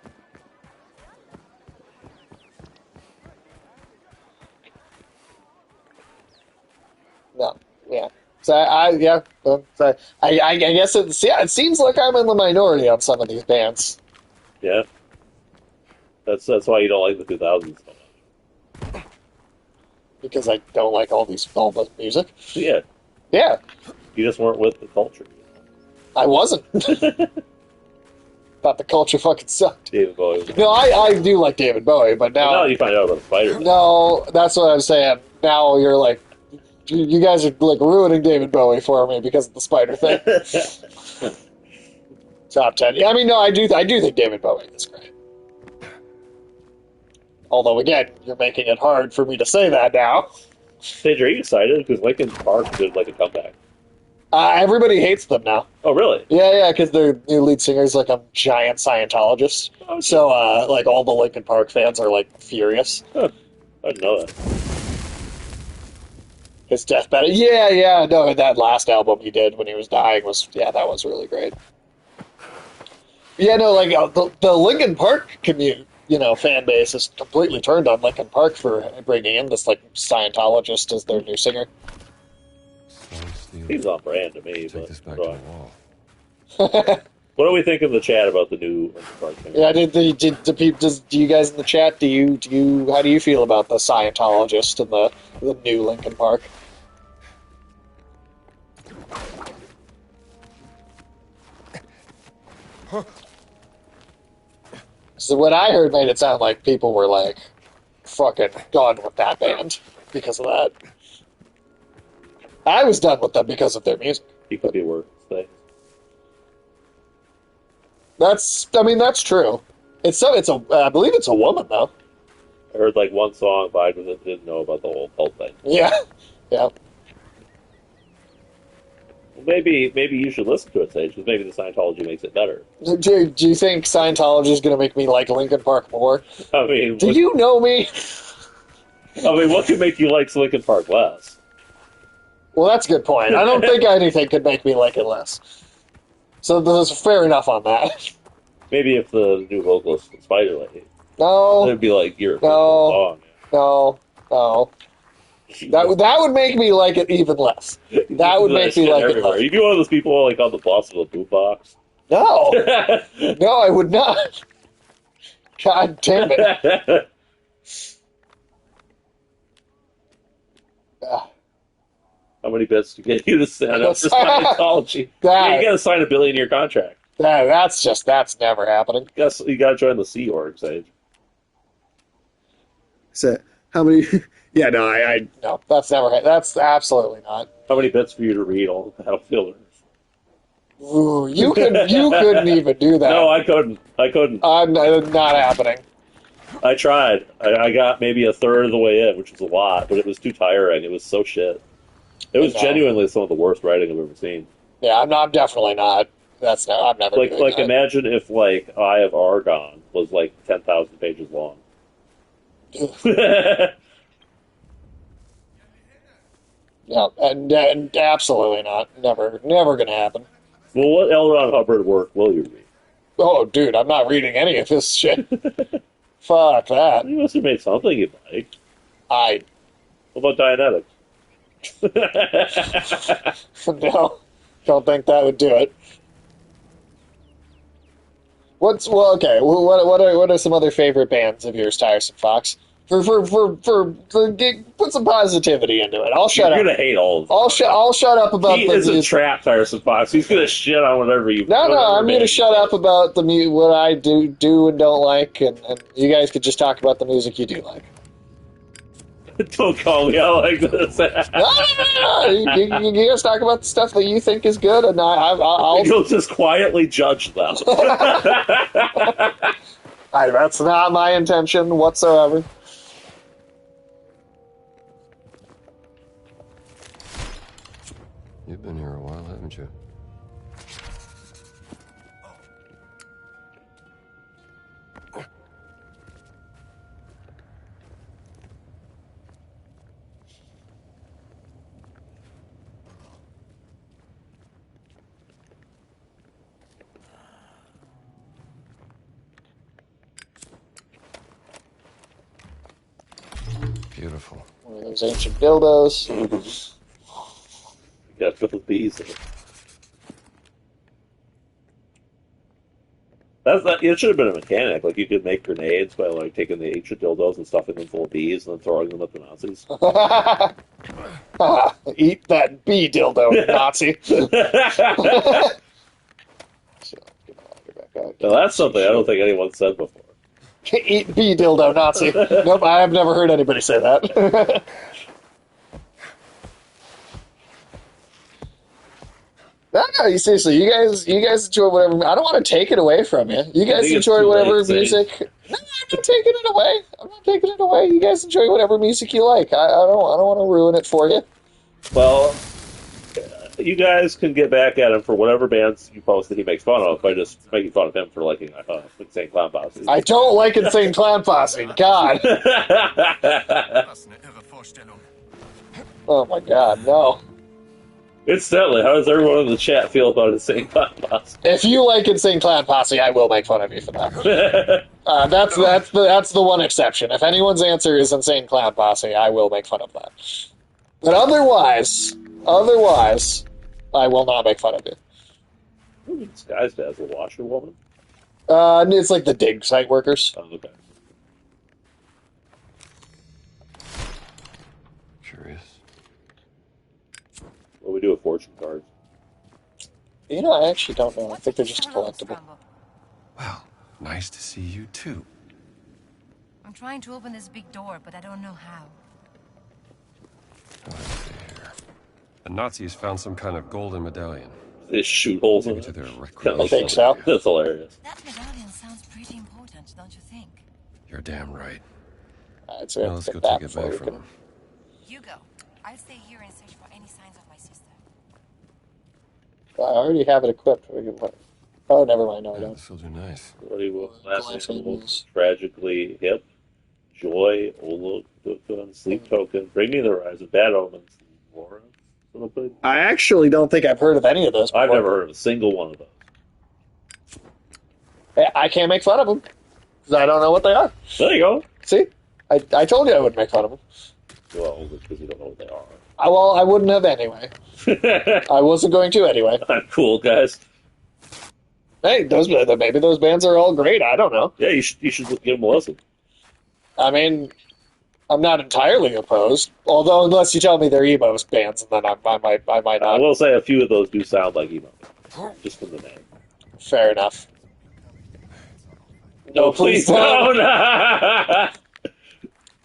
No, yeah. So I guess it seems like I'm in the minority on some of these bands. Yeah. That's why you don't like the 2000s so much. Because I don't like all the music. Yeah. Yeah. You just weren't with the culture. I wasn't. Thought the culture fucking sucked. David Bowie. No, I do like David Bowie, but now you find out about Spider-Man. No, that's what I'm saying. Now you're like, you guys are like ruining David Bowie for me because of the spider thing. Top 10. Yeah, I mean, no, I do think David Bowie is great. Although, again, you're making it hard for me to say that now. Sage, are you excited? Because Linkin Park did like a comeback. Everybody hates them now. Oh, really? Yeah, because their new lead singer is like a giant Scientologist. Oh, so, like, all the Linkin Park fans are like furious. Huh. I didn't know that. His deathbed. Yeah, no, that last album he did when he was dying that was really great. Yeah, no, like, the Linkin Park fan base is completely turned on Linkin Park for bringing in this, like, Scientologist as their new singer. Seems on brand to me, but this back to the wall. What do we think in the chat about the new Linkin Park thing? Yeah, do you guys in the chat, how do you feel about the Scientologist and the new Linkin Park? So what I heard made it sound like people were like fucking done with that band because of that. I was done with them because of their music. You could be worse things. That's true. I believe it's a woman though. I heard like one song, but I didn't know about the whole cult thing. Yeah. Well, maybe you should listen to it, Sage, because maybe the Scientology makes it better. Do you think Scientology is going to make me like Linkin Park more? I mean, do you know me? I mean, what could make you like Linkin Park less? Well, that's a good point. I don't think anything could make me like it less. So there's fair enough on that. Maybe if the new vocalist was Spider Lady. No. It'd be like your song. No. That would make me like it even less. That would make me like it less. You'd be one of those people like on the bus with a boombox. No. No, I would not. God damn it. How many bits to get you to sign up for Scientology? Yeah, you got to sign $1 billion in your contract. That's never happening. Yes, you got to join the Sea Org, Sage. So, how many? Yeah, no, no, that's never. That's absolutely not. How many bits for you to read all the Battlefielders? Ooh, you couldn't even do that. No, I couldn't. Not happening. I tried. I got maybe a third of the way in, which was a lot, but it was too tiring. It was so shit. It was genuinely some of the worst writing I've ever seen. Yeah, I'm definitely not. I'm never like doing that. Imagine if Eye of Argon was 10,000 pages long. No, and absolutely not. Never gonna happen. Well, what L. Ron Hubbard work will you read? Oh, dude, I'm not reading any of this shit. Fuck that. You must have made something you like. What about Dianetics? No, don't think that would do it. What are some other favorite bands of yours, Tiresome Fox? Put some positivity into it. I'll shut up. You're gonna hate all of them. I'll shut up about he the is music. a trap, Tiresome Fox. He's gonna shit on whatever you. No, I'm gonna shut up about what I do and don't like, and you guys could just talk about the music you do like. Don't call me out like this. No. You guys talk about the stuff that you think is good, and I'll You'll just quietly judge them. That's not my intention whatsoever. You've been here a while, haven't you? Beautiful. One of those ancient dildos. Yeah, fill with bees in it. It should have been a mechanic. You could make grenades by taking the ancient dildos and stuffing them full of bees and then throwing them at the Nazis. Eat that bee dildo, Nazi. Now that's something I don't think anyone said before. Eat bee dildo, Nazi. Nope, I have never heard anybody say that. No, seriously, you guys enjoy whatever. I don't want to take it away from you. You guys enjoy whatever music. No, I'm not taking it away. You guys enjoy whatever music you like. I don't want to ruin it for you. Well, you guys can get back at him for whatever bands you post that he makes fun of by just making fun of him for liking Insane Clown Posse. I don't like Insane Clown Posse. God. Oh my God, no. Incidentally, how does everyone in the chat feel about Insane Clown Posse? If you like Insane Clown Posse, I will make fun of you for that. That's the one exception. If anyone's answer is Insane Clown Posse, I will make fun of that. But otherwise, I will not make fun of you. Who disguised as a washerwoman? It's like the dig site workers. Oh, okay. Curious. What do we do with fortune cards? I actually don't know. I think they're just collectible. Well, nice to see you too. I'm trying to open this big door, but I don't know how. Let's see here. The Nazis found some kind of golden medallion. They shoot holes in to their I think so. That's hilarious. That medallion sounds pretty important, don't you think? You're damn right. So now let's go take it back from them. You go. I'll stay here and search for any signs of my sister. I already have it equipped. Oh, never mind. No, I don't. This will do nice. What do you want? Last name tragically hip. Joy, Ola, Sleep Token, Bring Me the Rise of Bad Omens, Laura. I actually don't think I've heard of any of those before. I've never heard of a single one of those. I can't make fun of them because I don't know what they are. There you go. See, I told you I wouldn't make fun of them. Well, because you don't know what they are. I wouldn't have anyway. I wasn't going to anyway. I'm cool, guys. Hey, maybe those bands are all great. I don't know. Yeah, you should give them a listen. I mean, I'm not entirely opposed. Although, unless you tell me they're emo bands, and then I might I not. will say a few of those do sound like emo, just from the name. Fair enough. No, please don't.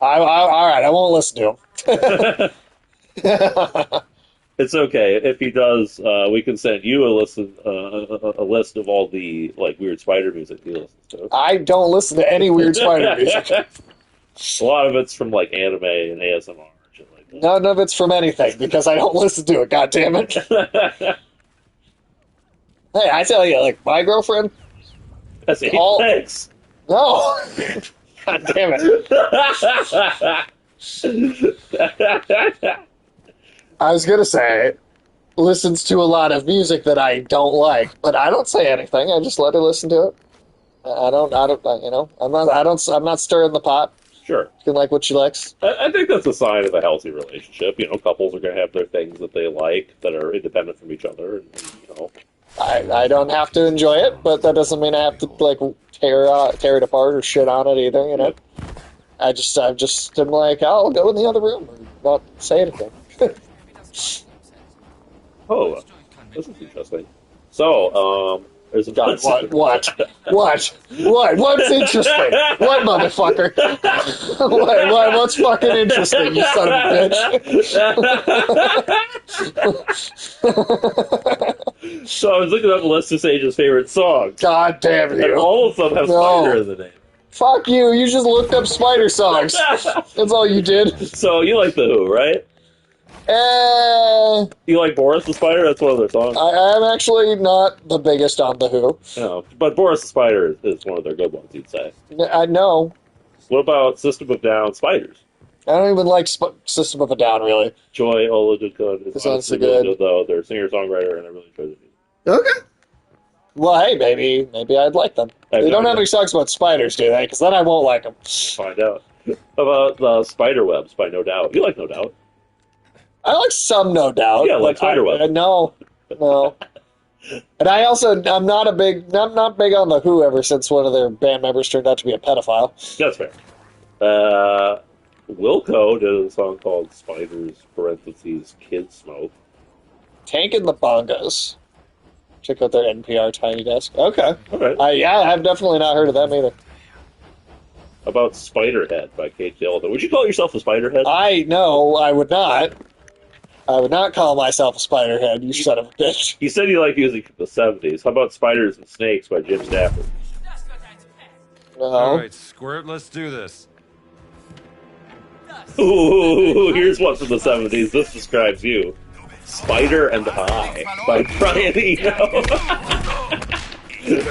All right, I won't listen to him. It's okay if he does. We can send you a list of all the like weird spider music he listens to. I don't listen to any weird spider music. A lot of it's from like anime and ASMR and shit like that. None of it's from anything because I don't listen to it. God damn it! Hey, I tell you, like my girlfriend. That's thanks. No. God damn it. I was gonna say, listens to a lot of music that I don't like, but I don't say anything. I just let her listen to it. I don't. You know, I'm not stirring the pot. Sure. You can like what she likes. I think that's a sign of a healthy relationship. You know, couples are going to have their things that they like that are independent from each other. And, you know, I don't have to enjoy it, but that doesn't mean I have to like tear it apart or shit on it either. You know, I just am like, I'll go in the other room and not say anything. Oh, this is interesting. So, there's a God, what's interesting? What, motherfucker? What's fucking interesting, you son of a bitch? So I was looking up the list of Sage's favorite songs. God damn you. And all of them have Spider in the name. Fuck you, you just looked up Spider songs. That's all you did. So you like The Who, right? You like Boris the Spider? That's one of their songs. I'm actually not the biggest on The Who. No, but Boris the Spider is one of their good ones, you'd say. I know. What about System of Down Spiders? I don't even like System of a Down, really. Joy Oladokun is honestly good. Good, though. They're a singer-songwriter, and I really enjoy them. Okay. Well, hey, maybe I'd like them. They don't have any songs about spiders, do they? Because then I won't like them. Find out. How about Spiderwebs by No Doubt? You like No Doubt? I like some No Doubt. Yeah, like Spiderweb. No. And I also, I'm not big on The Who ever since one of their band members turned out to be a pedophile. That's fair. Wilco did a song called Spiders, Kids Smoke. Tank and the Bongos. Check out their NPR Tiny Desk. Okay. All right. I've definitely not heard of them either. About Spiderhead by Kate Dillon. Would you call yourself a Spiderhead? No, I would not. I would not call myself a Spiderhead, you son of a bitch. You said you like music from the 70s. How about Spiders and Snakes by Jim Stafford? No. All right, Squirt, let's do this. Ooh, here's one from the 70s. This describes you. Spider and I by Brian Eno.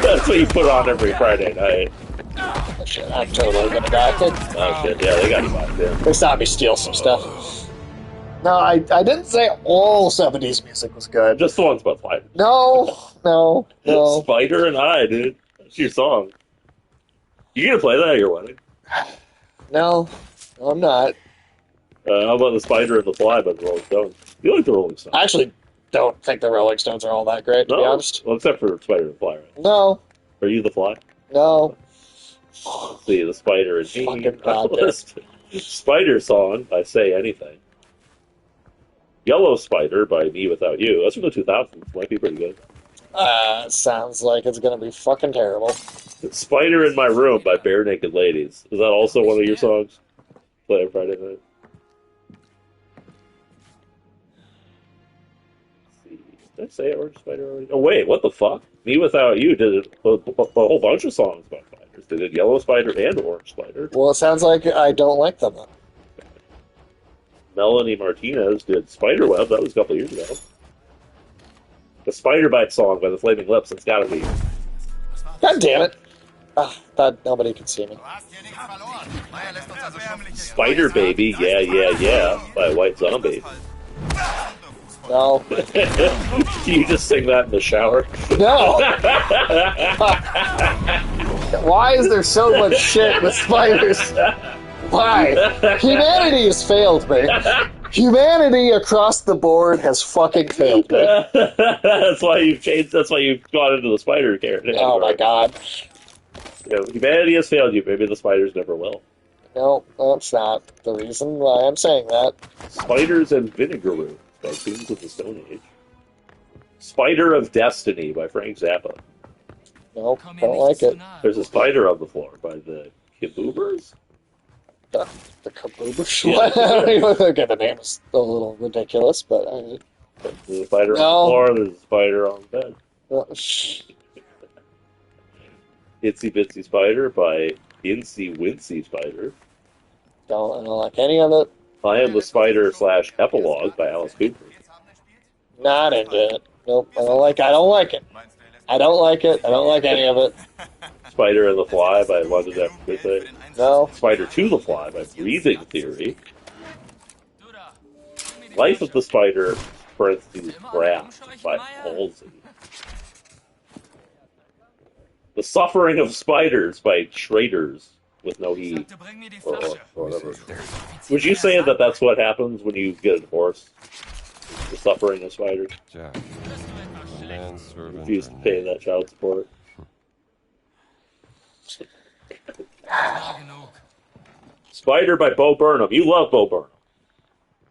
That's what you put on every Friday night. Oh, shit, I'm totally gonna die. Oh, shit, yeah, they got you locked in. They saw me steal some stuff. No, I didn't say all 70s music was good. Just the ones about spiders. No. Spider and I, dude. That's your song. You gonna play that at your wedding? No, I'm not. How about The Spider and the Fly by the Rolling Stones? You like the Rolling Stones? I actually don't think the Rolling Stones are all that great, to be honest. Well, except for Spider and the Fly, right? No. Are you the Fly? No. Let's see, The Spider and Me. Fucking goddamn. Spider song by Say Anything. Yellow Spider by Me Without You. That's from the 2000s. Might be pretty good. Sounds like it's gonna be fucking terrible. Spider in My Room by Bare Naked Ladies. Is that also one of your songs? Play on Friday night. Did I say Orange Spider already? Oh, wait, what the fuck? Me Without You did a whole bunch of songs about spiders. They did Yellow Spider and Orange Spider. Well, it sounds like I don't like them. Melanie Martinez did Spiderweb. That was a couple years ago. The Spider Bite song by the Flaming Lips. It's gotta be. God damn it. Thought nobody could see me. Spider Baby, Yeah, Yeah, Yeah by White Zombie. No. You just sing that in the shower? No. Why is there so much shit with spiders? Why? Humanity has failed me. Humanity across the board has fucking failed me. That's why you've changed. That's why you've gone into the spider character. Oh my god. You know, humanity has failed you. Maybe the spiders never will. No, that's not the reason why I'm saying that. Spiders and Vinegar Root by Tombs of the Stone Age. Spider of Destiny by Frank Zappa. Nope, don't like it. There's a spider on the floor by the Kaboobers? The Kaboobers? Yeah. I don't even think the name is a little ridiculous, but... There's a spider on the floor, there's a spider on the bed. Itsy Bitsy Spider by Incy Wincy Spider. I don't like any of it. I Am the Spider / Epilogue by Alice Cooper. Not into it. Nope, I don't like it. I don't like it. I don't like any of it. Spider and the Fly by London After Midnight. No. Spider to the Fly by Breathing Theory. Life of the Spider, parentheses, Graft by Halsey. The Suffering of Spiders by Schraders with no E. Or whatever. Would you say that that's what happens when you get a divorce? The suffering of spiders? Jack. Refuse to pay that child support. Spider by Bo Burnham. You love Bo Burnham.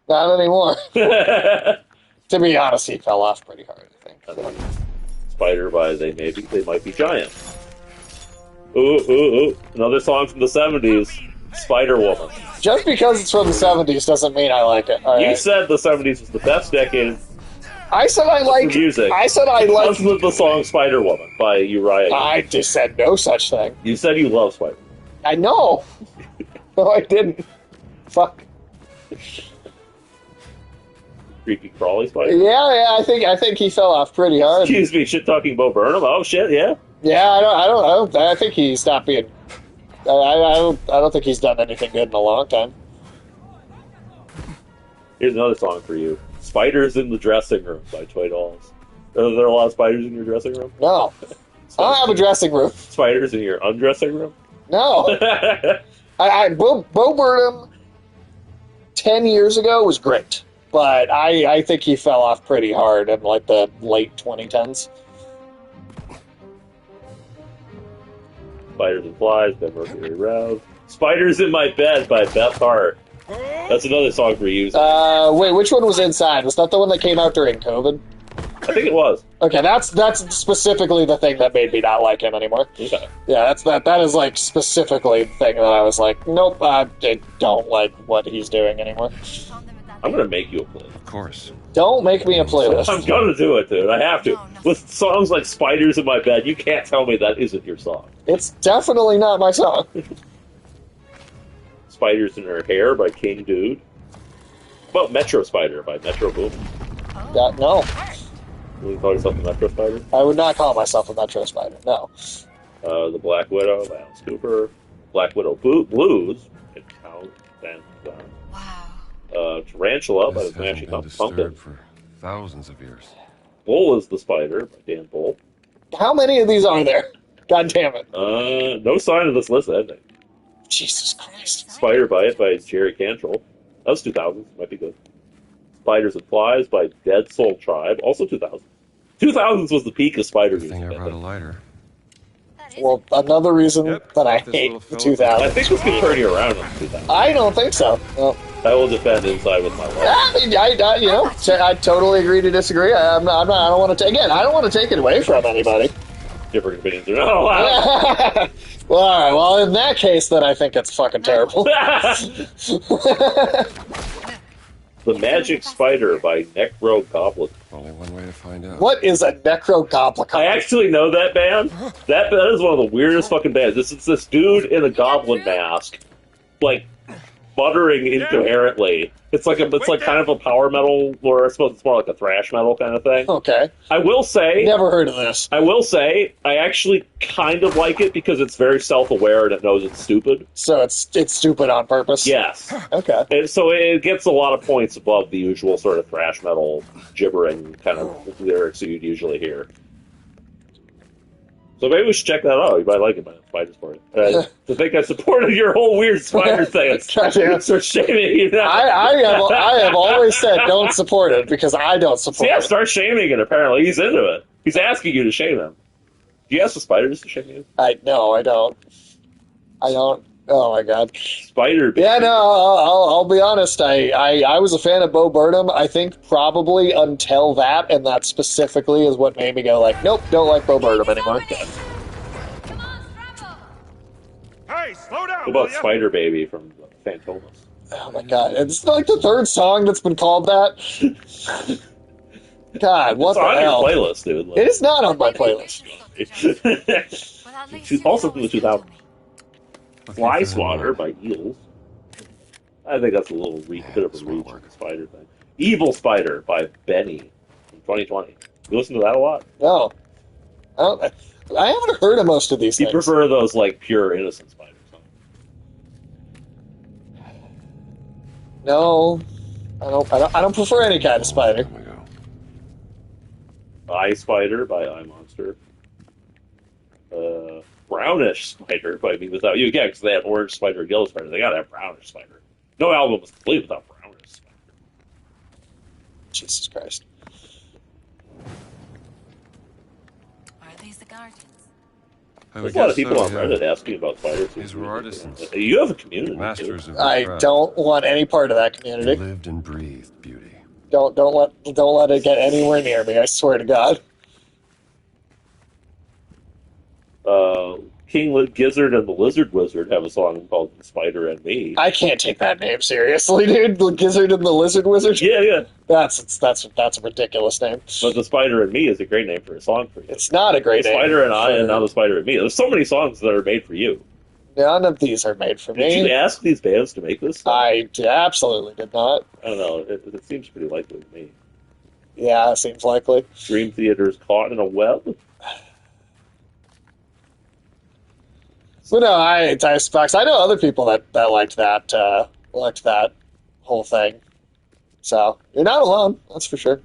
Not anymore. To be honest, he fell off pretty hard, I think. Spider by They Might Be Giant. Ooh. Another song from the 70s. Spider Woman. Just because it's from the 70s doesn't mean I like it. You said the 70s was the best decade. I said I like music. I said I like. Listen to the song Spider Woman by Uriah. I just said no such thing. You said you love Spider. I know. No, I didn't. Fuck. Creepy crawly spider. Yeah. I think he fell off pretty hard. Excuse me, shit talking Bo Burnham. Oh shit, yeah. Yeah, I don't. I think he stopped being. I don't think he's done anything good in a long time. Here's another song for you. Spiders in the Dressing Room by Toy Dolls. Are there a lot of spiders in your dressing room? No. I don't have a dressing room. Spiders in your undressing room? No. Bo Burnham 10 years ago was great, but I think he fell off pretty hard in like the late 2010s. Spiders and Flies by Mercury Rev. Spiders in My Bed by Beth Hart. That's another song for you. Wait, which one was Inside? Was that the one that came out during COVID? I think it was. Okay, that's specifically the thing that made me not like him anymore. Okay. Yeah, that is like specifically the thing that I was like, nope, I don't like what he's doing anymore. I'm gonna make you a playlist. Of course. Don't make me a playlist. I'm gonna do it, dude. I have to. With songs like Spiders in My Bed, you can't tell me that isn't your song. It's definitely not my song. Spiders in Her Hair by King Dude. How about Metro Spider by Metro Boom? No. Would you call yourself a Metro Spider? I would not call myself a Metro Spider, no. The Black Widow by Alice Cooper. Black Widow Blues by Count Van Zandt. Tarantula by the Smashing Pumpkins. For thousands of years. Bull is the Spider by Dan Bull. How many of these are there? God damn it. No sign of this list, I think. Jesus Christ. Spider Bite by Jerry Cantrell. That was 2000s. Might be good. Spiders and Flies by Dead Soul Tribe. Also 2000s. 2000s was the peak of spider music. I brought a lighter. Well, another reason that I hate the 2000s. I think this could turn you around in 2000s. I don't think so. No. I will defend Inside with my life. I mean, I totally agree to disagree. I don't want to I don't want to take it away from anybody. Different opinions are not allowed. Well, all right. Well, in that case, then I think it's fucking terrible. The Magic Spider by Necro Goblin. Only one way to find out. What is a Necro Goblin? I actually know that band. That is one of the weirdest fucking bands. This is this dude in a goblin mask, like muttering incoherently. It's like kind of a power metal, or I suppose it's more like a thrash metal kind of thing. Okay. I will say, never heard of this. I will say, I actually kind of like it because it's very self-aware and it knows it's stupid. So it's stupid on purpose. Yes. Okay. And so it gets a lot of points above the usual sort of thrash metal gibbering kind of lyrics that you'd usually hear. So maybe we should check that out. You might like it, by Spider Story. To think I supported your whole weird spider thing. Start shaming you now. I have always said don't support it because I don't support it. Start shaming it. Apparently, he's into it. He's asking you to shame him. Do you ask the spiders to shame you? No, I don't. I don't. Oh my god. Spider. Yeah, no, I'll be honest. I was a fan of Bo Burnham, I think probably until that, and that specifically is what made me go like, nope, don't like Bo Burnham anymore. Hey, slow down! What about Spider Baby from Phantomas? Oh my god. It's like the third song that's been called that. God, what it's the on hell? Your playlist, dude. Like, it is not on my playlist. Also from the 2000s. Fly Swatter by Eels. I think that's a little bit of a reach of the spider thing. Evil Spider by Benny from 2020. You listen to that a lot? No. I haven't heard of most of these things. You prefer those like pure innocent spiders? Huh? No. I don't prefer any kind of spider. Eye Spider by Eye Monster. Brownish Spider by Me Without You. Yeah, because they had Orange Spider and Yellow Spider. They gotta have Brownish Spider. No album was complete without Brownish Spider. Jesus Christ. Are these the Guardians? There's a lot of people on Reddit asking about spiders. These were artisans. You have a community. Masters of I don't want any part of that community. Lived and breathed beauty. Don't let it get anywhere near me, I swear to God. King Gizzard and the Lizard Wizard have a song called Spider and Me. I can't take that name seriously, dude. The Gizzard and the Lizard Wizard? Yeah. That's a ridiculous name. But the Spider and Me is a great name for a song for you. It's not a great name. Spider and I, and now the Spider and Me. There's so many songs that are made for you. None of these are made for me. Did you ask these bands to make this stuff? I absolutely did not. I don't know. It seems pretty likely to me. Yeah, it seems likely. Dream Theater's Caught in a Web. Well, no, I know other people that liked that whole thing. So you're not alone, that's for sure.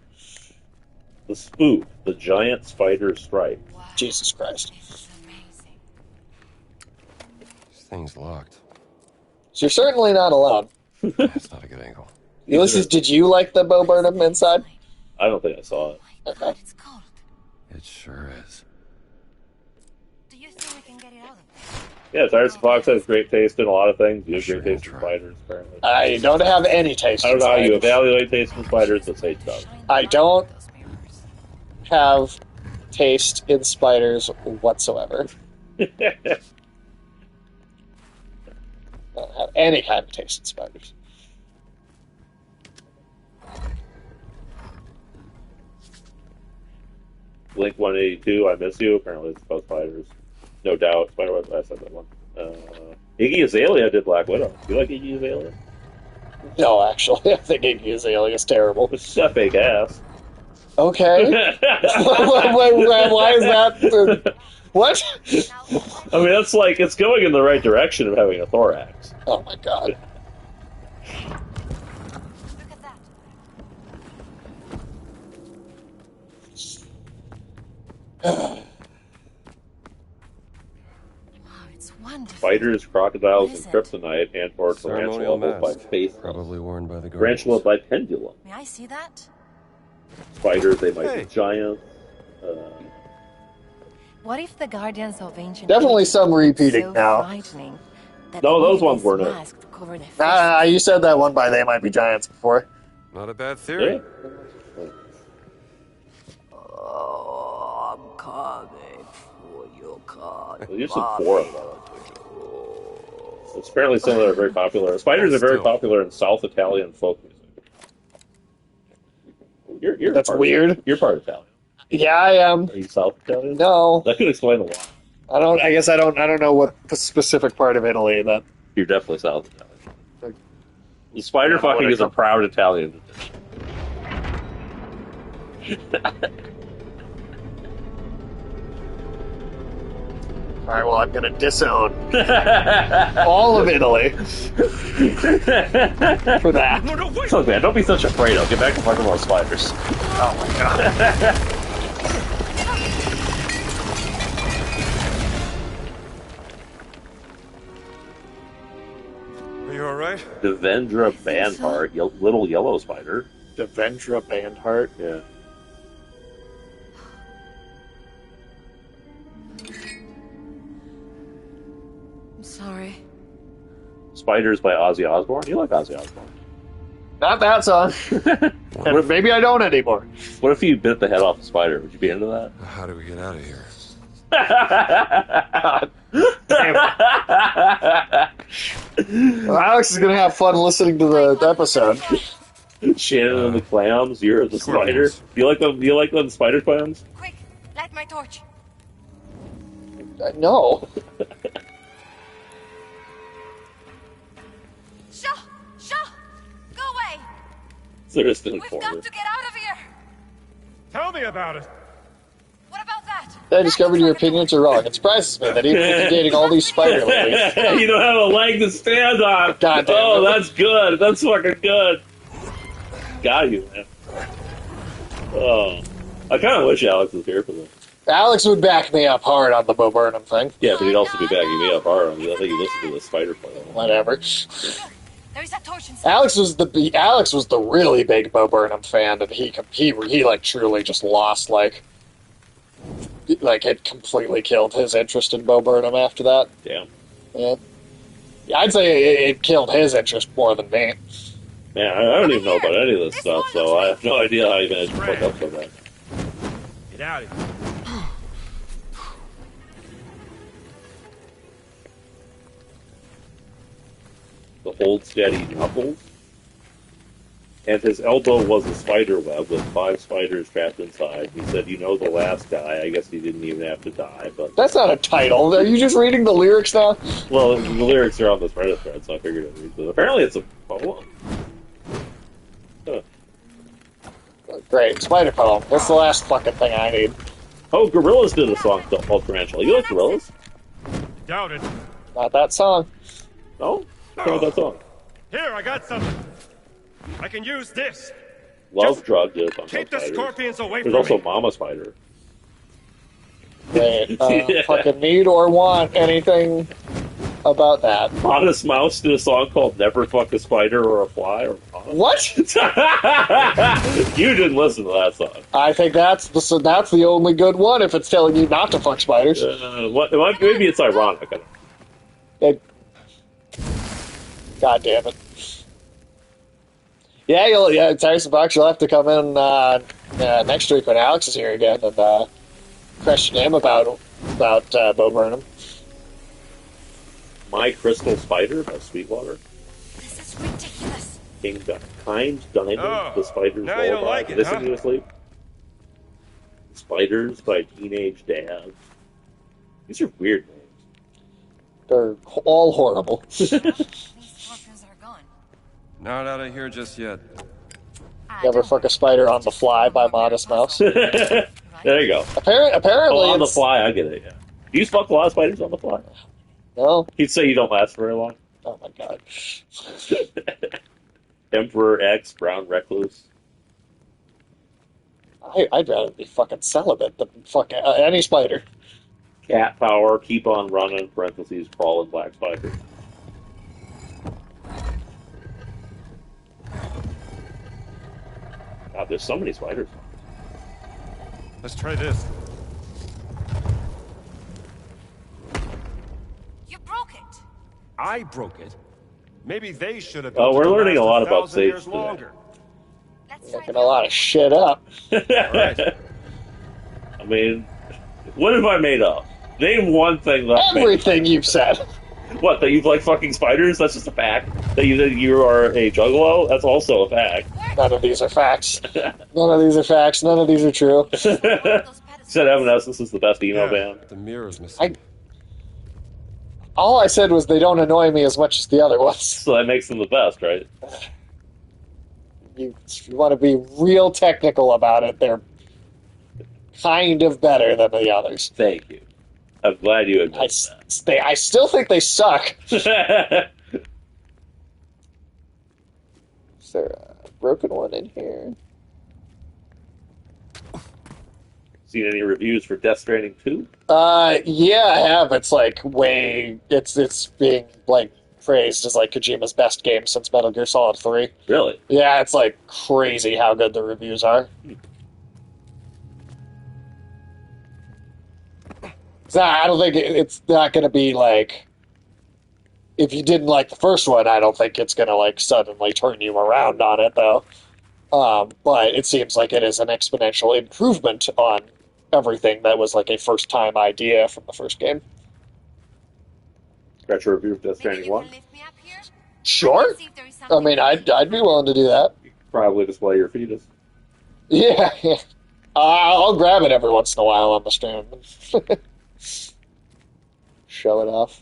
The Spook, the Giant Spider Strike. Wow. Jesus Christ. This thing's locked. So you're certainly not alone. That's not a good angle. Ulysses, did you like the Bo Burnham inside? I don't think I saw it. Okay. It sure is. Do you think we can get it out of there? Yeah, Tyrus Fox has great taste in a lot of things. You have great taste in spiders, apparently. I don't have any taste I don't in know how spiders. you evaluate taste in spiders, but say stuff. I don't have taste in spiders whatsoever. I don't have any kind of taste in spiders. Blink 182, I Miss You. Apparently it's about spiders. No doubt. Spiderweb, I said that one. Iggy Azalea did Black Widow. Do you like Iggy Azalea? No, actually, I think Iggy Azalea is terrible. It's that fake ass. Okay. Why is that? What? I mean, that's like, it's going in the right direction of having a thorax. Oh my god. Spiders, crocodiles, and kryptonite, and or Ceremonial tarantula by mask. Faith. Probably worn by the Tarantula Guardians. by Pendulum. May I see that? Spiders, they might be giants. What if the Guardians of Ancient Definitely Egypt some repeating so now. frightening that No, they those needed ones this weren't it. mask to cover their faces? Nah, you said that one by They Might Be Giants before. Not a bad theory. Yeah. Oh, I'm coming for your card. Well, there's some four of them. It's apparently some that are very popular. Spiders are very popular in South Italian folk music. You're That's part weird. You're part Italian. Yeah, I am. Are you South Italian? No, That could explain a lot. I guess I don't know what specific part of Italy that. You're definitely South Italian. The spider fucking is a proud Italian. All right, well, I'm gonna disown all of Italy for that. Look, man, don't be such a Fredo. Get back to fucking about spiders. Oh my god. right? Devendra Bandhart, little yellow spider. Devendra Bandhart? Yeah. I'm sorry. Spiders by Ozzy Osbourne. You like Ozzy Osbourne? Not that song. And maybe I don't anymore. What if you bit the head off a spider? Would you be into that? How do we get out of here? Well, Alex is going to have fun listening to the episode. Shannon and the clams. You're the spider. Scorpions. Do you like them? Do you like them spider clams? Quick, light my torch. No. Shaw, go away. There's an We've informer. got to get out of here. Tell me about it. What about that? I discovered your opinions are wrong. It surprises me that even after dating all these spider ladies. You don't have a leg to stand on. God damn Oh, it. that's good. That's fucking good. Got you, man. Oh, I kind of wish Alex was here for this. Alex would back me up hard on the Bo Burnham thing. Yeah, but he'd also be backing me up hard. I think he listened to the spider play. Whatever. There is that torch inside. Alex was the really big Bo Burnham fan, and he like truly just lost like it completely killed his interest in Bo Burnham after that. Damn. Yeah. I'd say it killed his interest more than me. Man, I don't even know about any of this stuff, so I have no idea how you managed to fuck up so bad. Get out of here. The hold steady knuckles. And his elbow was a spider web with 5 spiders trapped inside. He said, the last guy. I guess he didn't even have to die, but... That's not a title. Are you just reading the lyrics now? Well, the lyrics are on this Reddit thread, so I figured I'd read them. Apparently it's a poem. Huh. Great. Spider poem. That's the last fucking thing I need. Oh, Gorillaz did a song called Tarantula. You like Gorillaz? Doubt it. Not that song. No? Tell me that song. Here, I got something. I can use this. Love Drug did a song Keep called the Spiders. scorpions away There's from also me. Mama Spider. Great. Yeah. Fucking need or want anything about that. Modest Mouse did a song called Never Fuck a Spider or a Fly. Or What? You didn't listen to that song. I think that's the only good one if it's telling you not to fuck spiders. Maybe it's ironic. I don't know. God damn it. Yeah, Tyson Fox, you'll have to come in next week when Alex is here again and question him about Bo Burnham. My Crystal Spider by Sweetwater. This is ridiculous. Kind Diamond, Oh, the Spider's now you don't Lullaby. like it, Listen huh? to sleep. Spiders by Teenage Dad. These are weird names. They're all horrible. These scorpions are gone. Not out of here just yet. Never fuck a spider on the fly by Modest Mouse. There you go. Apparently, On the it's- fly, I get it, yeah. Do you fuck a lot of spiders on the fly? No. He'd say you don't last very long. Oh my god. Emperor X, Brown Recluse. I'd rather be fucking celibate than fuck any spider. Cat Power, Keep on Running, parentheses, Crawling Black Spider. God, there's so many spiders. Let's try this. You broke it. I broke it. Maybe they should have. Oh, built we're it to learning a last lot about 1,000 Sage years today. longer. Making a lot of shit up. I mean, what have I made up? Name one thing that I've made Everything you've said. What, that you like fucking spiders? That's just a fact. That you are a juggalo? That's also a fact. None of these are facts. None of these are facts. None of these are true. Said Evanescence is the best emo band. The mirror's missing. All I said was they don't annoy me as much as the other ones. So that makes them the best, right? You want to be real technical about it, they're kind of better than the others. Thank you. I'm glad you admit that. I still think they suck. Is there a broken one in here? Seen any reviews for Death Stranding 2? Yeah, I have. It's like it's being like praised as like Kojima's best game since Metal Gear Solid 3. Really? Yeah, it's like crazy how good the reviews are. So I don't think it's not going to be like, if you didn't like the first one, I don't think it's going to like suddenly turn you around on it though. But it seems like it is an exponential improvement on everything that was like a first time idea from the first game. Got your review of Death Stranding 1? Sure. I mean, I'd be willing to do that. You could probably display your fetus. Yeah. I'll grab it every once in a while on the stream. Show it off.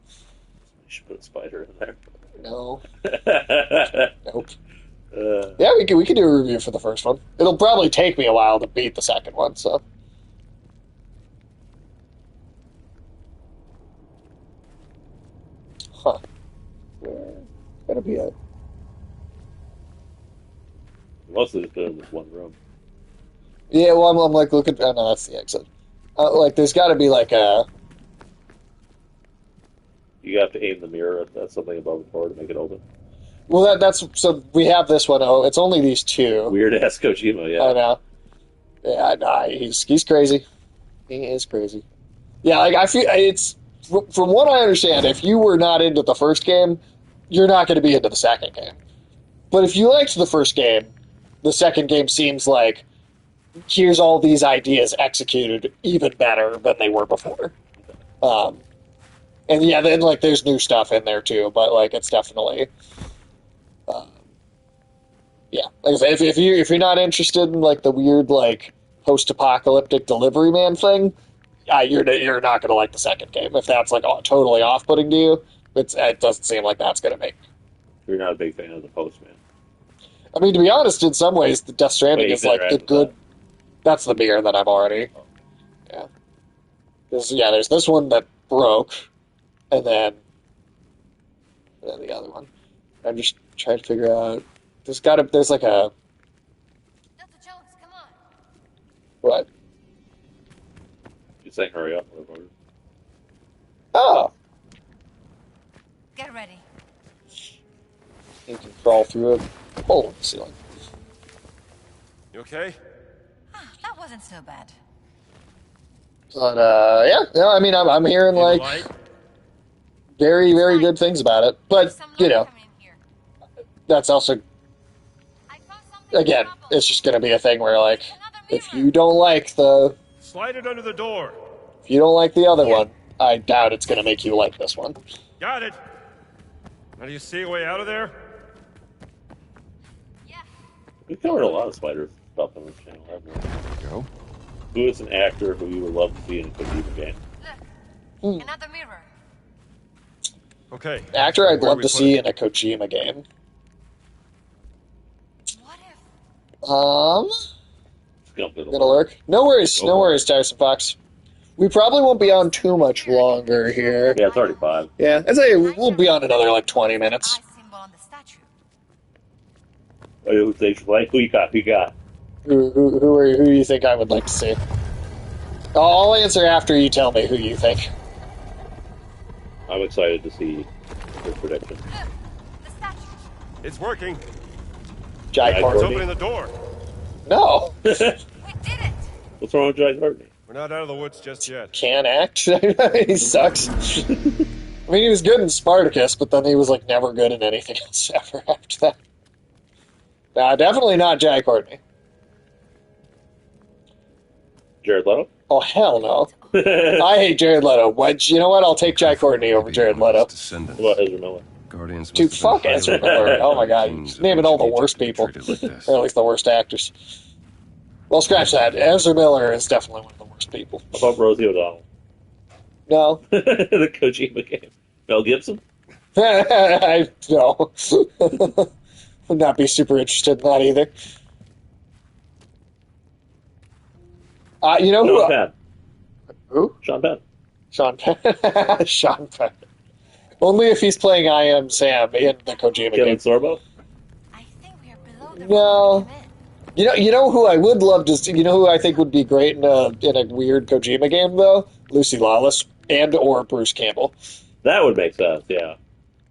You should put a spider in there. No. Nope. Yeah, we could do a review for the first one. It'll probably take me a while to beat the second one, so. Huh. Where? Gotta be a. Mostly just put it in this one room. Yeah, well, I'm like looking. Oh, no, that's the exit. Like, there's got to be like a. You have to aim the mirror at something above the door to make it open. Well, that's so we have this one. Oh, it's only these two. Weird ass Kojima, yeah. I know. Yeah, no, he's crazy. He is crazy. Yeah, like I feel it's from what I understand. If you were not into the first game, you're not going to be into the second game. But if you liked the first game, the second game seems like here's all these ideas executed even better than they were before. And yeah, then like there's new stuff in there too, but like it's definitely. Yeah, like I say, if you're not interested in like the weird like post-apocalyptic delivery man thing, you're not gonna like the second game. If that's like totally off-putting to you, it doesn't seem like that's gonna make. You're not a big fan of the Postman. I mean, to be honest, in some ways, the Death Stranding is like a good. That's the beer that I'm already. Yeah. There's this one that broke, and then the other one. I'm just trying to figure out. There's like a. Dr. Jones, come on. What? You saying hurry up? Oh. Get ready. You can crawl through a hole in the ceiling. You okay? That wasn't so bad. But yeah, no, I mean, I'm hearing like very, very good things about it. But you know, that's also again, it's just going to be a thing where like, if you don't like Slide it under the door. if you don't like the other one, I doubt it's going to make you like this one. Got it. Now do you see a way out of there? We covered a lot of spider stuff on this channel, haven't we? Go. Who is an actor who you would love to see in a Kojima game? Another mirror. Okay. Actor I'd love to see in a Kojima game. Gonna lurk. No worries, Tyson Fox. We probably won't be on too much longer here. Yeah, it's already 5. Yeah, I'd say we'll be on another like 20 minutes. Who you got? Who you got? Who do you think I would like to see? I'll answer after you tell me who you think. I'm excited to see your prediction. It's working. Jai It's Courtney. opening the door. No. What's wrong with Jai Courtney? We're not out of the woods just yet. Can't act. He sucks. I mean, he was good in Spartacus, but then he was like never good in anything else ever after that. Nah, definitely not Jai Courtney. Jared Leto? Oh, hell no. I hate Jared Leto. You know what? I'll take Jai Courtney over Jared Leto. What about Ezra Miller? Guardians Dude, fuck Ezra Miller. Oh my god. He's naming all the worst people. Or at least the worst actors. Well, scratch that. Ezra Miller is definitely one of the worst people. How about Rosie O'Donnell? No. The Kojima game. Mel Gibson? No. Would not be super interested in that either. You know who? Sean Penn. Who? Sean Penn. Sean Penn. Sean Penn. Only if he's playing I Am Sam in the Kojima Kevin game. Sorbo? No. You know who I would love to see. You know who I think would be great in a weird Kojima game though? Lucy Lawless and or Bruce Campbell. That would make sense. Yeah.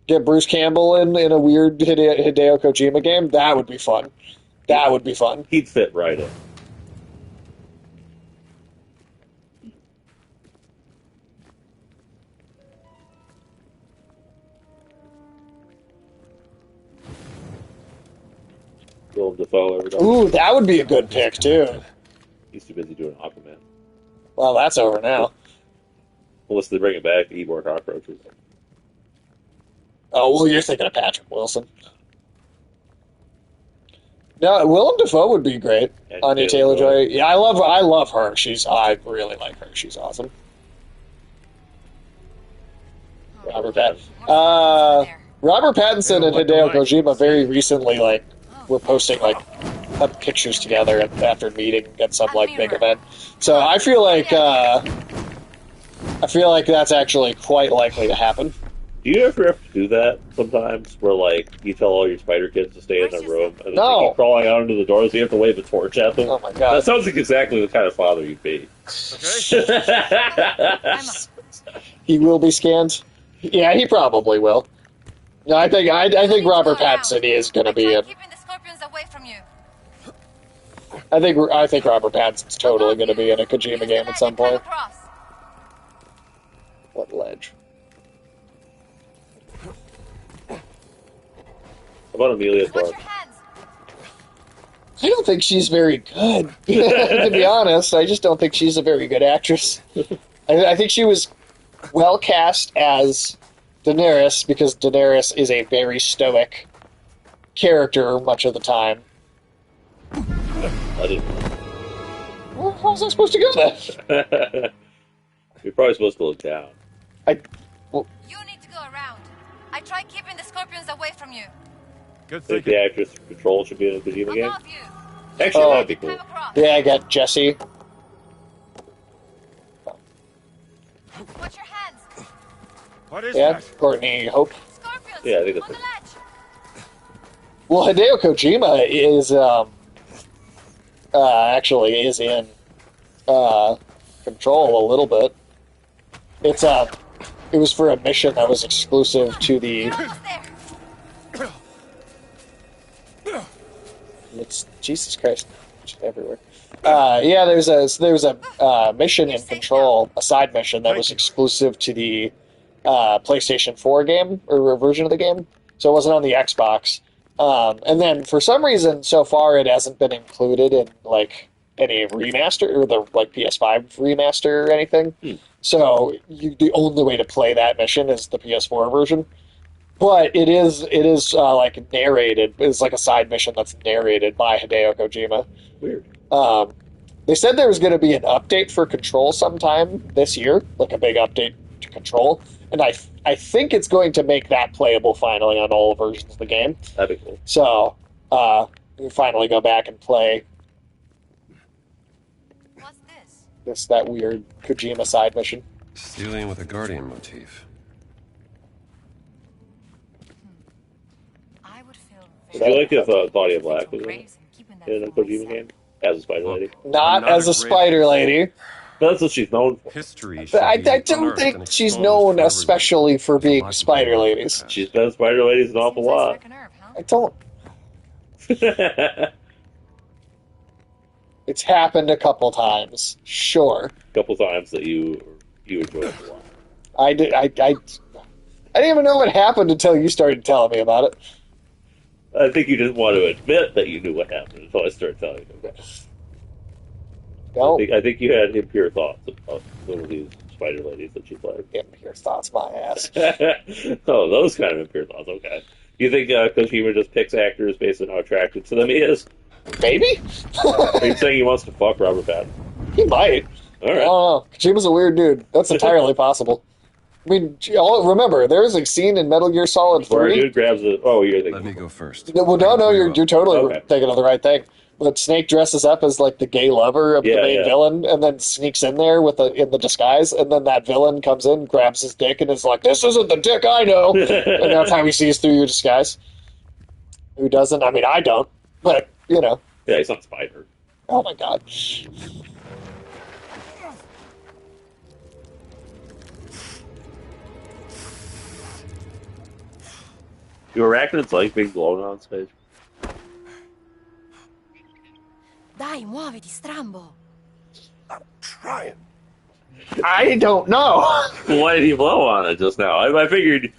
Get Bruce Campbell in a weird Hideo Kojima game. That would be fun. That would be fun. He'd fit right in. Willem Dafoe, everybody. Ooh, that would be a good pick too. He's too busy doing Aquaman. Well, that's over now. Unless they bring it back, eat more cockroaches. Oh, well, you're thinking of Patrick Wilson. No, Willem Dafoe would be great. And Anya Taylor-Joy. Yeah, I love her. I really like her. She's awesome. Robert Pattinson and Hideo Kojima very recently were posting pictures together after meeting at some big event. So I feel like that's actually quite likely to happen. Do you ever have to do that sometimes, where you tell all your spider kids to stay in their room and then they keep crawling out into the doors, so you have to wave a torch at them? Oh my god! That sounds like exactly the kind of father you'd be. Okay. He will be scanned. Yeah, he probably will. No, I think Robert Pattinson is going to be in. Keeping the scorpions away from you. I think Robert Pattinson's totally going to be in a Kojima game at some point. What ledge? How about Emilia Clarke? I don't think she's very good, to be honest. I just don't think she's a very good actress. I think she was well cast as Daenerys because Daenerys is a very stoic character much of the time. I didn't. Well, how was I supposed to go then? You're probably supposed to look down. You need to go around. I try keeping the scorpions away from you. Good thing. The actress from Control should be in a Kojima game. Actually, that'd be cool. Yeah, I got Jesse. Watch your hands. What is that? Courtney Hope. Scorpions. Yeah, I think that's it. Well, Hideo Kojima is actually is in Control a little bit. It was for a mission that was exclusive to the. It's Jesus Christ, it's everywhere. Yeah, there's a mission in Control, a side mission that was exclusive to the PlayStation 4 game or version of the game, so it wasn't on the Xbox. And then for some reason, so far it hasn't been included in any remaster or the PS5 remaster or anything. So the only way to play that mission is the PS4 version. But it is narrated. It's like a side mission that's narrated by Hideo Kojima. Weird. They said there was going to be an update for Control sometime this year, like a big update to Control, and I think it's going to make that playable finally on all versions of the game. That'd be cool. So you finally go back and play. What's this? That weird Kojima side mission. Stealing with a Guardian motif. Would you like if Claudia Black was in a Kojima game as a Spider Lady? Not as a Spider Lady. That's what she's known for. History. I don't think she's known especially for being Spider Ladies. She's been Spider Ladies an awful lot. I don't. It's happened a couple times, sure. A couple times that you enjoyed a lot. I didn't even know what happened until you started telling me about it. I think you didn't want to admit that you knew what happened until I started telling you about it. No. I think you had impure thoughts about some of these Spider Ladies that you played. Impure thoughts, my ass. Oh, those kind of impure thoughts, okay. Do you think Kojima just picks actors based on how attracted to them he is? Maybe? Are you saying he wants to fuck Robert Pattinson? He might. All right. I don't know. Kojima's a weird dude. That's entirely possible. I mean, remember, there is a scene in Metal Gear Solid 3. Where a dude grabs a... Oh, you're thinking... Let me go first. Well, no, you're totally thinking of the right thing. But Snake dresses up as, the gay lover of the main villain, and then sneaks in there in the disguise, and then that villain comes in, grabs his dick, and is like, "This isn't the dick I know!" And that's how he sees through your disguise. Who doesn't? I mean, I don't. But, Yeah, he's not Spider. Oh my god. Do arachnids like being blown on stage? Dai, muoviti, strambo. I'm trying. I don't know. Why did he blow on it just now? I figured,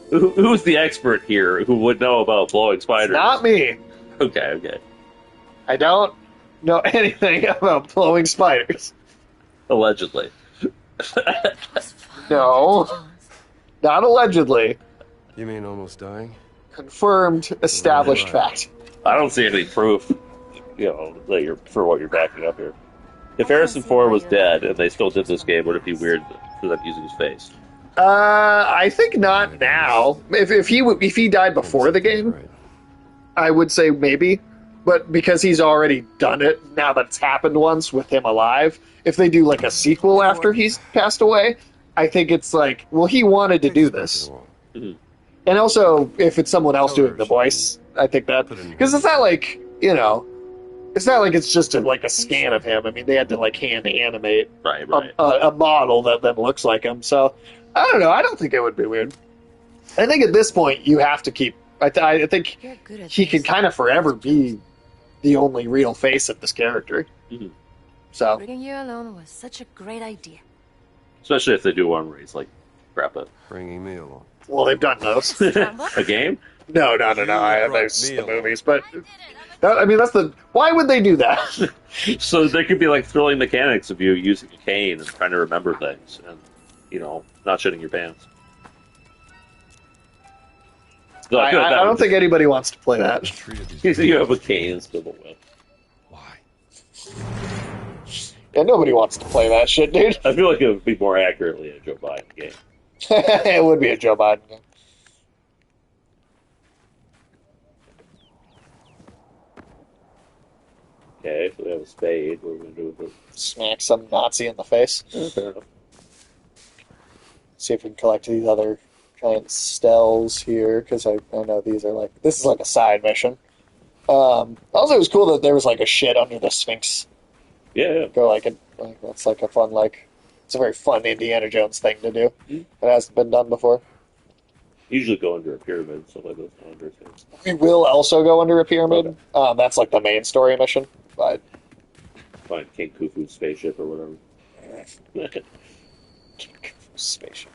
who's the expert here who would know about blowing spiders? Not me. Okay. I don't know anything about blowing spiders. Allegedly. No. Not allegedly. You mean almost dying? Confirmed, established fact. I don't see any proof, that you're for what you're backing up here. If Harrison Ford was dead and they still did this game, would it be weird for them using his face? I think not now. If he died before the game, I would say maybe. But because he's already done it, now that it's happened once with him alive, if they do like a sequel after he's passed away, I think it's like, well, he wanted to do this. Mm-hmm. And also, if it's someone else doing the voice, I think that... Because it's not like, it's not like it's just a scan of him. I mean, they had to hand animate a model that then looks like him. So, I don't know. I don't think it would be weird. I think at this point, you have to keep... I think he can kind of forever be the only real face of this character. Mm-hmm. So, Bringing you alone was such a great idea. Especially if they do one where he's like, crap it. Bringing me along. well, they've done those. A game? No. There's the movies, but that's the. Why would they do that? So there could be thrilling mechanics of you using a cane and trying to remember things, and not shitting your pants. So I don't think anybody wants to play that. You have a cane instead of a whip. Yeah, nobody wants to play that shit, dude. I feel like it would be more accurately a Joe Biden game. It would be a Joe Biden game. Okay, so we have a spade. What are we going to do with it? Smack some Nazi in the face. Fair enough. See if we can collect these other giant stells here, because I know these are this is a side mission. Also, it was cool that there was a shit under the Sphinx. Yeah. Go that's a fun it's a very fun Indiana Jones thing to do. Mm-hmm. It hasn't been done before. Usually go under a pyramid, stuff like this. We will also go under a pyramid. Okay. That's the main story mission. But find King Khufu's spaceship or whatever. Spaceship.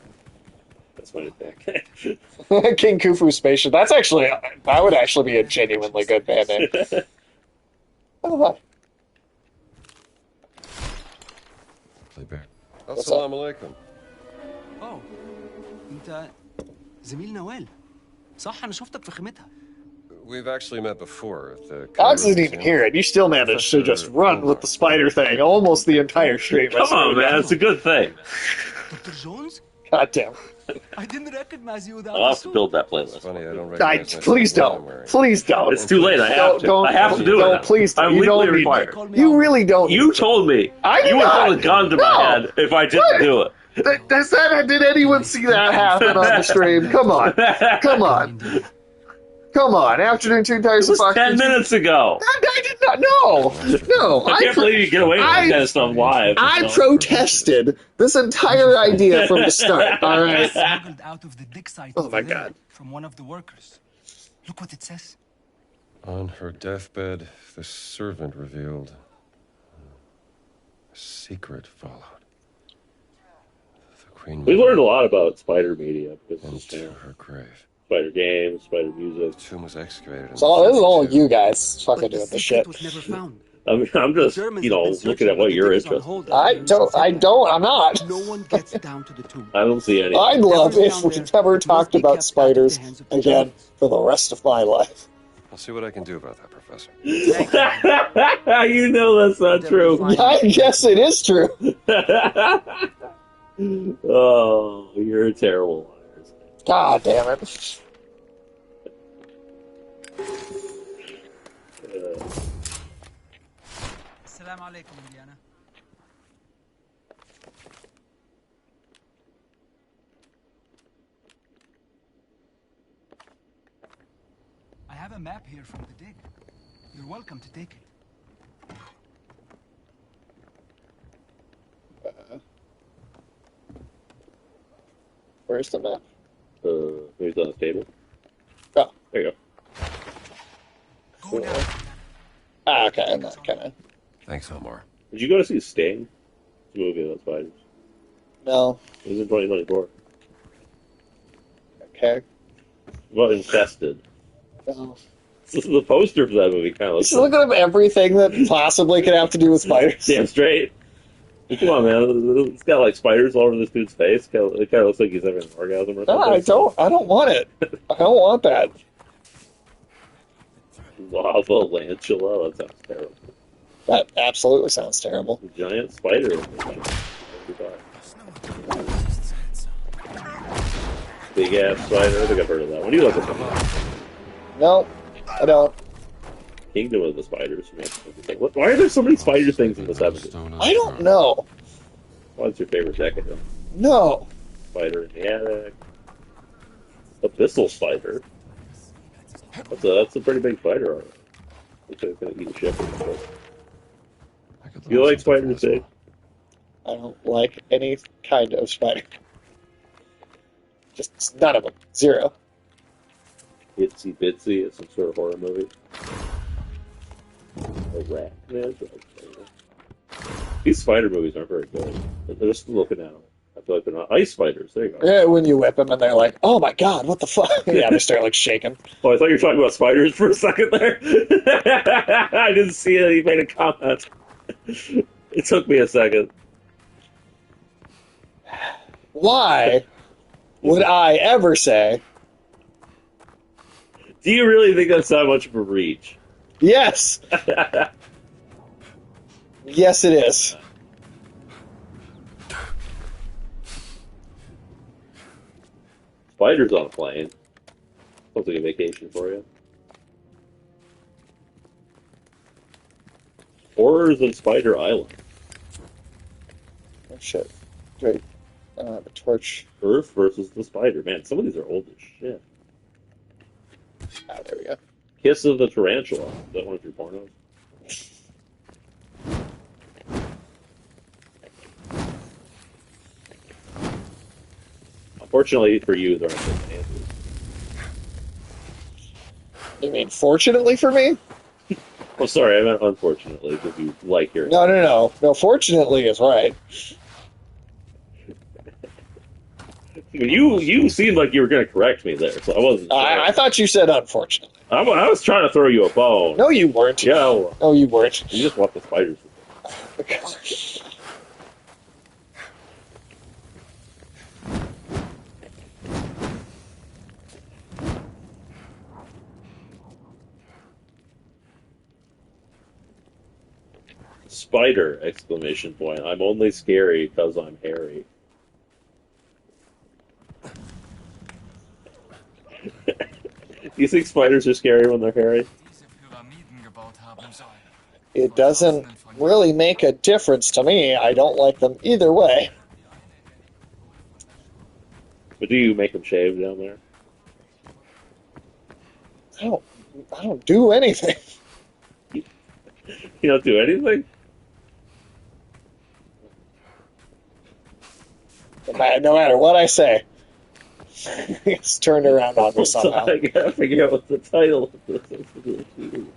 That's my attack. King Khufu spaceship. That would actually be a genuinely good band name. Oh, hi. Play back. Assalamu alaikum. اوه انت زميل نوال صح انا شفتك في خيمتها. We've actually met before at the... Alex didn't even hear it. You still managed to just run with the spider thing almost the entire stream. Come on, man. It's a good thing. Dr. Jones? God damn. I didn't recognize you without I'll have to build that playlist. Funny, I don't recognize please don't. Please don't. It's too late. I have to. I have to do it. Please don't. I'm legally required. You really don't. You told me. You would hold a gun to my head if I didn't do it. Did anyone see that happen on the stream? Come on. Come on. Afternoon 2 Tires It was 10 minutes ago. I did not. No. I can't believe you get away with that kind of stuff live. I protested this entire idea from the start. All right. Smuggled out of the dig site. Oh my God. From one of the workers. Look what it says. On her deathbed, the servant revealed a secret followed. The Queen. We learned a lot about spider media because to her grave. Spider games, spider music. The tomb was excavated. So this is all you guys fucking doing the shit. Was never found. I mean, I'm just, looking at what you're interested in. I'm not. No one gets down to the tomb. I don't see any. I'd love if we never talked about spiders again for the rest of my life. I'll see what I can do about that, Professor. You know that's not true. I guess it is true. Oh, you're a terrible liar. God damn it. Assalamu alaikum, Indiana. I have a map here from the dig. You're welcome to take it. Where's the map? Here's on the table. There you go. Ah, okay, I'm not gonna. Thanks, Omar. Did you go to see Sting? It's a movie about spiders. No. It was in 2024. Okay. Well, Infested. No. This is the poster for that movie. Kind of Just looks looking up everything that possibly could have to do with spiders. damn straight. Come on, man. It's got like spiders all over this dude's face. It kind of looks like he's having an orgasm or No, something. I don't want it. I don't want that. Lava lantula. That sounds terrible. That absolutely sounds terrible. Giant spider. Big ass spider. I think I've heard of that one. You look at that. No, I don't. Kingdom of the Spiders. Why are there so many spider things in the 70s? I don't know. What's your favorite decade? No. Spider in the attic. Abyssal spider. That's a pretty big spider. Already. Looks like it's gonna eat a ship. You like spiders, Dave? I don't like any kind of spider. Just none of them. Zero. Itsy Bitsy is some sort of horror movie. A rat. Man, these spider movies aren't very good. They're just looking at them. I feel like they're not ice spiders. There you go. Yeah, when you whip them and they're like, "Oh my god, what the fuck?" Yeah, they start like shaking. Oh, I thought you were talking about spiders for a second there. I didn't see it. He made a comment. It took me a second. Why would I ever say? Do you really think that's that much of a reach? Yes. Yes, it is. Spiders on a plane. Sounds like a vacation for you. Horrors in Spider Island. Oh shit! Great. The torch. Earth versus the Spider. Man, some of these are old as shit. Ah, there we go. Kiss of the Tarantula. Is that one of your pornos? Unfortunately for you, there aren't any answers. You mean fortunately for me? Oh, sorry, I meant unfortunately, because you like hearing. No. No, fortunately is right. You seemed like you were going to correct me there, so I wasn't. I thought you said unfortunately. I was trying to throw you a bone. No, you weren't. Yeah. Well, no, you weren't. You just want the spiders. Spider! Exclamation point. I'm only scary because I'm hairy. Do you think spiders are scary when they're hairy? It doesn't really make a difference to me. I don't like them either way. But do you make them shave down there? I don't do anything. You don't do anything? No matter what I say. It's turned around on me somehow. I gotta figure out what the title of this is. I'm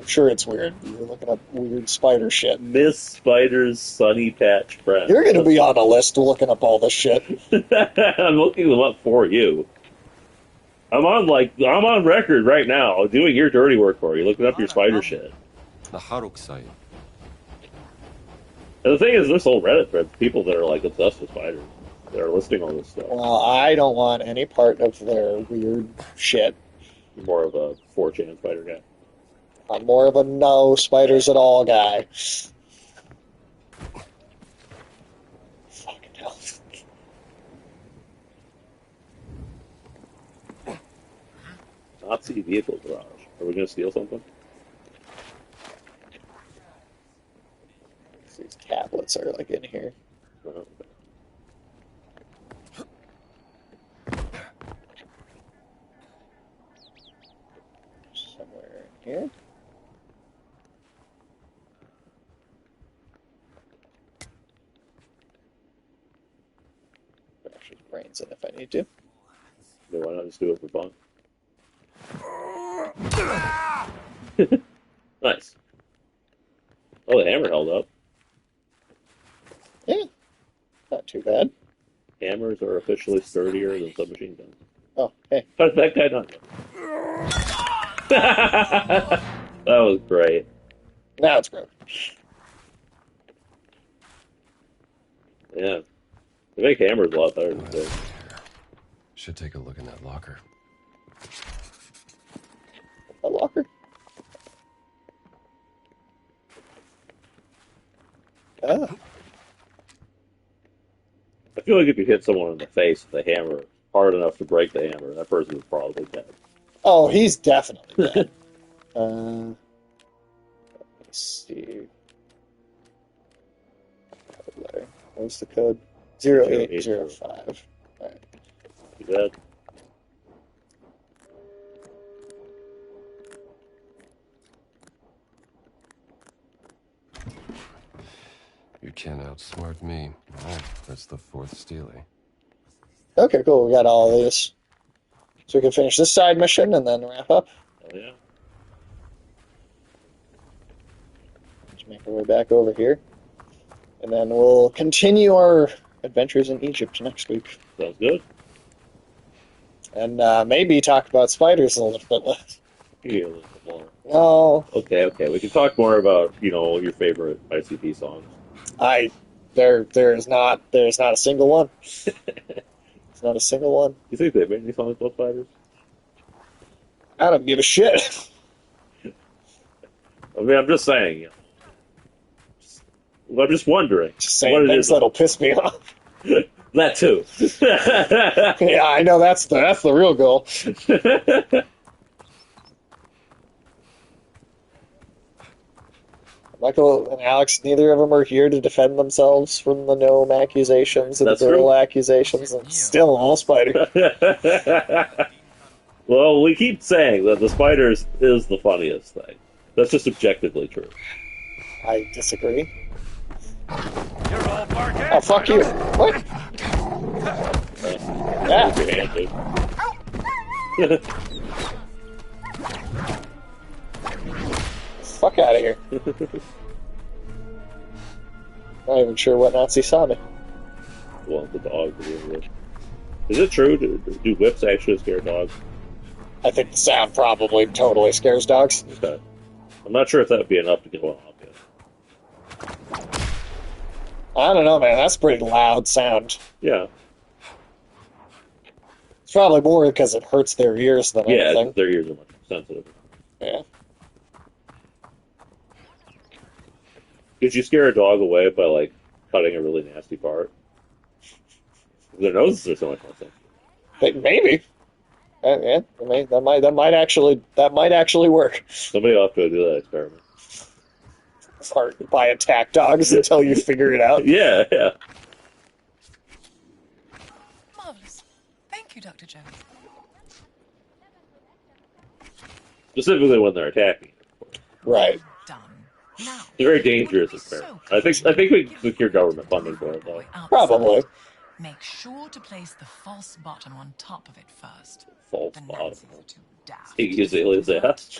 sure it's weird. You're looking up weird spider shit. Miss Spider's Sunny Patch Friend. You're going to be on a list looking up all this shit. I'm looking them up for you. I'm on record right now doing your dirty work for you, looking up your spider shit. The Haruk site. And the thing is, this whole Reddit thread, people that are like obsessed with spiders, that are listing all this stuff. Well, I don't want any part of their weird shit. You're more of a 4chan spider guy. I'm more of a no spiders at all guy. Fucking hell. Nazi vehicle garage. Are we going to steal something? These tablets are like in here. Oh, okay. Somewhere in here. Put extra brains in if I need to. Yeah, why not just do it for fun? Nice. Oh, the hammer held up. Yeah, not too bad. Hammers are officially sturdier than submachine guns. Oh, hey. How did that guy not know? That was great. Now it's broken. Yeah. They make hammers a lot better than this. Should take a look in that locker. A locker? Ah. I feel like if you hit someone in the face with a hammer hard enough to break the hammer, that person is probably dead. Oh, he's definitely dead. Let me see. Code letter. What's the code? 0805. Alright. You dead? You can't outsmart me. All right, that's the fourth Steely. Okay, cool. We got all of these. So we can finish this side mission and then wrap up. Oh, yeah. Just make our way back over here. And then we'll continue our adventures in Egypt next week. Sounds good. And maybe talk about spiders a little bit less. Yeah, a little bit more. No. Okay. We can talk more about, your favorite ICP songs. There's not a single one. It's not a single one. You think they made any songs about spiders? I don't give a shit. I mean, I'm just saying. I'm just wondering. Just saying things that'll piss me off. That too. Yeah, I know that's the real goal. Michael and Alex, neither of them are here to defend themselves from the gnome accusations and the girl accusations, and still all spider. Well, we keep saying that the spiders is the funniest thing. That's just objectively true. I disagree. You're all barking. Oh, fuck you. What? Yeah. Fuck out of here. Not even sure what Nazi saw me. Well, the dog. Is it true? Do whips actually scare dogs? I think the sound probably totally scares dogs. Okay. I'm not sure if that would be enough to get one off yet. I don't know, man. That's a pretty loud sound. Yeah. It's probably more because it hurts their ears than anything. Yeah, their ears are much sensitive. Yeah. Could you scare a dog away by, cutting a really nasty part? Their noses are so much more sensitive. Maybe. Yeah, that might actually work. Somebody will have to do that experiment. Start by attack dogs until you figure it out. Yeah. Marvelous. Thank you, Dr. Jones. Specifically when they're attacking. Right. Now, It's a very dangerous experiment. I think we can secure government funding for it, though. Probably. Make sure to place the false bottom on top of it first. False the bottom. Nazis are too daft. He gives aliens ass.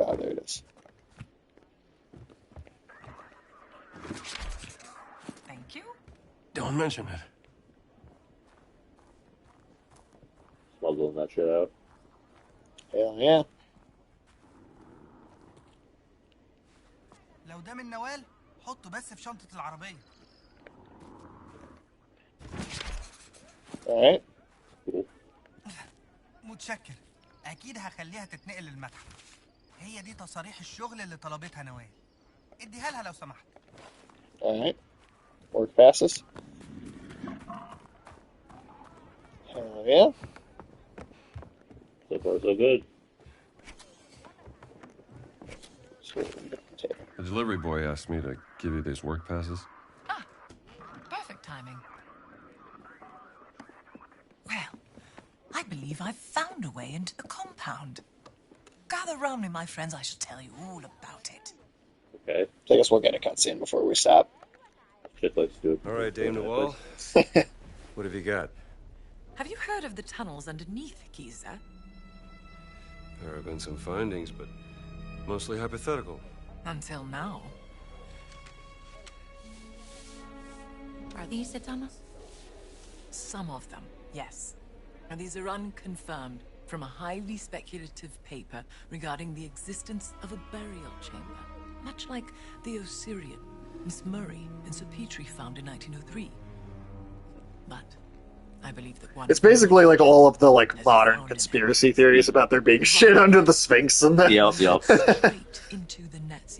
Oh, there it is. Thank you. Don't mention it. Smuggling that shit out. Hell yeah. لو ده من نوال حطه بس في شنطة العربية. Alright. متشكر. أكيد هخليها تتنقل للمتحف. هي دي تصاريح الشغل اللي طلبتها نوال. اديها لها لو سمحت. Alright. Work passes. Hell yeah. So far, so good. The delivery boy asked me to give you these work passes. Perfect timing. Well, I believe I've found a way into the compound. Gather round me, my friends. I shall tell you all about it. Okay. So I guess we'll get a cutscene before we stop. Shit likes to do it. All right, Dame Noel. What have you got? Have you heard of the tunnels underneath Giza? There have been some findings, but mostly hypothetical. Until now. Are these the tunnels? Some of them, yes. And these are unconfirmed from a highly speculative paper regarding the existence of a burial chamber, much like the Osirian Miss Murray and Sir Petrie found in 1903. But I believe that one. It's basically like all of the like modern conspiracy theories about there being shit under the Sphinx and that. Yep.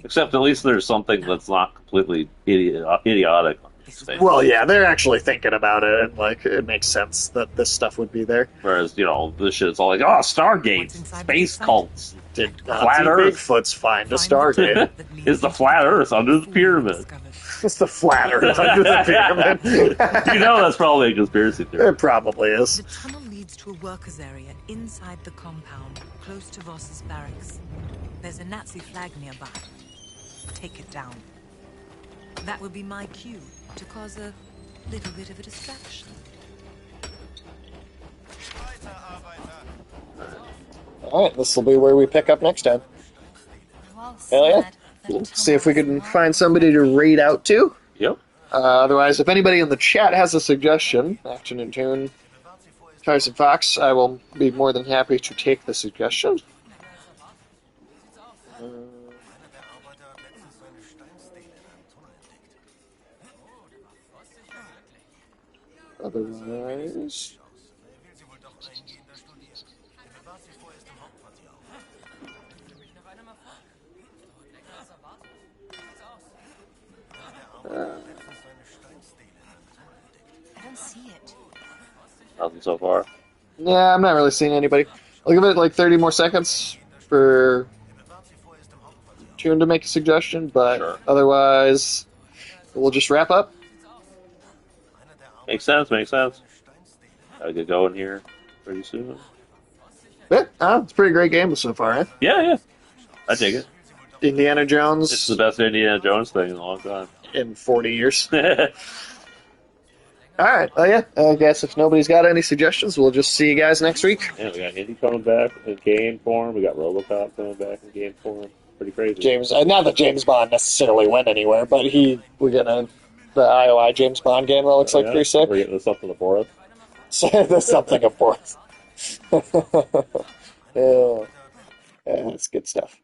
Except at least there's something that's not completely idiotic. Well, yeah, they're actually thinking about it, and like it makes sense that this stuff would be there. Whereas, this shit's all like, oh, Stargate, space cults, Did flat Earth. Bigfoot's find a Stargate? Is the flat Earth under the pyramid? It's the flat Earth under the pyramid. That's probably a conspiracy theory. It probably is. The tunnel leads to a workers' area inside the compound, close to Voss's barracks. There's a Nazi flag nearby. Take it down. That would be my cue to cause a little bit of a distraction. Alright, this will be where we pick up next time. Hell yeah. See if we can find somebody to raid out to. Yep. Otherwise, if anybody in the chat has a suggestion, Action and Tune, Tyson Fox, I will be more than happy to take the suggestion. Otherwise... I don't see it. Nothing so far. Yeah, I'm not really seeing anybody. I'll give it like 30 more seconds for Tune to make a suggestion, but otherwise, we'll just wrap up. Makes sense. Gotta get going here pretty soon. Yeah, it's a pretty great game so far, eh? Yeah. I dig it. Indiana Jones. It's the best Indiana Jones thing in a long time. In 40 years. Alright, yeah. I guess if nobody's got any suggestions, we'll just see you guys next week. Yeah, we got Indy coming back in game form. We got RoboCop coming back in game form. Pretty crazy. James, not that James Bond necessarily went anywhere, but we're getting the IOI James Bond game that looks like pretty sick. We're getting the something of Boris. There's something of Boris. Yeah, that's good stuff.